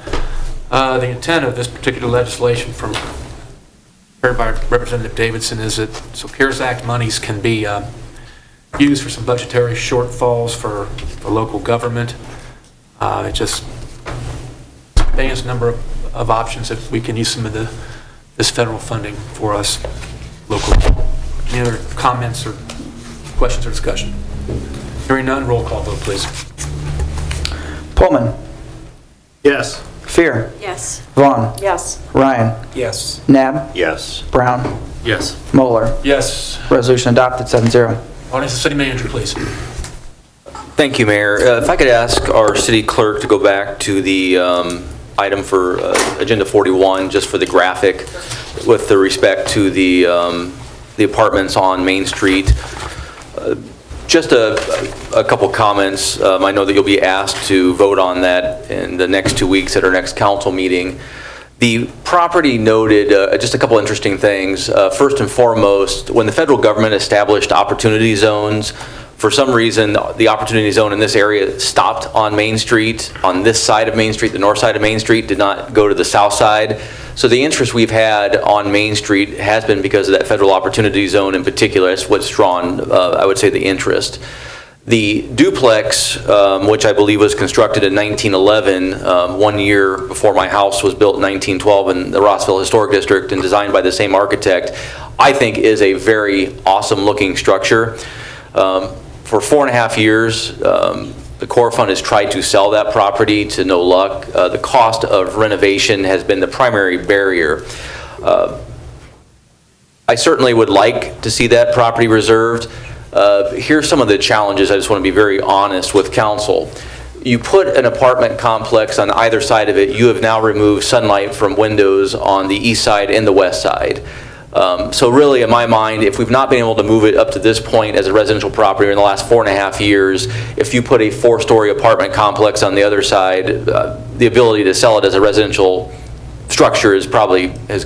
Speaker 2: The intent of this particular legislation prepared by Representative Davidson is that so CARES Act monies can be used for some budgetary shortfalls for local government. It just expands a number of options if we can use some of this federal funding for us locally. Any other comments or questions or discussion? Hearing none, roll call vote, please.
Speaker 1: Pullman.
Speaker 15: Yes.
Speaker 1: Fear.
Speaker 13: Yes.
Speaker 1: Vaughn.
Speaker 10: Yes.
Speaker 1: Ryan.
Speaker 11: Yes.
Speaker 1: Nab.
Speaker 3: Yes.
Speaker 1: Brown.
Speaker 15: Yes.
Speaker 1: Moeller.
Speaker 2: Yes.
Speaker 1: Resolution adopted 7-0.
Speaker 2: Audience, the city manager, please.
Speaker 17: Thank you, Mayor. If I could ask our city clerk to go back to the item for Agenda 41, just for the graphic, with the respect to the apartments on Main Street. Just a couple comments. I know that you'll be asked to vote on that in the next 2 weeks at our next council meeting. The property noted just a couple interesting things. First and foremost, when the federal government established opportunity zones, for some reason, the opportunity zone in this area stopped on Main Street, on this side of Main Street, the north side of Main Street, did not go to the south side. So the interest we've had on Main Street has been because of that federal opportunity zone in particular. That's what's drawn, I would say, the interest. The duplex, which I believe was constructed in 1911, 1 year before my house was built in 1912 in the Rossville Historic District and designed by the same architect, I think is a very awesome looking structure. For 4.5 years, the Corps Fund has tried to sell that property to no luck. The cost of renovation has been the primary barrier. I certainly would like to see that property reserved. Here's some of the challenges. I just want to be very honest with council. You put an apartment complex on either side of it, you have now removed sunlight from windows on the east side and the west side. So really, in my mind, if we've not been able to move it up to this point as a residential property in the last 4.5 years, if you put a 4-story apartment complex on the other side, the ability to sell it as a residential structure has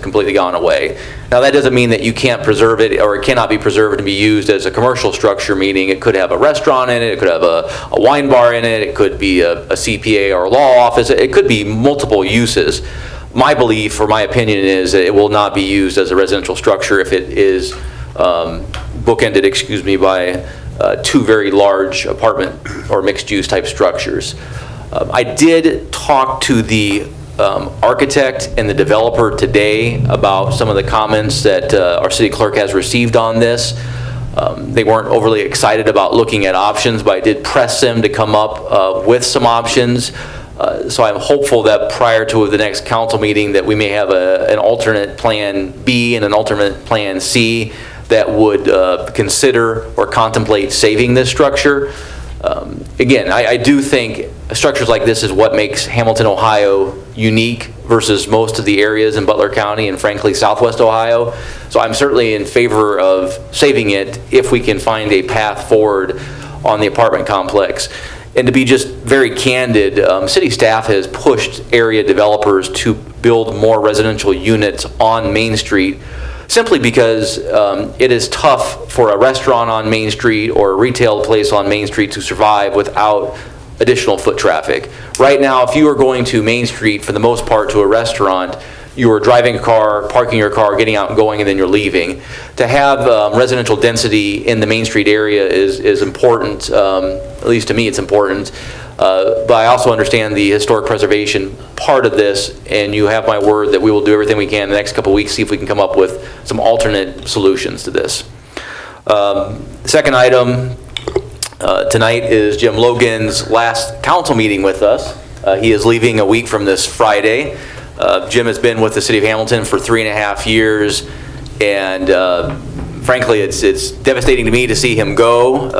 Speaker 17: completely gone away. Now, that doesn't mean that you can't preserve it, or it cannot be preserved and be used as a commercial structure, meaning it could have a restaurant in it, it could have a wine bar in it, it could be a CPA or a law office, it could be multiple uses. My belief, or my opinion, is that it will not be used as a residential structure if it is bookended, by 2 very large apartment or mixed-use type structures. I did talk to the architect and the developer today about some of the comments that our city clerk has received on this. They weren't overly excited about looking at options, but I did press them to come up with some options. So I'm hopeful that prior to the next council meeting that we may have an alternate plan B and an alternate plan C that would consider or contemplate saving this structure. Again, I do think structures like this is what makes Hamilton, Ohio unique versus most of the areas in Butler County and frankly Southwest Ohio. So I'm certainly in favor of saving it if we can find a path forward on the apartment complex. And to be just very candid, city staff has pushed area developers to build more residential units on Main Street simply because it is tough for a restaurant on Main Street or a retail place on Main Street to survive without additional foot traffic. Right now, if you are going to Main Street for the most part to a restaurant, you are driving a car, parking your car, getting out and going, and then you're leaving. To have residential density in the Main Street area is important, at least to me it's important. But I also understand the historic preservation part of this, and you have my word that we will do everything we can in the next couple of weeks, see if we can come up with some alternate solutions to this. Second item tonight is Jim Logan's last council meeting with us. He is leaving a week from this Friday. Jim has been with the City of Hamilton for 3.5 years, and frankly, it's devastating to me to see him go.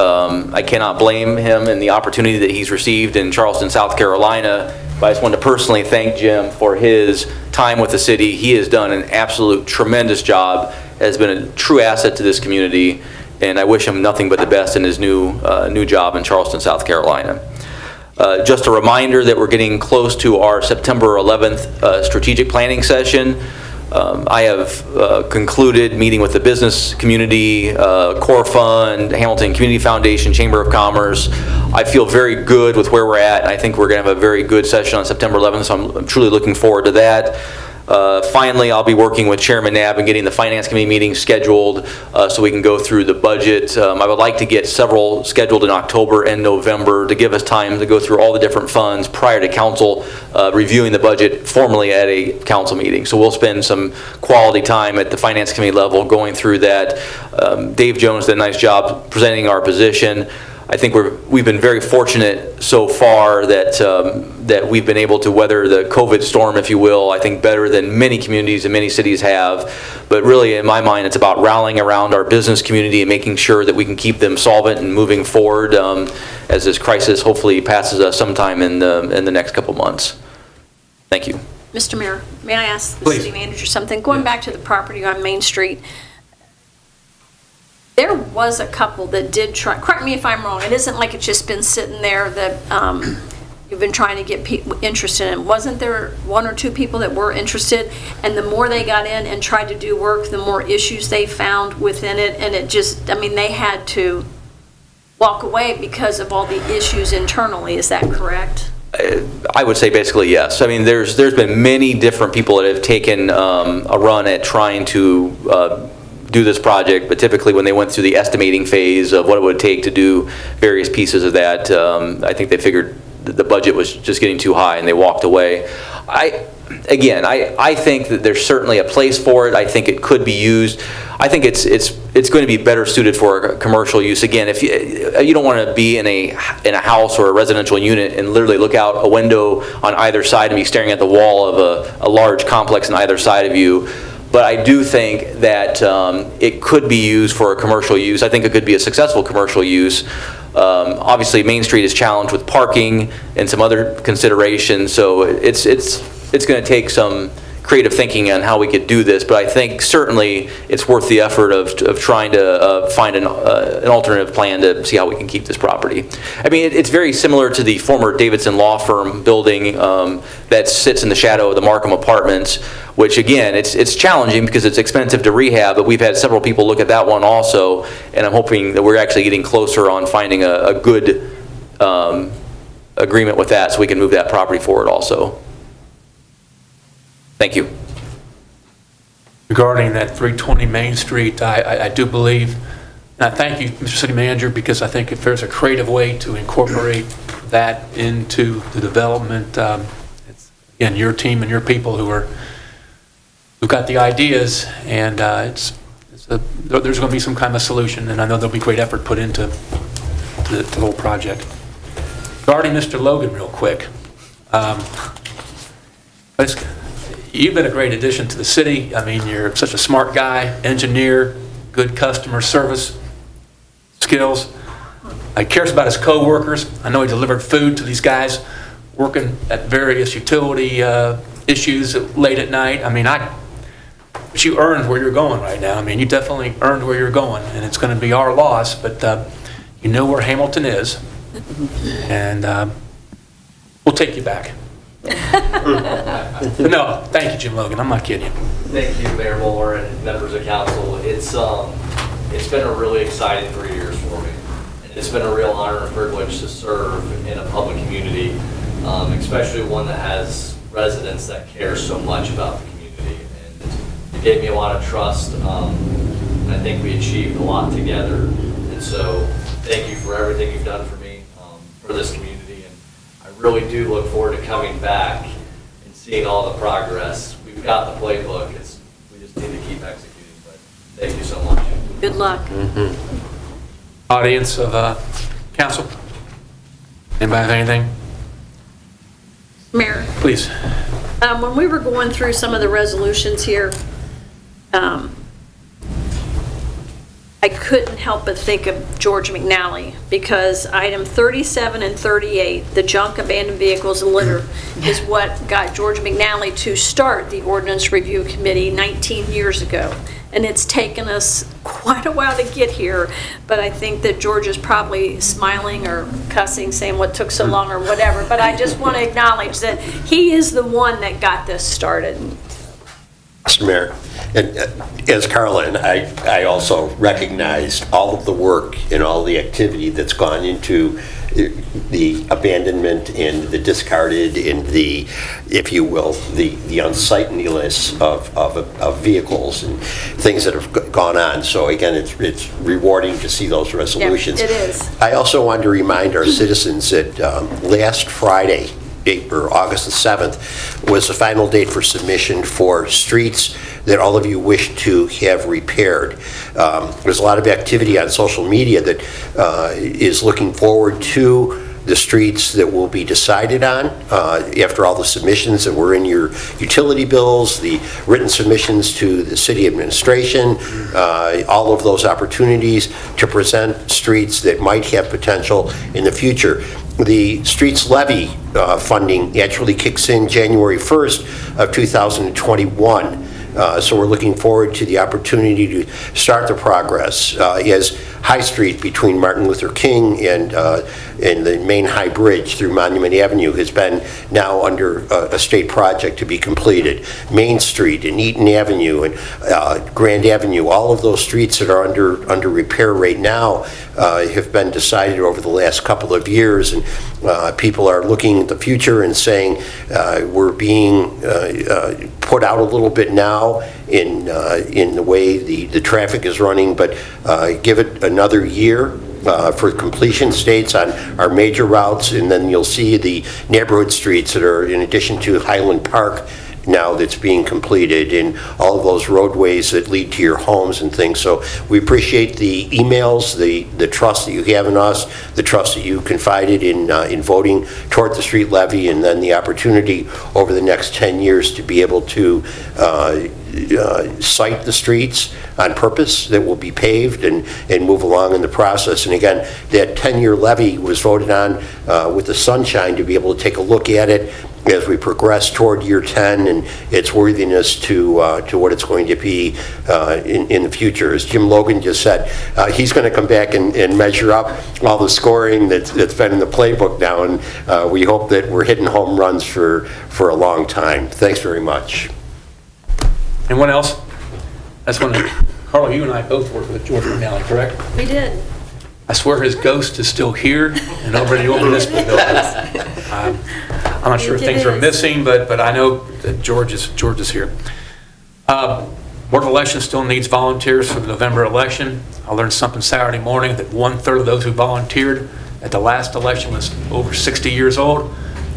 Speaker 17: I cannot blame him in the opportunity that he's received in Charleston, South Carolina, but I just wanted to personally thank Jim for his time with the city. He has done an absolute tremendous job, has been a true asset to this community, and I wish him nothing but the best in his new job in Charleston, South Carolina. Just a reminder that we're getting close to our September 11th strategic planning session. I have concluded meeting with the business community, Core Fund, Hamilton Community Foundation, Chamber of Commerce. I feel very good with where we're at, and I think we're going to have a very good session on September 11th, so I'm truly looking forward to that. Finally, I'll be working with Chairman Knapp and getting the Finance Committee meeting scheduled so we can go through the budget. I would like to get several scheduled in October and November to give us time to go through all the different funds prior to council reviewing the budget formally at a council meeting. So we'll spend some quality time at the Finance Committee level going through that. Dave Jones did a nice job presenting our position. I think we've been very fortunate so far that we've been able to weather the COVID storm, if you will, I think better than many communities and many cities have. But really, in my mind, it's about rallying around our business community and making sure that we can keep them solvent and moving forward as this crisis hopefully passes us sometime in the next couple months. Thank you.
Speaker 13: Mr. Mayor, may I ask the
Speaker 2: Please.
Speaker 13: city manager something? Going back to the property on Main Street, there was a couple that did try, correct me if I'm wrong, it isn't like it's just been sitting there that you've been trying to get people interested in. Wasn't there one or two people that were interested, and the more they got in and tried to do work, the more issues they found within it, and it just, I mean, they had to walk away because of all the issues internally, is that correct?
Speaker 17: I would say basically yes. I mean, there's been many different people that have taken a run at trying to do this project, but typically when they went through the estimating phase of what it would take to do various pieces of that, I think they figured the budget was just getting too high and they walked away. I think that there's certainly a place for it. I think it could be used. I think it's going to be better suited for commercial use. Again, if you don't want to be in a house or a residential unit and literally look out a window on either side and be staring at the wall of a large complex on either side of you. But I do think that it could be used for a commercial use. I think it could be a successful commercial use. Obviously, Main Street is challenged with parking and some other considerations, so it's going to take some creative thinking on how we could do this. But I think certainly it's worth the effort of trying to find an alternative plan to see how we can keep this property. I mean, it's very similar to the former Davidson Law Firm building that sits in the shadow of the Markham Apartments, which again, it's challenging because it's expensive to rehab, but we've had several people look at that one also, and I'm hoping that we're actually getting closer on finding a good agreement with that so we can move that property forward also. Thank you.
Speaker 2: Regarding that 320 Main Street, I do believe, and I thank you, Mr. City Manager, because I think if there's a creative way to incorporate that into the development, it's, again, your team and your people who've got the ideas, and there's going to be some kind of solution, and I know there'll be great effort put into the whole project. Regarding Mr. Logan real quick, you've been a great addition to the city. I mean, you're such a smart guy, engineer, good customer service skills. He cares about his co-workers. I know he delivered food to these guys working at various utility issues late at night. I mean, but you earned where you're going right now. I mean, you definitely earned where you're going, and it's going to be our loss, but you know where Hamilton is, and we'll take you back. No, thank you, Jim Logan. I'm not kidding you.
Speaker 18: Thank you, Mayor Moore and members of council. It's been a really exciting 3 years for me. And it's been a real honor and privilege to serve in a public community, especially one that has residents that care so much about the community. gave me a lot of trust. I think we achieved a lot together. And so thank you for everything you've done for me, for this community. And I really do look forward to coming back and seeing all the progress. We've got the playbook. We just need to keep executing. But thank you so much.
Speaker 13: Good luck.
Speaker 2: Audience of council? Anybody have anything?
Speaker 13: Mayor,
Speaker 2: Please.
Speaker 13: when we were going through some of the resolutions here, I couldn't help but think of George McNally, because item 37 and 38, the junk, abandoned vehicles, and litter, is what got George McNally to start the Ordinance Review Committee 19 years ago. And it's taken us quite a while to get here, but I think that George is probably smiling or cussing, saying what took so long or whatever. But I just want to acknowledge that he is the one that got this started.
Speaker 3: Mr. Mayor, and as Carla and I also recognized all of the work and all the activity that's gone into the abandonment and the discarded and the, if you will, the unsightliness of vehicles and things that have gone on. So again, it's rewarding to see those resolutions.
Speaker 13: Yeah, it is.
Speaker 3: I also wanted to remind our citizens that last Friday, or August the 7th, was the final date for submission for streets that all of you wish to have repaired. There's a lot of activity on social media that is looking forward to the streets that will be decided on after all the submissions that were in your utility bills, the written submissions to the city administration, all of those opportunities to present streets that might have potential in the future. The streets levy funding actually kicks in January 1st of 2021. So we're looking forward to the opportunity to start the progress as High Street between Martin Luther King and the main High Bridge through Monument Avenue has been now under a state project to be completed. Main Street and Eaton Avenue and Grand Avenue, all of those streets that are under repair right now have been decided over the last couple of years, and people are looking at the future and saying we're being put out a little bit now in the way the traffic is running, but give it another year for completion dates on our major routes, and then you'll see the neighborhood streets that are, in addition to Highland Park now, that's being completed, and all of those roadways that lead to your homes and things. So we appreciate the emails, the trust that you have in us, the trust that you confided in voting toward the street levy, and then the opportunity over the next 10 years to be able to site the streets on purpose that will be paved and move along in the process. And again, that 10-year levy was voted on with the sunshine to be able to take a look at it as we progress toward year 10 and its worthiness to what it's going to be in the future. As Jim Logan just said, he's going to come back and measure up all the scoring that's been in the playbook now, and we hope that we're hitting home runs for a long time. Thanks very much.
Speaker 2: Anyone else? That's when, Carl, you and I both worked with George McNally, correct?
Speaker 13: We did.
Speaker 2: I swear his ghost is still here and over the old municipal building. I'm not sure if things are missing, but I know that George is here. Board of Elections still needs volunteers for the November election. I learned something Saturday morning that 1/3 of those who volunteered at the last election was over 60 years old,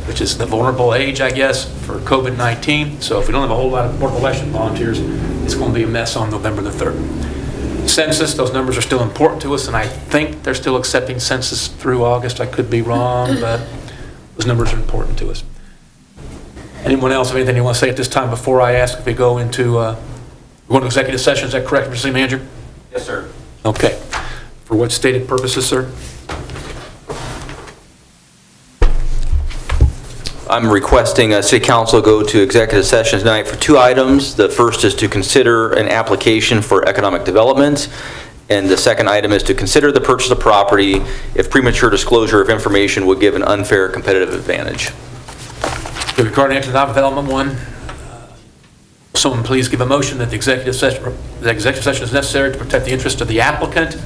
Speaker 2: which is the vulnerable age, I guess, for COVID-19. So if we don't have a whole lot of Board of Election volunteers, it's going to be a mess on November the 3rd. Census, those numbers are still important to us, and I think they're still accepting census through August. I could be wrong, but those numbers are important to us. Anyone else have anything you want to say at this time before I ask if we go into executive session? Is that correct, Mr. City Manager?
Speaker 18: Yes, sir.
Speaker 2: Okay. For what stated purposes, sir?
Speaker 17: I'm requesting City Council go to executive session tonight for 2 items. The first is to consider an application for economic development, and the second item is to consider the purchase of property if premature disclosure of information would give an unfair competitive advantage.
Speaker 2: Regarding economic development one, someone please give a motion that the executive session is necessary to protect the interest of the applicant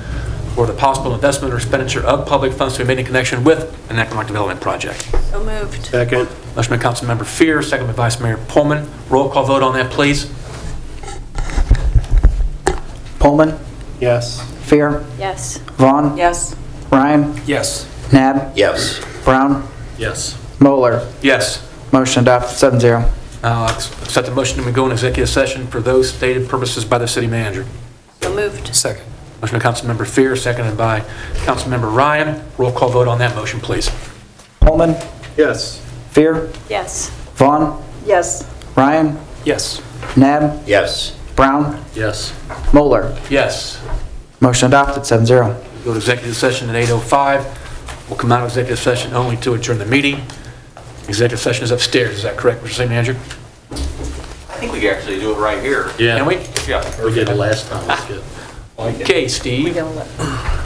Speaker 2: or the possible investment or expenditure of public funds to be made in connection with an economic development project.
Speaker 13: So moved.
Speaker 15: Second.
Speaker 2: Motion by Councilmember Fear, second by Vice Mayor Pullman. Roll call vote on that, please.
Speaker 1: Pullman,
Speaker 15: Yes.
Speaker 1: Fear,
Speaker 9: Yes.
Speaker 1: Vaughn,
Speaker 6: Yes.
Speaker 1: Ryan,
Speaker 11: Yes.
Speaker 1: Nab,
Speaker 3: Yes.
Speaker 1: Brown,
Speaker 15: Yes.
Speaker 1: Moeller.
Speaker 2: Yes.
Speaker 1: Motion adopted 7-0.
Speaker 2: I'll accept the motion to go in executive session for those stated purposes by the city manager.
Speaker 9: So moved.
Speaker 11: Second.
Speaker 2: Motion by Councilmember Fear, seconded by Councilmember Ryan. Roll call vote on that motion, please.
Speaker 1: Pullman,
Speaker 15: Yes.
Speaker 1: Fear,
Speaker 9: Yes.
Speaker 1: Vaughn,
Speaker 6: Yes.
Speaker 1: Ryan,
Speaker 11: Yes.
Speaker 1: Nab,
Speaker 3: Yes.
Speaker 1: Brown,
Speaker 15: Yes.
Speaker 1: Moeller.
Speaker 2: Yes.
Speaker 1: Motion adopted 7-0.
Speaker 2: Go to executive session at 8:05. We'll come out of executive session only to adjourn the meeting. Executive session is upstairs, is that correct, Mr. City Manager?
Speaker 17: I think we can actually do it right here.
Speaker 2: Can we?
Speaker 17: Yeah.
Speaker 15: We did it last time, that's good.
Speaker 2: Okay, Steve.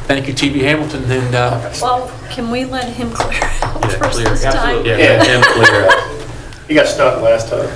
Speaker 2: Thank you, TV Hamilton, and
Speaker 13: Well, can we let him clear out first
Speaker 17: clear,
Speaker 13: this time?
Speaker 17: absolutely.
Speaker 15: Yeah, Tim, clear out. You got stuck last time.